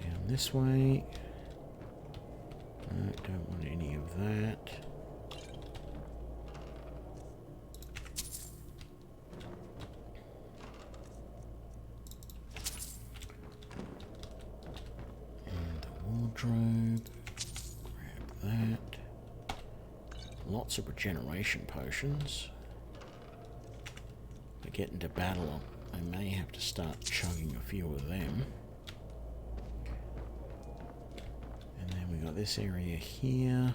down this way. No, don't want any of that. Wardrobe, grab that. Lots of regeneration potions. If I get into battle, I may have to start chugging a few of them. And then we got this area here.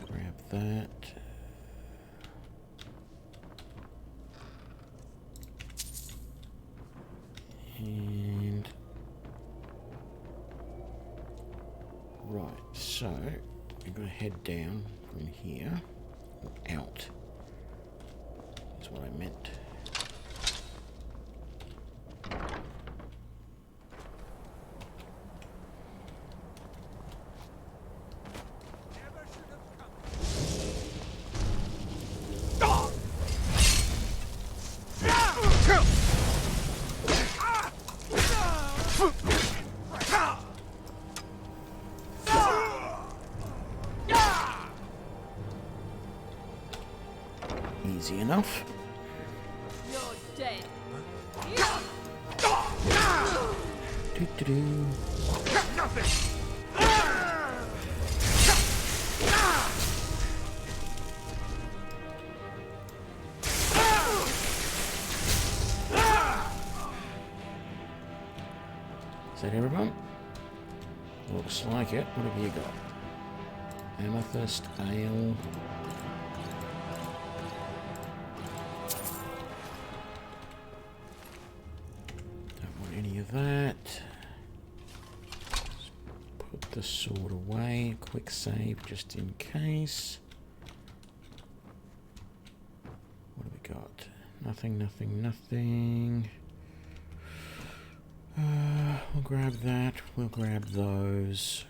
Grab that. And right, so we're going to head down from here, or out, is what I meant. Easy enough. You're dead. Do-do-do. Nothing! Is that everyone? Looks like it. What have you got? Amethyst, ale. Don't want any of that. Let's put the sword away. Quick save just in case. What have we got? Nothing, nothing, nothing. We'll grab that. We'll grab those.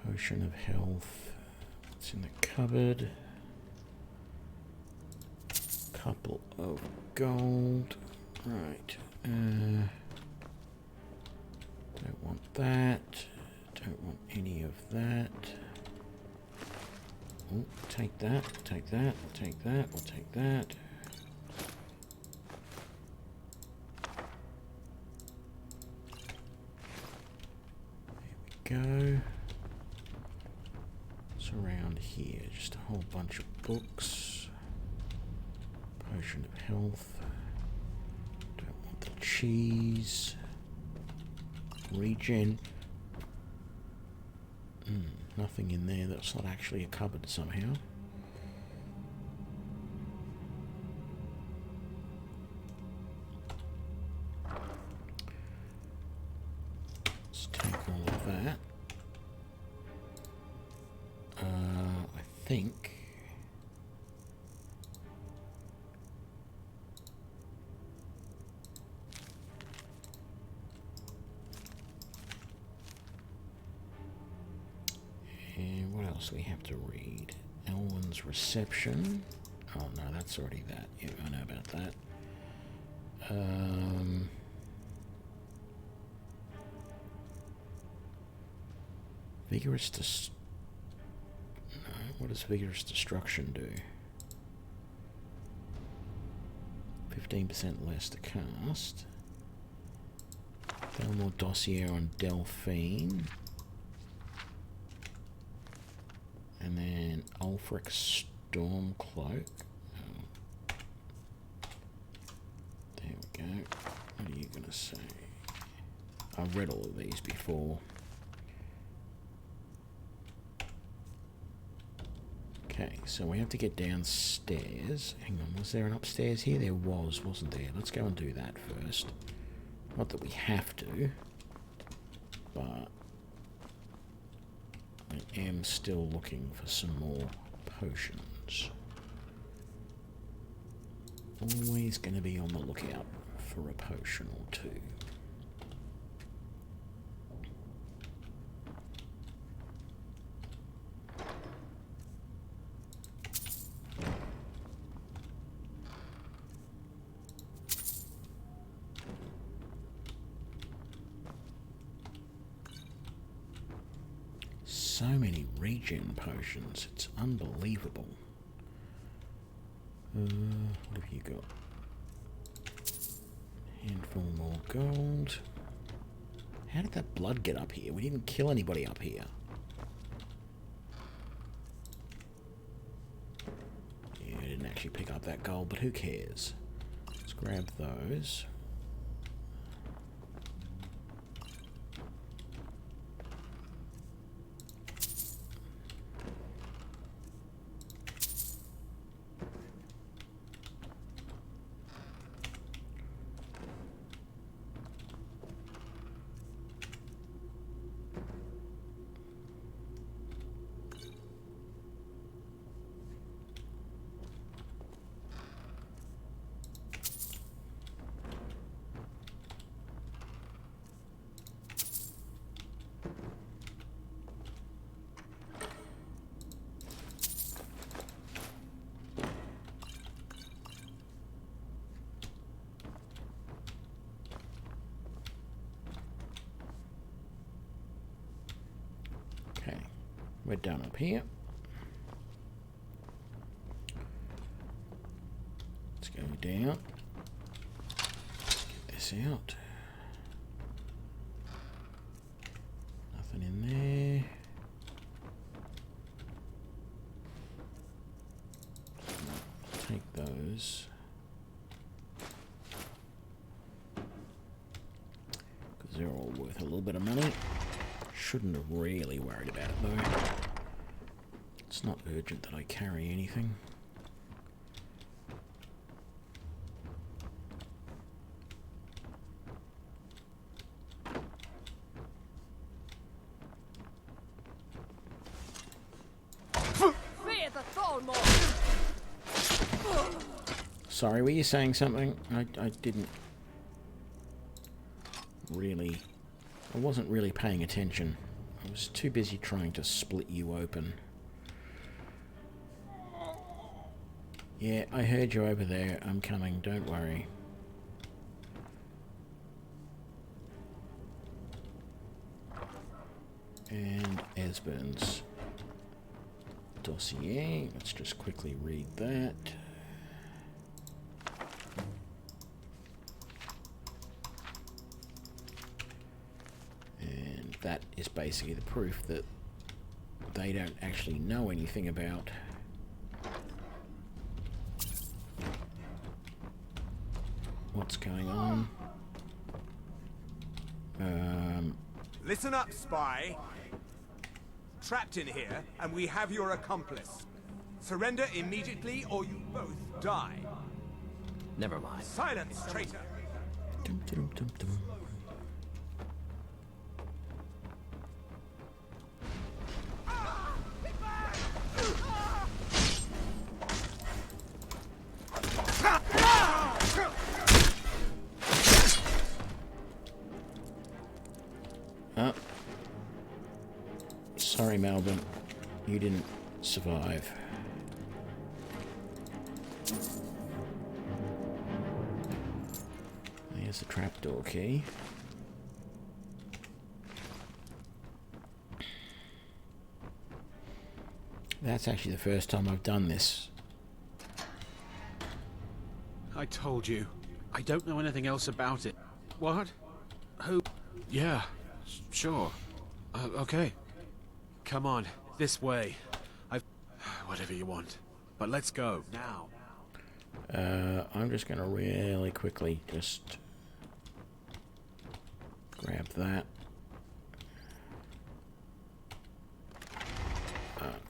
Potion of health. What's in the cupboard? Couple of gold. Right. Don't want that. Don't want any of that. Oh, take that. Take that. Take that. We'll take that. Go. It's around here, just a whole bunch of books. Potion of health. Don't want the cheese. Regen. Nothing in there. That's not actually a cupboard somehow. Let's take all of that. I think and what else do we have to read? Elwyn's reception. Oh no, that's already that. Yeah, I know about that. Vigorous no, what does Vigorous Destruction do? 15% less to cast. Thelmore Dossier on Delphine. And then Ulfric Stormcloak. Oh. There we go. What are you going to say? I've read all of these before. Okay, so we have to get downstairs. Hang on, was there an upstairs here? There was, wasn't there? Let's go and do that first. Not that we have to, but I am still looking for some more potions. Always going to be on the lookout for a potion or two. So many regen potions, it's unbelievable. What have you got? Handful more gold. How did that blood get up here? We didn't kill anybody up here. Yeah, I didn't actually pick up that gold, but who cares? Let's grab those. We're done up here. Let's go down. Get this out. Nothing in there. Take those. worth a little bit of money. Shouldn't have really worried about it though. It's not urgent that I carry anything. Sorry, were you saying something? I didn't really... I wasn't really paying attention. I was too busy trying to split you open. Yeah, I heard you over there. I'm coming, don't worry. And Esbern's dossier. Let's just quickly read that. And that is basically the proof that they don't actually know anything about what's going on. Listen up, spy. Trapped in here, and we have your accomplice. Surrender immediately, or you both die. Never mind. Silence, traitor! Dum, dum, dum, dum. Oh. Sorry, Melvin. You didn't survive. There's the trapdoor key. That's actually the first time I've done this. I told you. I don't know anything else about it. What? Who? Yeah, sure. Okay. Come on, this way. Whatever you want. But let's go, now. I'm just gonna really quickly just grab that.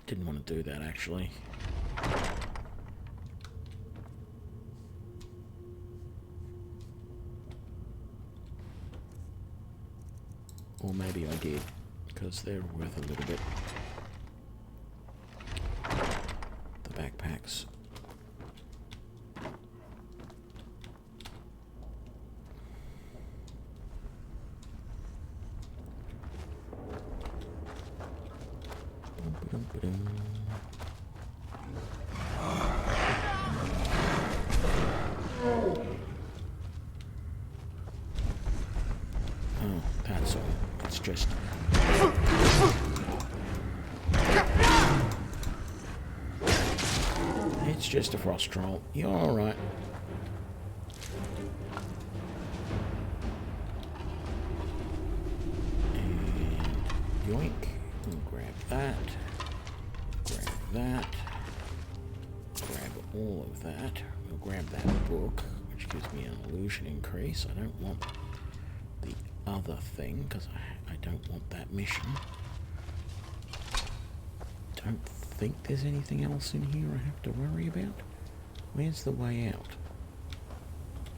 Didn't want to do that actually. Or maybe I did, because they're worth a little bit. The backpacks. Oh, that's all. It's just... It's just a frost troll. You're alright. And yoink. We'll grab that. Grab that. Grab all of that. We'll grab that book, which gives me an illusion increase. I don't want the other thing, because I don't want that mission. Don't think there's anything else in here I have to worry about. Where's the way out?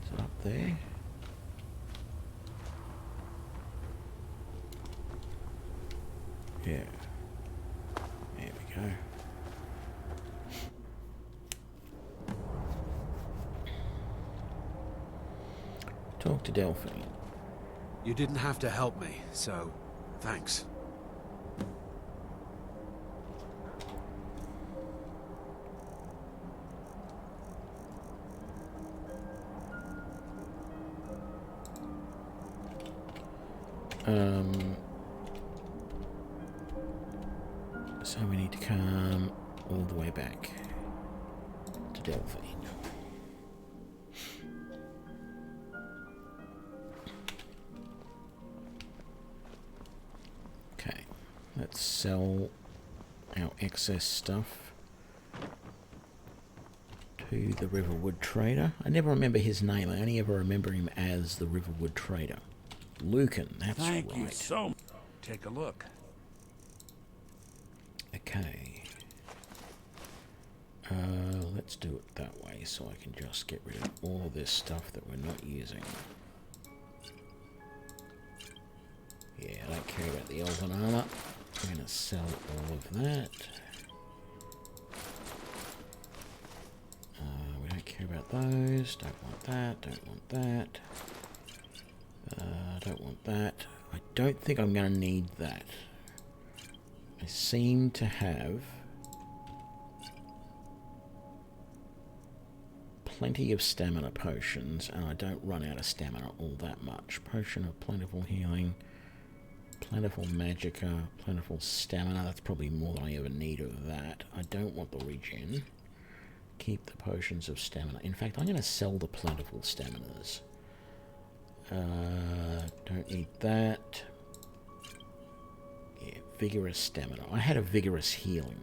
Is it up there? Yeah. There we go. Talk to Delphine. You didn't have to help me, so thanks. So we need to come all the way back to Delphine. Okay, let's sell our excess stuff to the Riverwood Trader. I never remember his name. I only ever remember him as the Riverwood Trader. Muken, that's Thank right. you so much. Take a look. Okay. Let's do it that way so I can just get rid of all of this stuff that we're not using. Yeah, I don't care about the elven armor. I'm going to sell all of that. We don't care about those. Don't want that. Don't want that. Don't want that. I don't think I'm going to need that. I seem to have plenty of stamina potions, and I don't run out of stamina all that much. Potion of plentiful healing, plentiful magicka, plentiful stamina. That's probably more than I ever need of that. I don't want the regen. Keep the potions of stamina. In fact, I'm going to sell the plentiful staminas. Don't need that. Yeah, vigorous stamina. I had a vigorous healing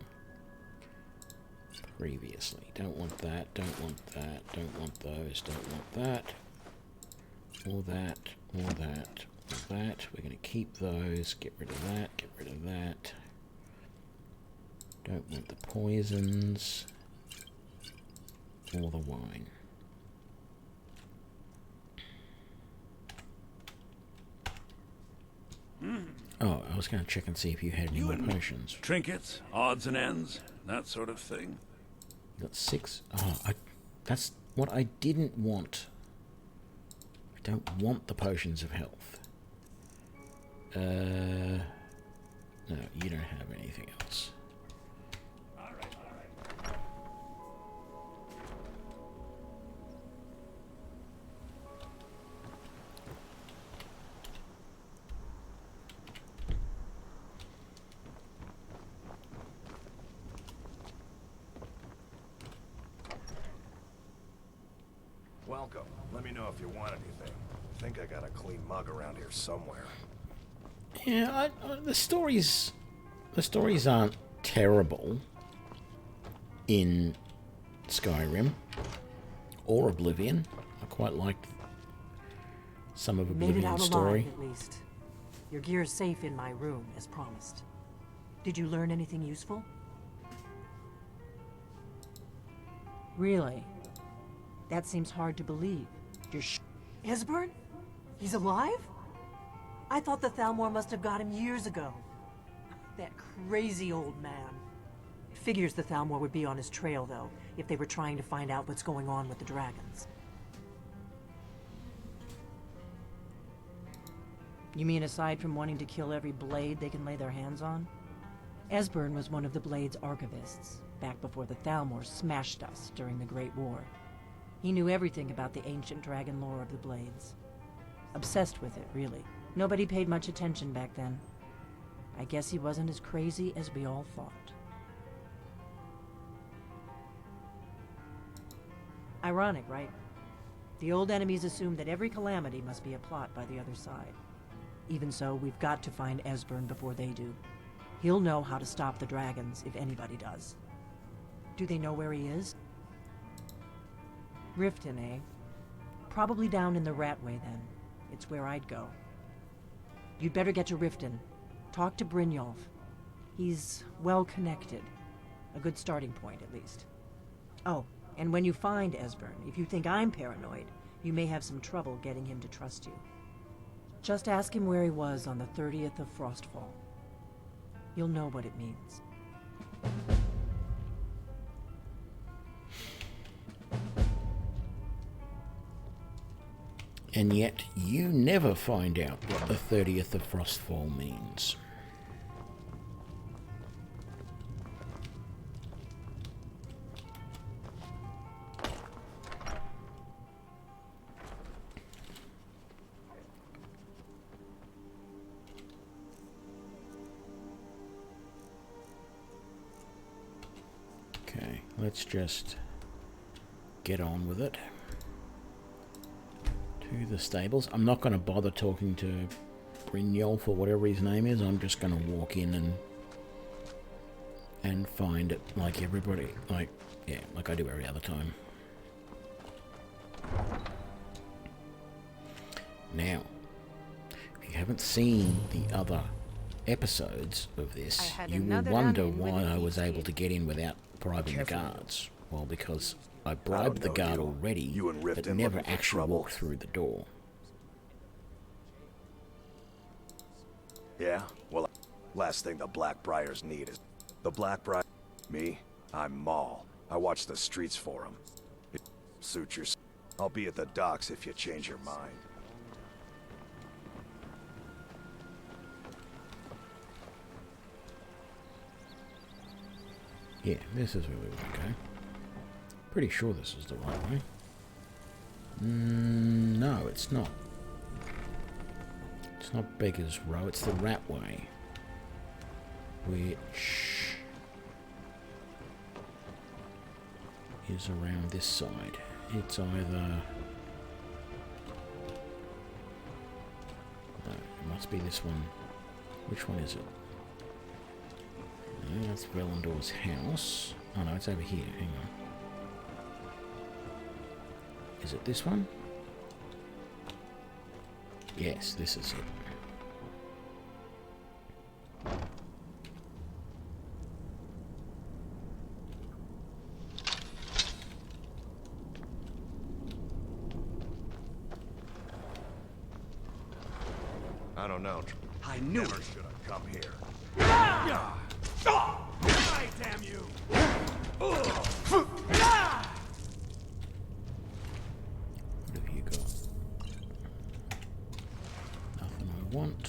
previously. Don't want that, don't want that, don't want those, don't want that. All that, all that, all that. We're going to keep those, get rid of that, get rid of that. Don't want the poisons or the wine. Oh, I was going to check and see if you had any more potions. Trinkets, odds and ends, that sort of thing. Got 6. Oh, that's what I didn't want. I don't want the potions of health. No, you don't have anything else. Welcome. Let me know if you want anything. I think I got a clean mug around here somewhere. Yeah, the stories aren't terrible in Skyrim or Oblivion. I quite liked some of Made it out Oblivion's story. alive, at least. Your gear's safe in my room, as promised. Did you learn anything useful? Really? That seems hard to believe. You're Esbern? He's alive? I thought the Thalmor must have got him years ago. That crazy old man. Figures the Thalmor would be on his trail, though, if they were trying to find out what's going on with the dragons. You mean aside from wanting to kill every blade they can lay their hands on? Esbern was one of the Blade's archivists, back before the Thalmor smashed us during the Great War. He knew everything about the ancient dragon lore of the Blades. Obsessed with it, really. Nobody paid much attention back then. I guess he wasn't as crazy as we all thought. Ironic, right? The old enemies assumed that every calamity must be a plot by the other side. Even so, we've got to find Esbern before they do. He'll know how to stop the dragons, if anybody does. Do they know where he is? Riften, eh? Probably down in the Ratway, then. It's where I'd go. You'd better get to Riften. Talk to Brynjolf. He's well-connected. A good starting point, at least. Oh, and when you find Esbern, if you think I'm paranoid, you may have some trouble getting him to trust you. Just ask him where he was on the 30th of Frostfall. You'll know what it means. And yet, you never find out what the 30th of Frostfall means. Okay, let's just get on with it. To the stables. I'm not going to bother talking to Brynjolf or whatever his name is. I'm just going to walk in and find it like everybody, like I do every other time. Now, haven't seen the other episodes of this, you will wonder why I was able to get in without bribing the guards. Well, because I bribed the guard already, but never actually walked through the door. Yeah? Well, last thing the Blackbriars need is... The Blackbriar... Me? I'm Maul. I watch the streets for them. Suit your... I'll be at the docks if you change your mind. Yeah, this is where we want to go. Pretty sure this is the right way. No, it's not. It's not Beggar's Row, it's the Rat Way. Which is around this side. It's either... No, it must be this one. Which one is it? No, that's Velendor's house. Oh no, it's over here. Hang on. Is it this one? Yes, this is it. I don't know. I knew Never should have come here. Die, damn you! What have you got? Nothing I want.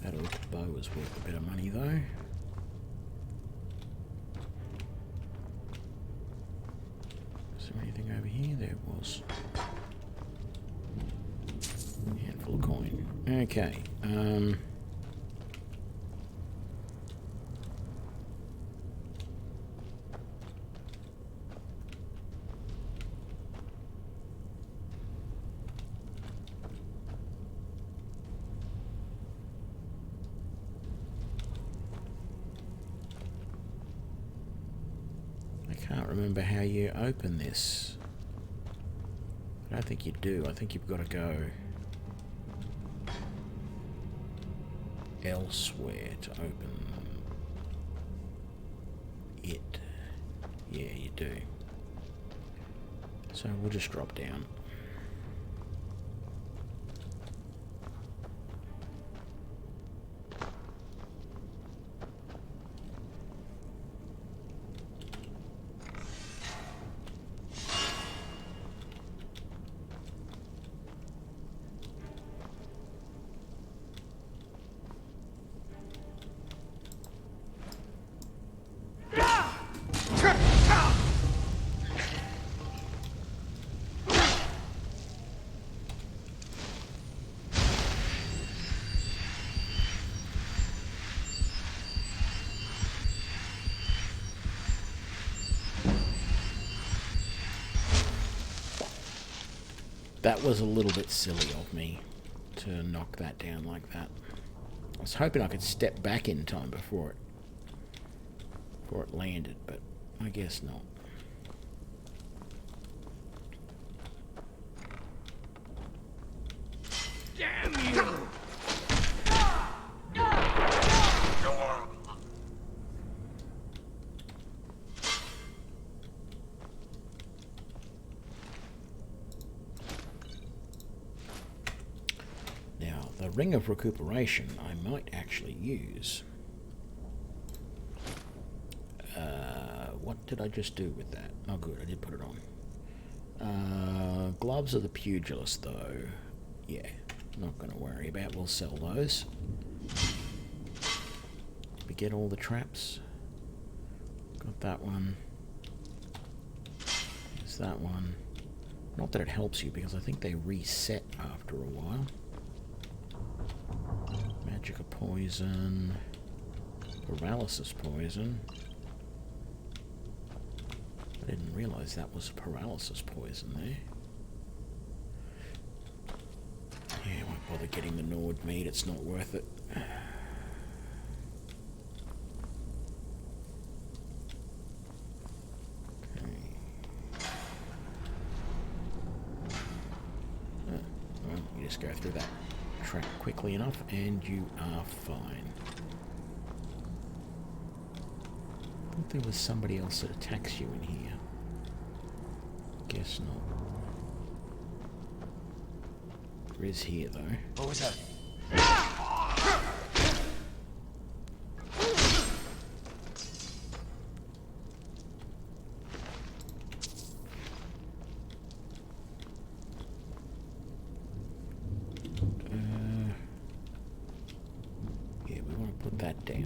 That oak bow is worth a bit of money though. Is there anything over here? There was. Handful of coin. Okay. I can't remember how you open this. I don't think you do. I think you've got to go elsewhere to open it. Yeah, you do. So we'll just drop down. That was a little bit silly of me to knock that down like that. I was hoping I could step back in time before it landed, but I guess not. Damn you! The Ring of Recuperation I might actually use. What did I just do with that? Oh good, I did put it on. Gloves of the Pugilist though. Yeah, not going to worry about. We'll sell those. We get all the traps. Got that one. There's that one. Not that it helps you because I think they reset after a while. Magic of poison, paralysis poison. I didn't realize that was paralysis poison there. Yeah, won't bother getting the Nord meat, it's not worth it. just go through that track quickly enough and you are fine. I thought there was somebody else that attacks you in here. Guess not. There is here though. What was that?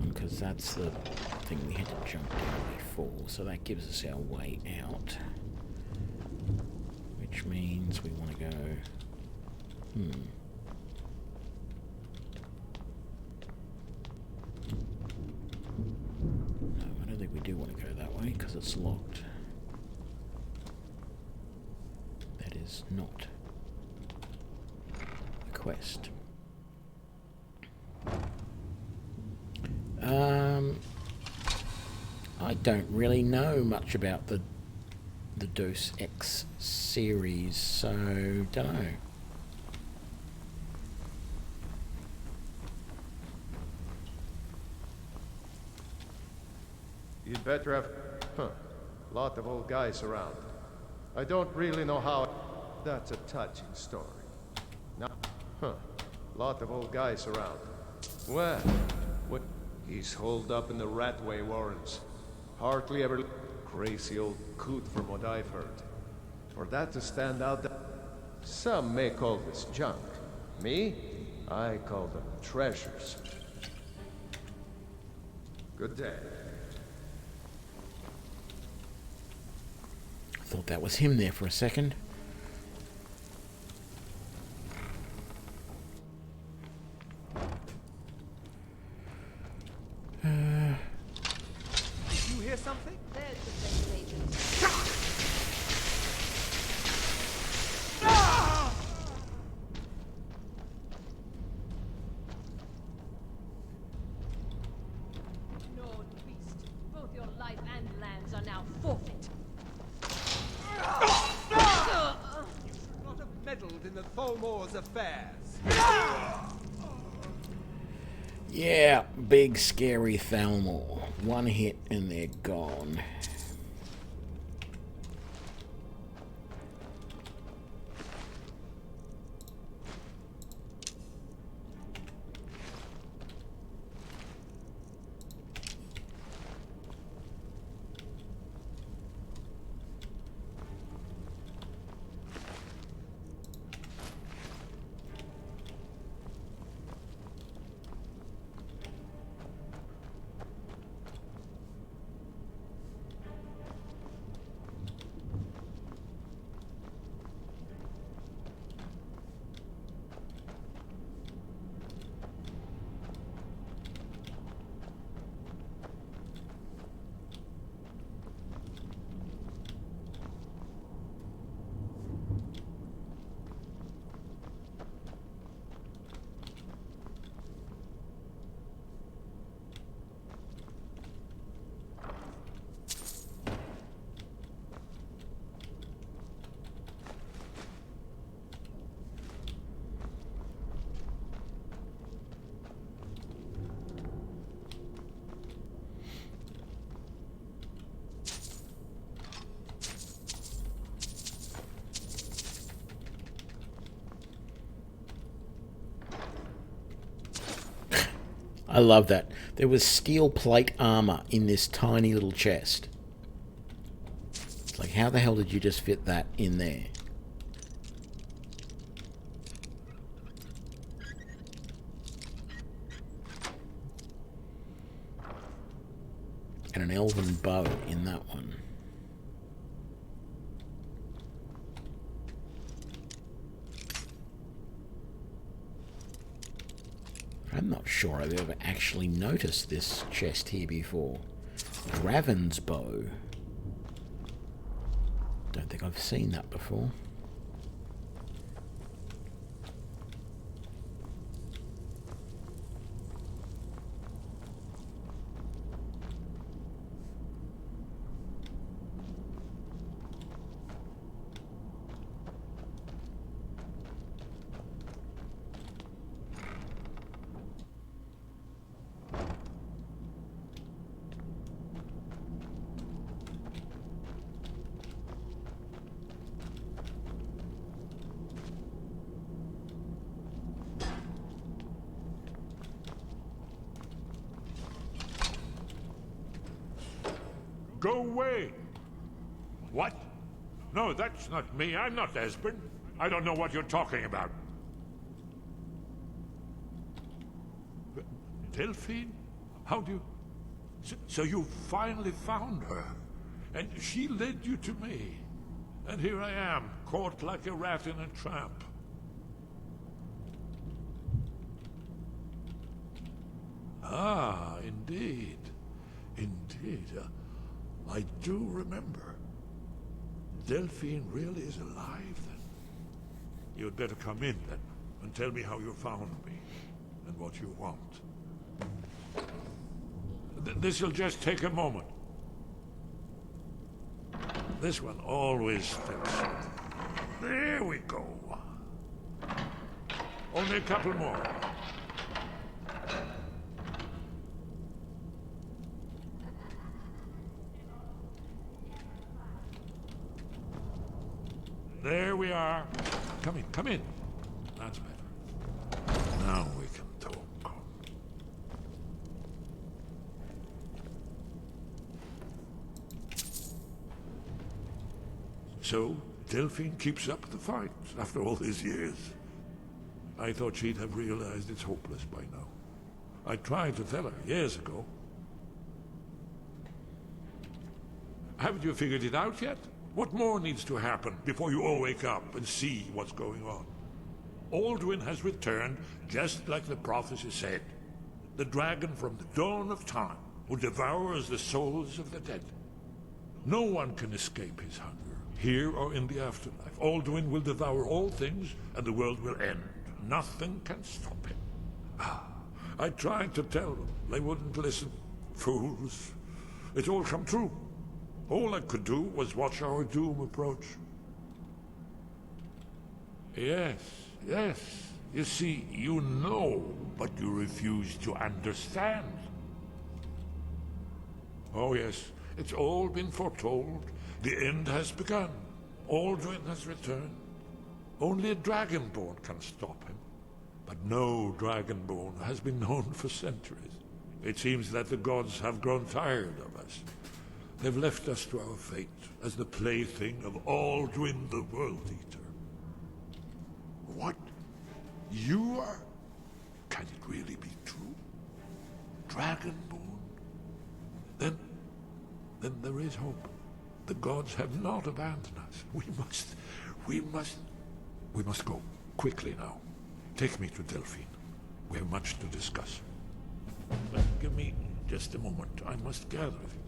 Because that's the thing we had to jump down before, so that gives us our way out. Which means we want to go... No, I don't think we do want to go that way, because it's locked. That is not the quest. I don't really know much about the Deus Ex series, so don't know. You'd better have, lot of old guys around. I don't really know how. That's a touching story. Now, lot of old guys around. Well, what? He's holed up in the Ratway Warrens. Hardly ever. Crazy old coot from what I've heard. For that to stand out, some may call this junk. Me? I call them treasures. Good day. I thought that was him there for a second. Did you hear something? There's the second agent. Lord Beast, both your life and lands are now forfeit. You should not have meddled in the Tholmor's affairs. Yeah, big scary Thalmor. One hit and they're gone. I love that. There was steel plate armor in this tiny little chest. It's like, how the hell did you just fit that in there? And an elven bow in that one. I'm not sure I've ever actually noticed this chest here before. Draven's bow. Don't think I've seen that before. Go away! What? No, that's not me. I'm not Esbern. I don't know what you're talking about. Delphine? How do you... So you finally found her, and she led you to me. And here I am, caught like a rat in a trap. Ah, indeed. Indeed. I do remember. Delphine really is alive, then? You'd better come in, then, and tell me how you found me, and what you want. This'll just take a moment. This one always sticks. There we go. Only a couple more. There we are. Come in, come in. That's better. Now we can talk. So, Delphine keeps up the fight after all these years. I thought she'd have realized it's hopeless by now. I tried to tell her years ago. Haven't you figured it out yet? What more needs to happen before you all wake up and see what's going on? Alduin has returned just like the prophecy said. The dragon from the dawn of time who devours the souls of the dead. No one can escape his hunger, here or in the afterlife. Alduin will devour all things and the world will end. Nothing can stop him. I tried to tell them. They wouldn't listen. Fools. It's all come true. All I could do was watch our doom approach. Yes, yes. You see, you know, but you refuse to understand. Oh yes, it's all been foretold. The end has begun. Alduin has returned. Only a Dragonborn can stop him. But no Dragonborn has been known for centuries. It seems that the gods have grown tired of us. They've left us to our fate as the plaything of Alduin the World Eater. What? You are? Can it really be true? Dragonborn? Then there is hope. The gods have not abandoned us. We must go. Quickly now. Take me to Delphine. We have much to discuss. But give me just a moment. I must gather a few.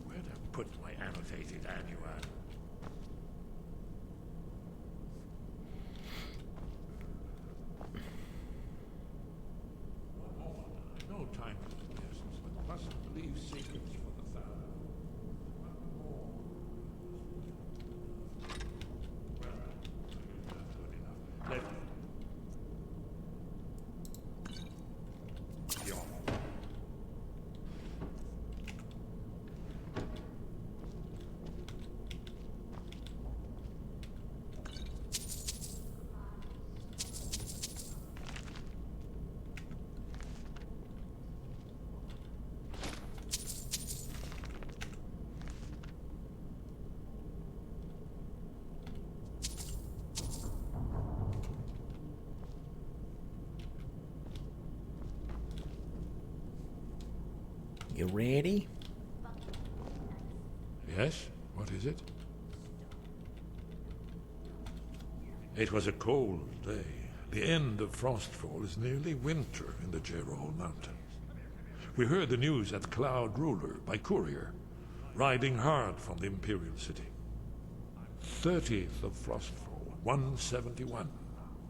Where'd I put my annotated annual? No time for this, but must leave secrets for the family. You ready? Yes? What is it? It was a cold day. The end of Frostfall is nearly winter in the Overhaul Mountains. We heard the news at Cloud Ruler by courier, riding hard from the Imperial City. 30th of Frostfall, 171.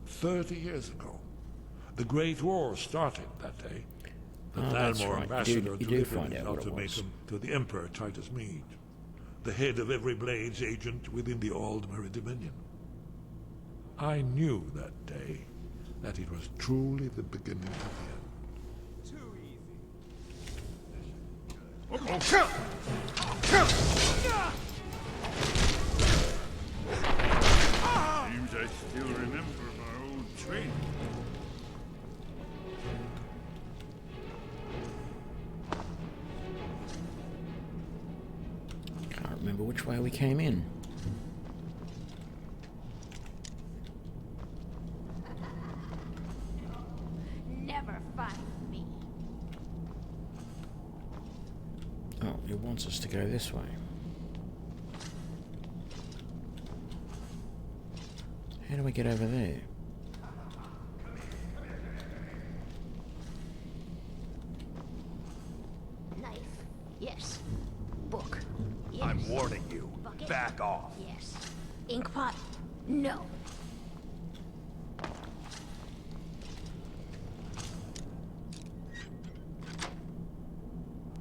30 years ago. The Great War started that day. The that's Dalmor right. ambassador You do delivered find his out what it ultimatum to the Emperor Titus Mede, the head of every Blades agent within the Aldmeri Dominion. I knew that day that it was truly the beginning of the end. Too easy. Seems I still remember my old training. Can't remember which way we came in. Never find me. Oh, it wants us to go this way. How do we get over there? Knife. Yes. Book. Yes. I'm warning you. Bucket. Back off. Yes. Inkpot. No.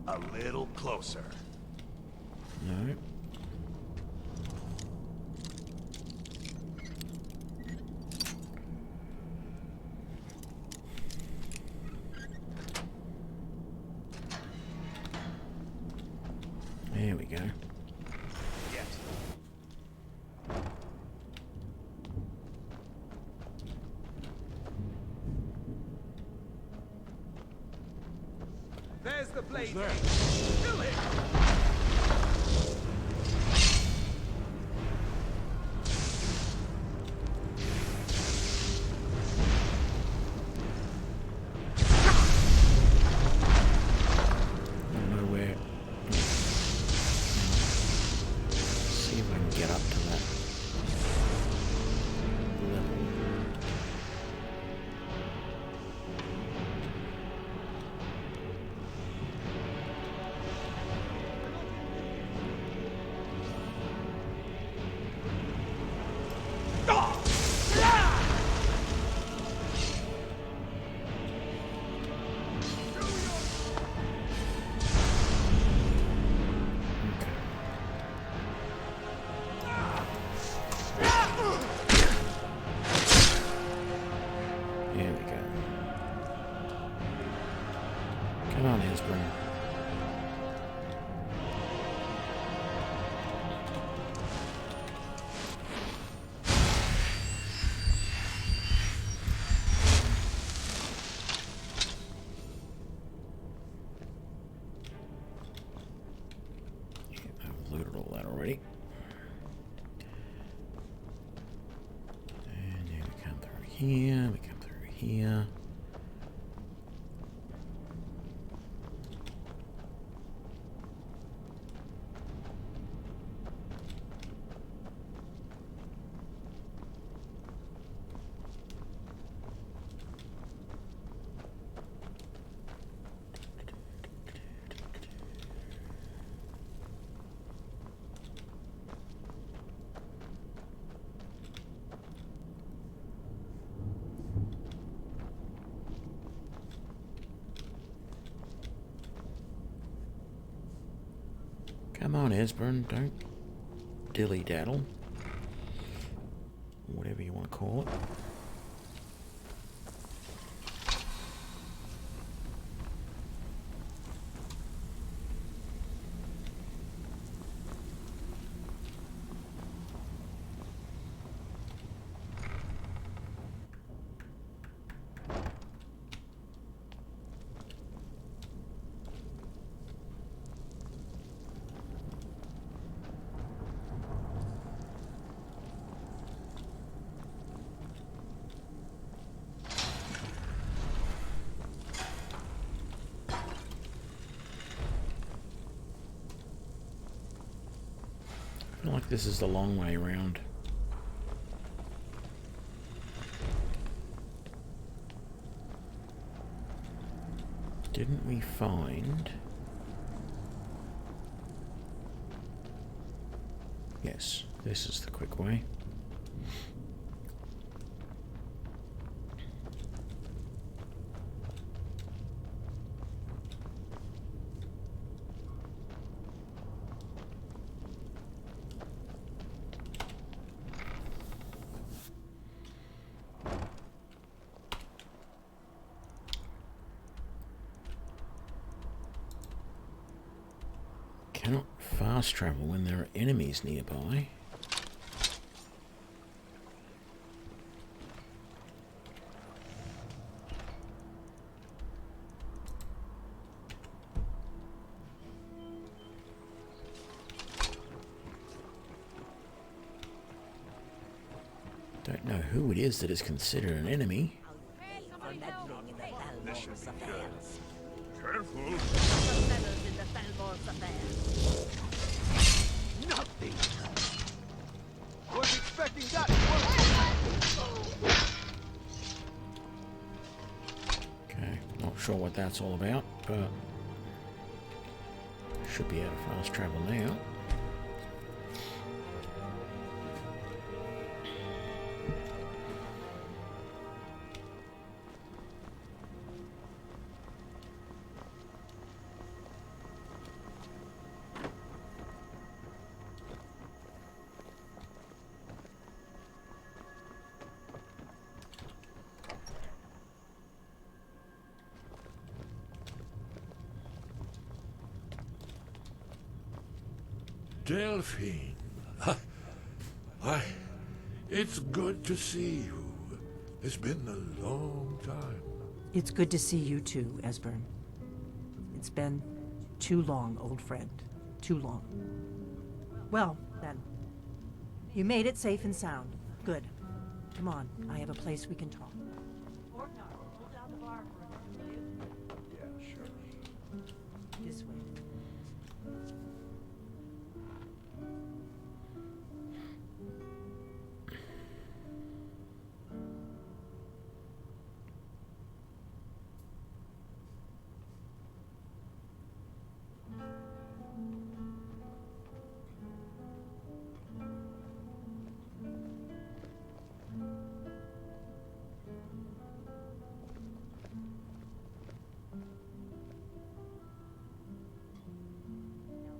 A little closer. No. There we go. Yes. There's the blade. Kill him! Looted all that already. And then we come through here, we come through here. Come on, Esbern, don't dilly-daddle. Whatever you want to call it. I feel like this is the long way around. Didn't we find... Yes, this is the quick way. Cannot fast travel when there are enemies nearby. Don't know who it is that is considered an enemy. Careful. Nothing. Was expecting that. Okay, not sure what that's all about, but should be able to fast travel now. Delphine. Why, it's good to see you. It's been a long time. It's good to see you too, Esbern. It's been too long, old friend. Too long. Well, then. You made it safe and sound. Good. Come on, I have a place we can talk. Yeah, sure. This way.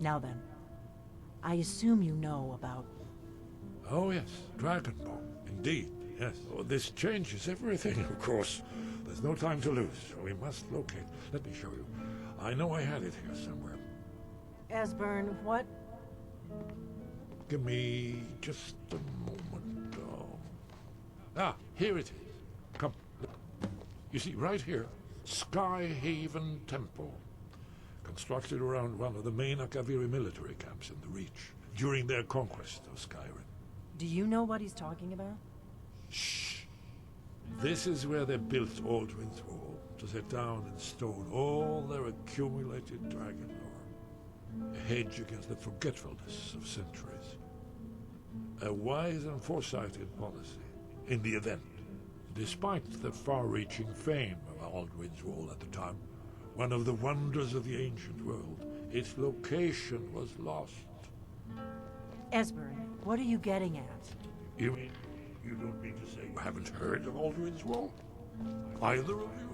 Now then, I assume you know about... Oh yes, Dragonborn. Indeed, yes. Oh, this changes everything, of course. There's no time to lose, so we must locate. Let me show you. I know I had it here somewhere. Esbern, what? Give me just a moment. Oh. Ah, here it is. Come. You see, right here, Skyhaven Temple. Constructed around one of the main Arcaviri military camps in the Reach during their conquest of Skyrim. Do you know what he's talking about? Shh! This is where they built Aldrin's Wall, to set down in stone all their accumulated dragon lore. A hedge against the forgetfulness of centuries. A wise and foresighted policy in the event. Despite the far-reaching fame of Aldrin's Wall at the time, one of the wonders of the ancient world, its location was lost. Esbern, what are you getting at? You mean, you don't mean to say you haven't heard of Aldrin's Wall? Either of you?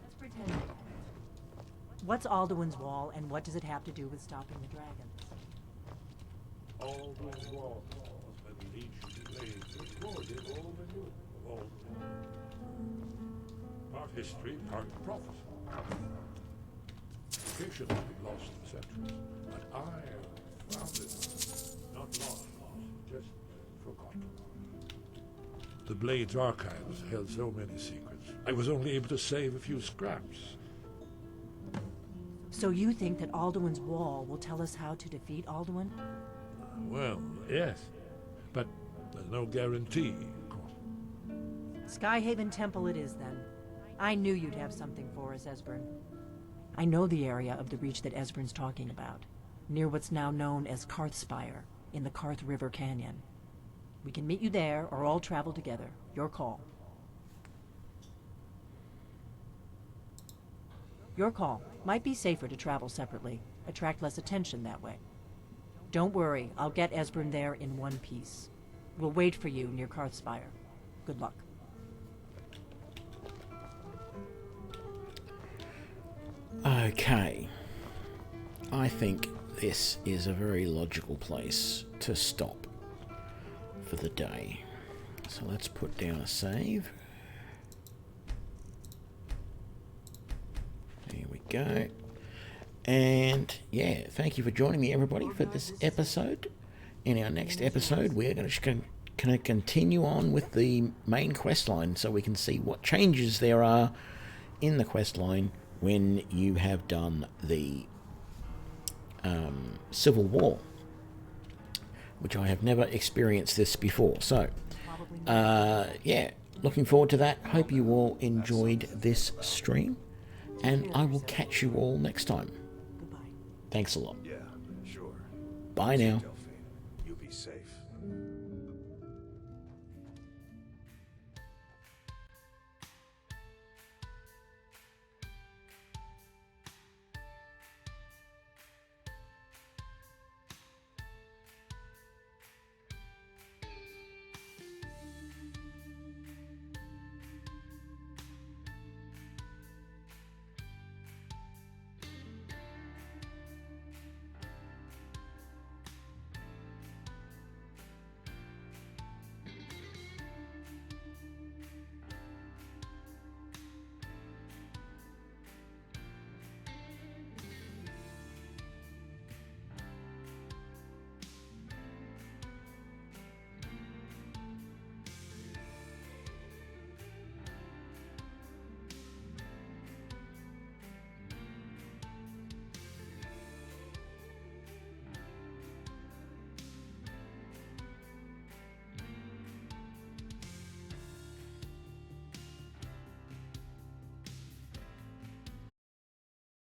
Let's pretend. What's Alduin's Wall, and what does it have to do with stopping the dragons? Aldrin's Wall was when the ancient blades recorded all the news of Aldrin. Part history, part prophecy. Location has been lost for centuries, but I found it. Not lost, just forgotten. The Blade's archives held so many secrets. I was only able to save a few scraps. So you think that Alduin's Wall will tell us how to defeat Alduin? Well, yes, but there's no guarantee, of course. Skyhaven Temple it is, then. I knew you'd have something for us, Esbern. I know the area of the Reach that Esbern's talking about, near what's now known as Karthspire, in the Karth River Canyon. We can meet you there, or all travel together. Your call. Your call. Might be safer to travel separately. Attract less attention that way. Don't worry, I'll get Esbern there in one piece. We'll wait for you near Karthspire. Good luck. Okay. I think this is a very logical place to stop for the day. So let's put down a save. There we go. And yeah, thank you for joining me, everybody, for this episode. In our next episode, we're going to continue on with the main quest line so we can see what changes there are in the quest line when you have done the Civil War. which I have never experienced this before. So, yeah, looking forward to that. Hope you all enjoyed this stream, and I will catch you all next time. Thanks a lot. Yeah, sure. Bye now.